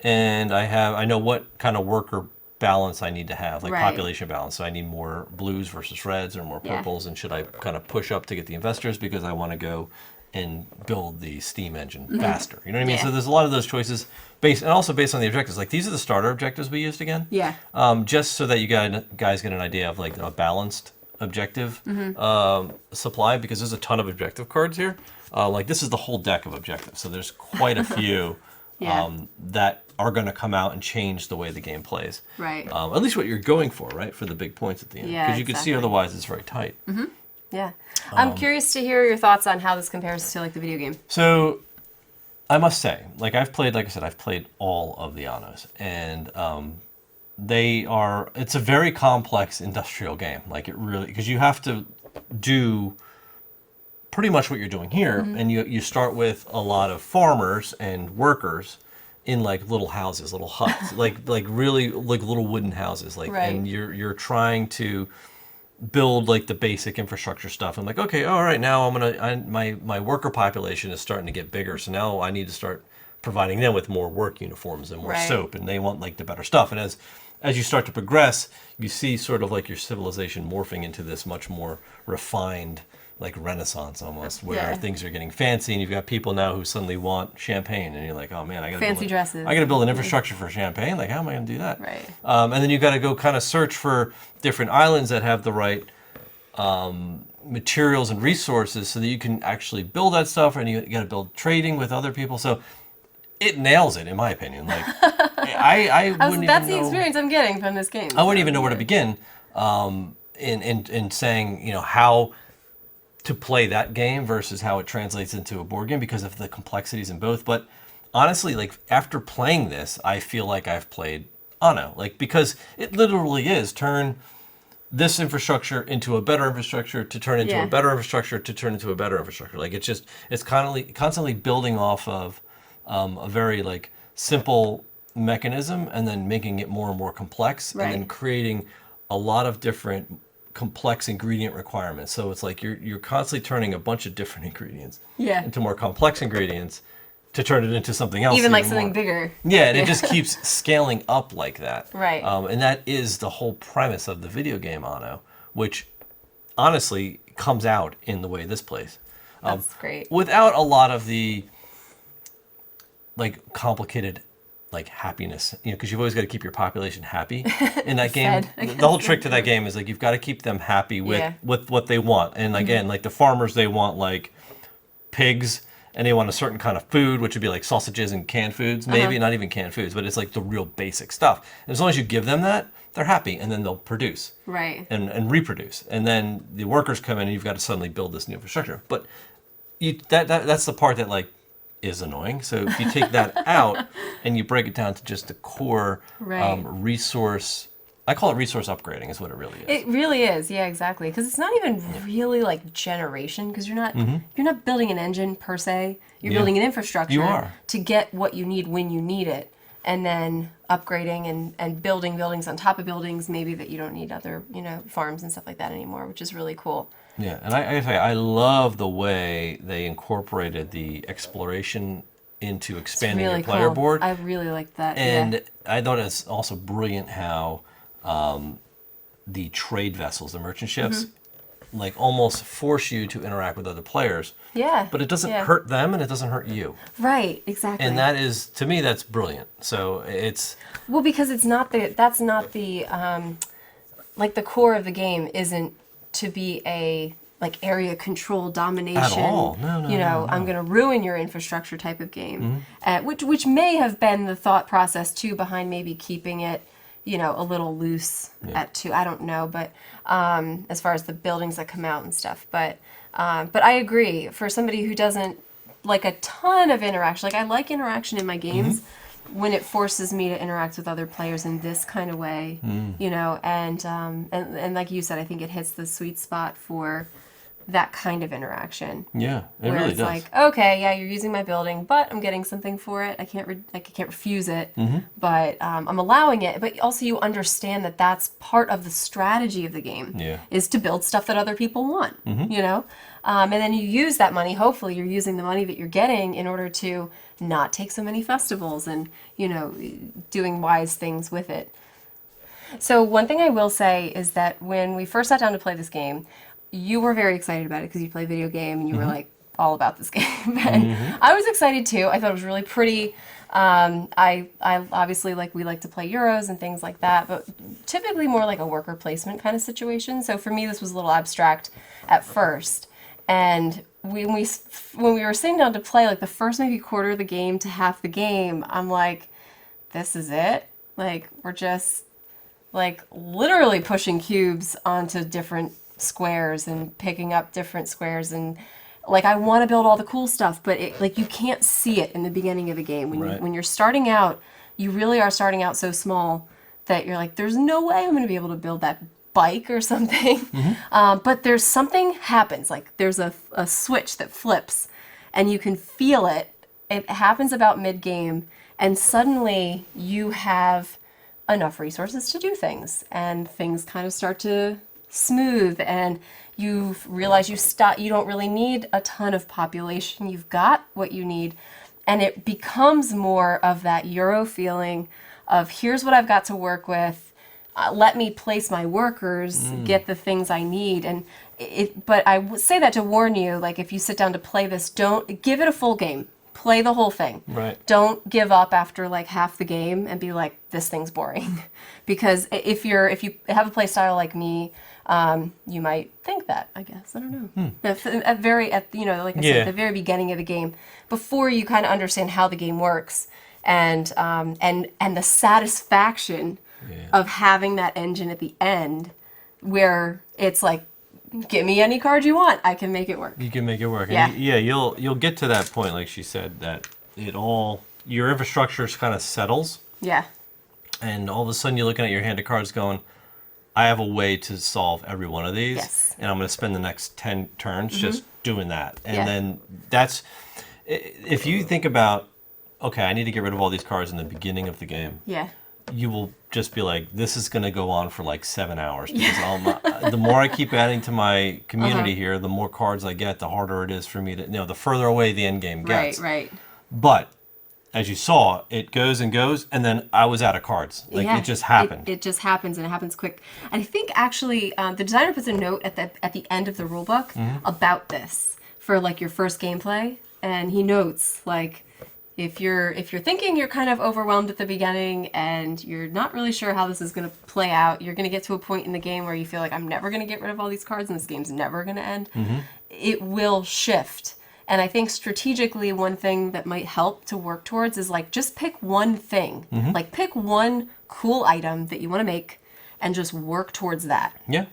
and I know what kind of worker balance I need to have, like Right. population balance. So I need more blues versus reds or more Yeah. purples, and should I kind of push up to get the investors because I want to go and build the steam engine faster. You know what I mean? Yeah. So there's a lot of those choices based on the objectives. Like these are the starter objectives we used again. Yeah. Just so that you guys get an idea of like a balanced objective supply, because there's a ton of objective cards here. Like this is the whole deck of objectives, so there's quite a few Yeah. that are going to come out and change the way the game plays. Right. At least what you're going for, right? For the big points at the end, Yeah, because you can see exactly. otherwise it's very tight. Yeah. I'm curious to hear your thoughts on how this compares to like the video game. So, I must say, like I said, I've played all of the Annos, and it's a very complex industrial game. Like it really, because you have to do pretty much what you're doing here, and you start with a lot of farmers and workers in like little houses, little huts, like really like little wooden houses, like, Right. and you're trying to build like the basic infrastructure stuff. I'm like, okay, all right, now my worker population is starting to get bigger, so now I need to start providing them with more work uniforms and more Right. soap, and they want like the better stuff. And as you start to progress, you see sort of like your civilization morphing into this much more refined, like Renaissance almost, where Yeah. things are getting fancy, and you've got people now who suddenly want champagne, and you're like, oh man, I got Fancy dresses. I got to build an infrastructure for champagne. Like, how am I going to do that? Right. And then you've got to go kind of search for different islands that have the right materials and resources so that you can actually build that stuff, and you got to build trading with other people. So it nails it, in my opinion. Like, I wouldn't That's even the know. experience I'm getting from this game. I wouldn't even know where to begin in saying, you know, how to play that game versus how it translates into a board game because of the complexities in both. But honestly, like after playing this, I feel like I've played Anno, like because it literally is turn this infrastructure into a better infrastructure to turn into Yeah. a better infrastructure to turn into a better infrastructure. Like it's constantly building off of a very like simple mechanism and then making it more and more complex and then Right. creating a lot of different complex ingredient requirements. So it's like you're constantly turning a bunch of different ingredients Yeah. into more complex ingredients to turn it into something else. Even like something more. bigger. Yeah, and it just keeps scaling up like that. Right. And that is the whole premise of the video game Anno, which honestly comes out in the way this plays. That's great. Without a lot of the like complicated like happiness, you know, because you've always got to keep your population happy in that game. Fed, I The whole trick to that game is like you've got to keep them happy with Yeah. with what they want. And again, like the farmers, they want like pigs and they want a certain kind of food, which would be like sausages and canned foods, maybe not even canned foods, but it's like the real basic stuff. And as long as you give them that, they're happy, and then they'll produce Right. and reproduce. And then the workers come in, and you've got to suddenly build this new infrastructure. But that's the part that like is annoying. So if you take that out and you break it down to just the core Right. resource, I call it resource upgrading, is what it really is. It really is, yeah, exactly. Because it's not even really like generation. Because you're not building an engine per se. You're Yeah. building an infrastructure You are. to get what you need when you need it, and then upgrading and building buildings on top of buildings. Maybe that you don't need other farms and stuff like that anymore, which is really cool. Yeah, and I say I love the way they incorporated the exploration into It's expanding really your player cool. board. I really like that. And yeah. I thought it's also brilliant how the trade vessels, the merchant ships, like almost force you to interact with other players. Yeah. But it doesn't yeah. hurt them and it doesn't hurt you. Right. Exactly. And that is, to me, that's brilliant. So it's, Well, because that's not the like the core of the game isn't to be a like area control domination. At all. No, no. I'm going to ruin your infrastructure type of game, which may have been the thought process too behind maybe keeping it, a little loose at two. I don't know, but as far as the buildings that come out and stuff, but I agree for somebody who doesn't like a ton of interaction. Like I like interaction in my games. When it forces me to interact with other players in this kind of way, and like you said, I think it hits the sweet spot for that kind of interaction. yeah, it Where really it's does. like, okay, yeah, you're using my building, but I'm getting something for it. I can't refuse it, but I'm allowing it. But also, you understand that that's part of the strategy of the game. Yeah. Is to build stuff that other people want. And then you use that money. Hopefully, you're using the money that you're getting in order to not take so many festivals and doing wise things with it. So one thing I will say is that when we first sat down to play this game, you were very excited about it because you play video game and you were like all about this game. And I was excited too. I thought it was really pretty. I obviously we like to play Euros and things like that, but typically more like a worker placement kind of situation. So for me, this was a little abstract at first. And when we were sitting down to play, like the first maybe quarter of the game to half the game, I'm like, this is it? Like, we're just like literally pushing cubes onto different squares and picking up different squares, and like I want to build all the cool stuff, but you can't see it in the beginning of the game. When you're starting out, you really are starting out so small that you're like, there's no way I'm going to be able to build that bike or something. But there's something happens, like there's a switch that flips and you can feel it. It happens about mid-game, and suddenly you have enough resources to do things, and things kind of start to smooth, and you realize you don't really need a ton of population. You've got what you need, and it becomes more of that Euro feeling of here's what I've got to work with. Let me place my workers, get the things I need, and but I would say that to warn you, like if you sit down to play this, don't give it a full game. Play the whole thing. Right. Don't give up after like half the game and be like, this thing's boring. Because if you have a play style like me, you might think that, I guess. I don't know. Like I said, at the very beginning of the game, before you kind of understand how the game works, and the satisfaction of having that engine at the end, where it's like, give me any card you want, I can make it work. You can make it work. Yeah. And you'll get to that point, like she said, that your infrastructure kind of settles. Yeah. And all of a sudden you're looking at your hand of cards going, I have a way to solve every one of these. Yes. And I'm going to spend the next 10 turns just doing that. And Yeah. then that's, if you think about, okay, I need to get rid of all these cards in the beginning of the game. Yeah. You will just be like, this is going to go on for like 7 hours. Because the more I keep adding to my community here, the more cards I get, the harder it is for me to, the further away the end game gets. Right. But as you saw, it goes and goes, and then I was out of cards. Like it just happened. It just happens, and it happens quick. And I think actually, the designer puts a note at the end of the rule book about this for like your first gameplay, and he notes like, if you're thinking you're kind of overwhelmed at the beginning and you're not really sure how this is going to play out, you're going to get to a point in the game where you feel like I'm never going to get rid of all these cards and this game's never going to end. It will shift. And I think strategically one thing that might help to work towards is like just pick one thing. Like pick one cool item that you want to make and just work towards that. Yeah.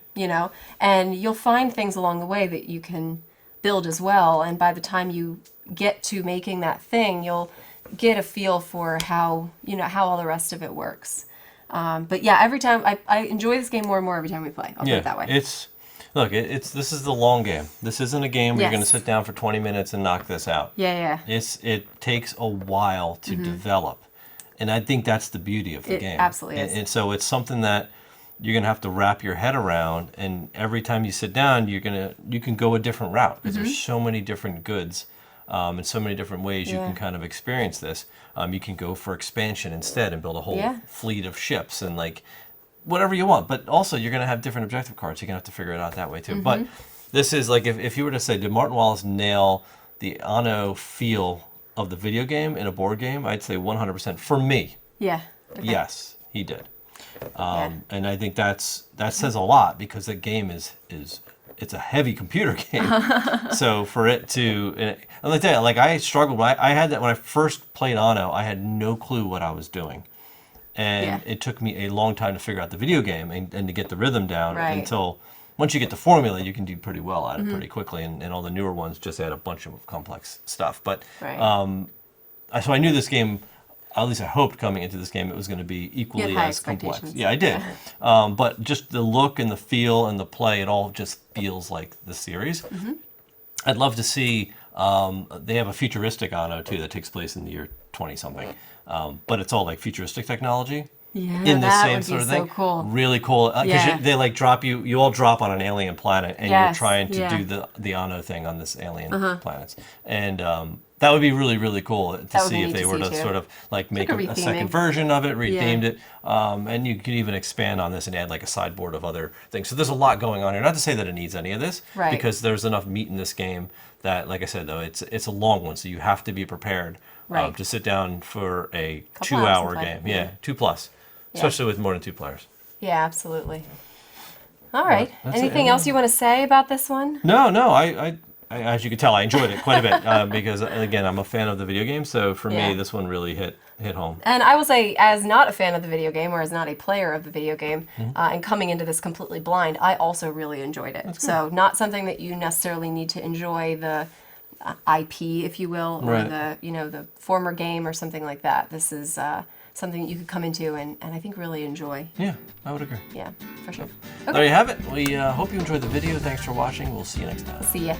And you'll find things along the way that you can build as well, and by the time you get to making that thing, you'll get a feel for how all the rest of it works. But yeah, every time I enjoy this game more and more every time we play. I'll put it that way. This is the long game. This isn't a game where you're going to Yes. sit down for 20 minutes and knock this out. Yeah. It takes a while to develop, and I think that's the beauty of the It game. absolutely is. And so it's something that you're going to have to wrap your head around, and every time you sit down, you can go a different route because there's so many different goods. And so many different ways you can kind of experience this. You can go for expansion instead and build a whole fleet of ships and like whatever you want. But also you're going to have different objective cards. You're going to have to figure it out that way too. But this is like, if you were to say, did Martin Wallace nail the Anno feel of the video game in a board game? I'd say 100% for me. Yeah. Okay. Yes, he did. And I think that says a lot because the game it's a heavy computer game. So for it to, and let me tell you, like I struggled. I had that when I first played Anno, I had no clue what I was doing. And it took me a long time to figure out the video game and to get the rhythm down until once you get the formula, you can do pretty well at it pretty quickly. And all the newer ones just add a bunch of complex stuff. But so I knew this game, at least I hoped coming into this game, it was going to be equally as complex. Yeah, I did. But just the look and the feel and the play, it all just feels like the series. I'd love to see, they have a futuristic Anno too that takes place in the year 20-something. But it's all like futuristic technology. Yeah, in the that same would sort be of so thing. cool. Really cool. Because they like drop you all drop on an alien planet and you're trying to do the Anno thing on this alien planets. And that would be really, really cool to see if they were to sort of like make a second version of it, rethemed it. And you could even expand on this and add like a sideboard of other things. So there's a lot going on here. Not to say that it needs any of this, because there's enough meat in this game that, like I said, though, it's a long one. So you have to be prepared to sit down for a 2-hour game. Yeah, 2+. Especially with more than 2 players. Yeah, absolutely. All right. Anything else you want to say about this one? No. I as you can tell, I enjoyed it quite a bit because, again, I'm a fan of the video game. So for me, this one really hit home. And I will say, as not a fan of the video game or as not a player of the video game, and coming into this completely blind, I also really enjoyed it. So not something that you necessarily need to enjoy the IP, if you will, or the former game or something like that. This is something that you could come into and I think really enjoy. Yeah, I would agree. Yeah, for sure. There you have it. We hope you enjoyed the video. Thanks for watching. We'll see you next time. See ya.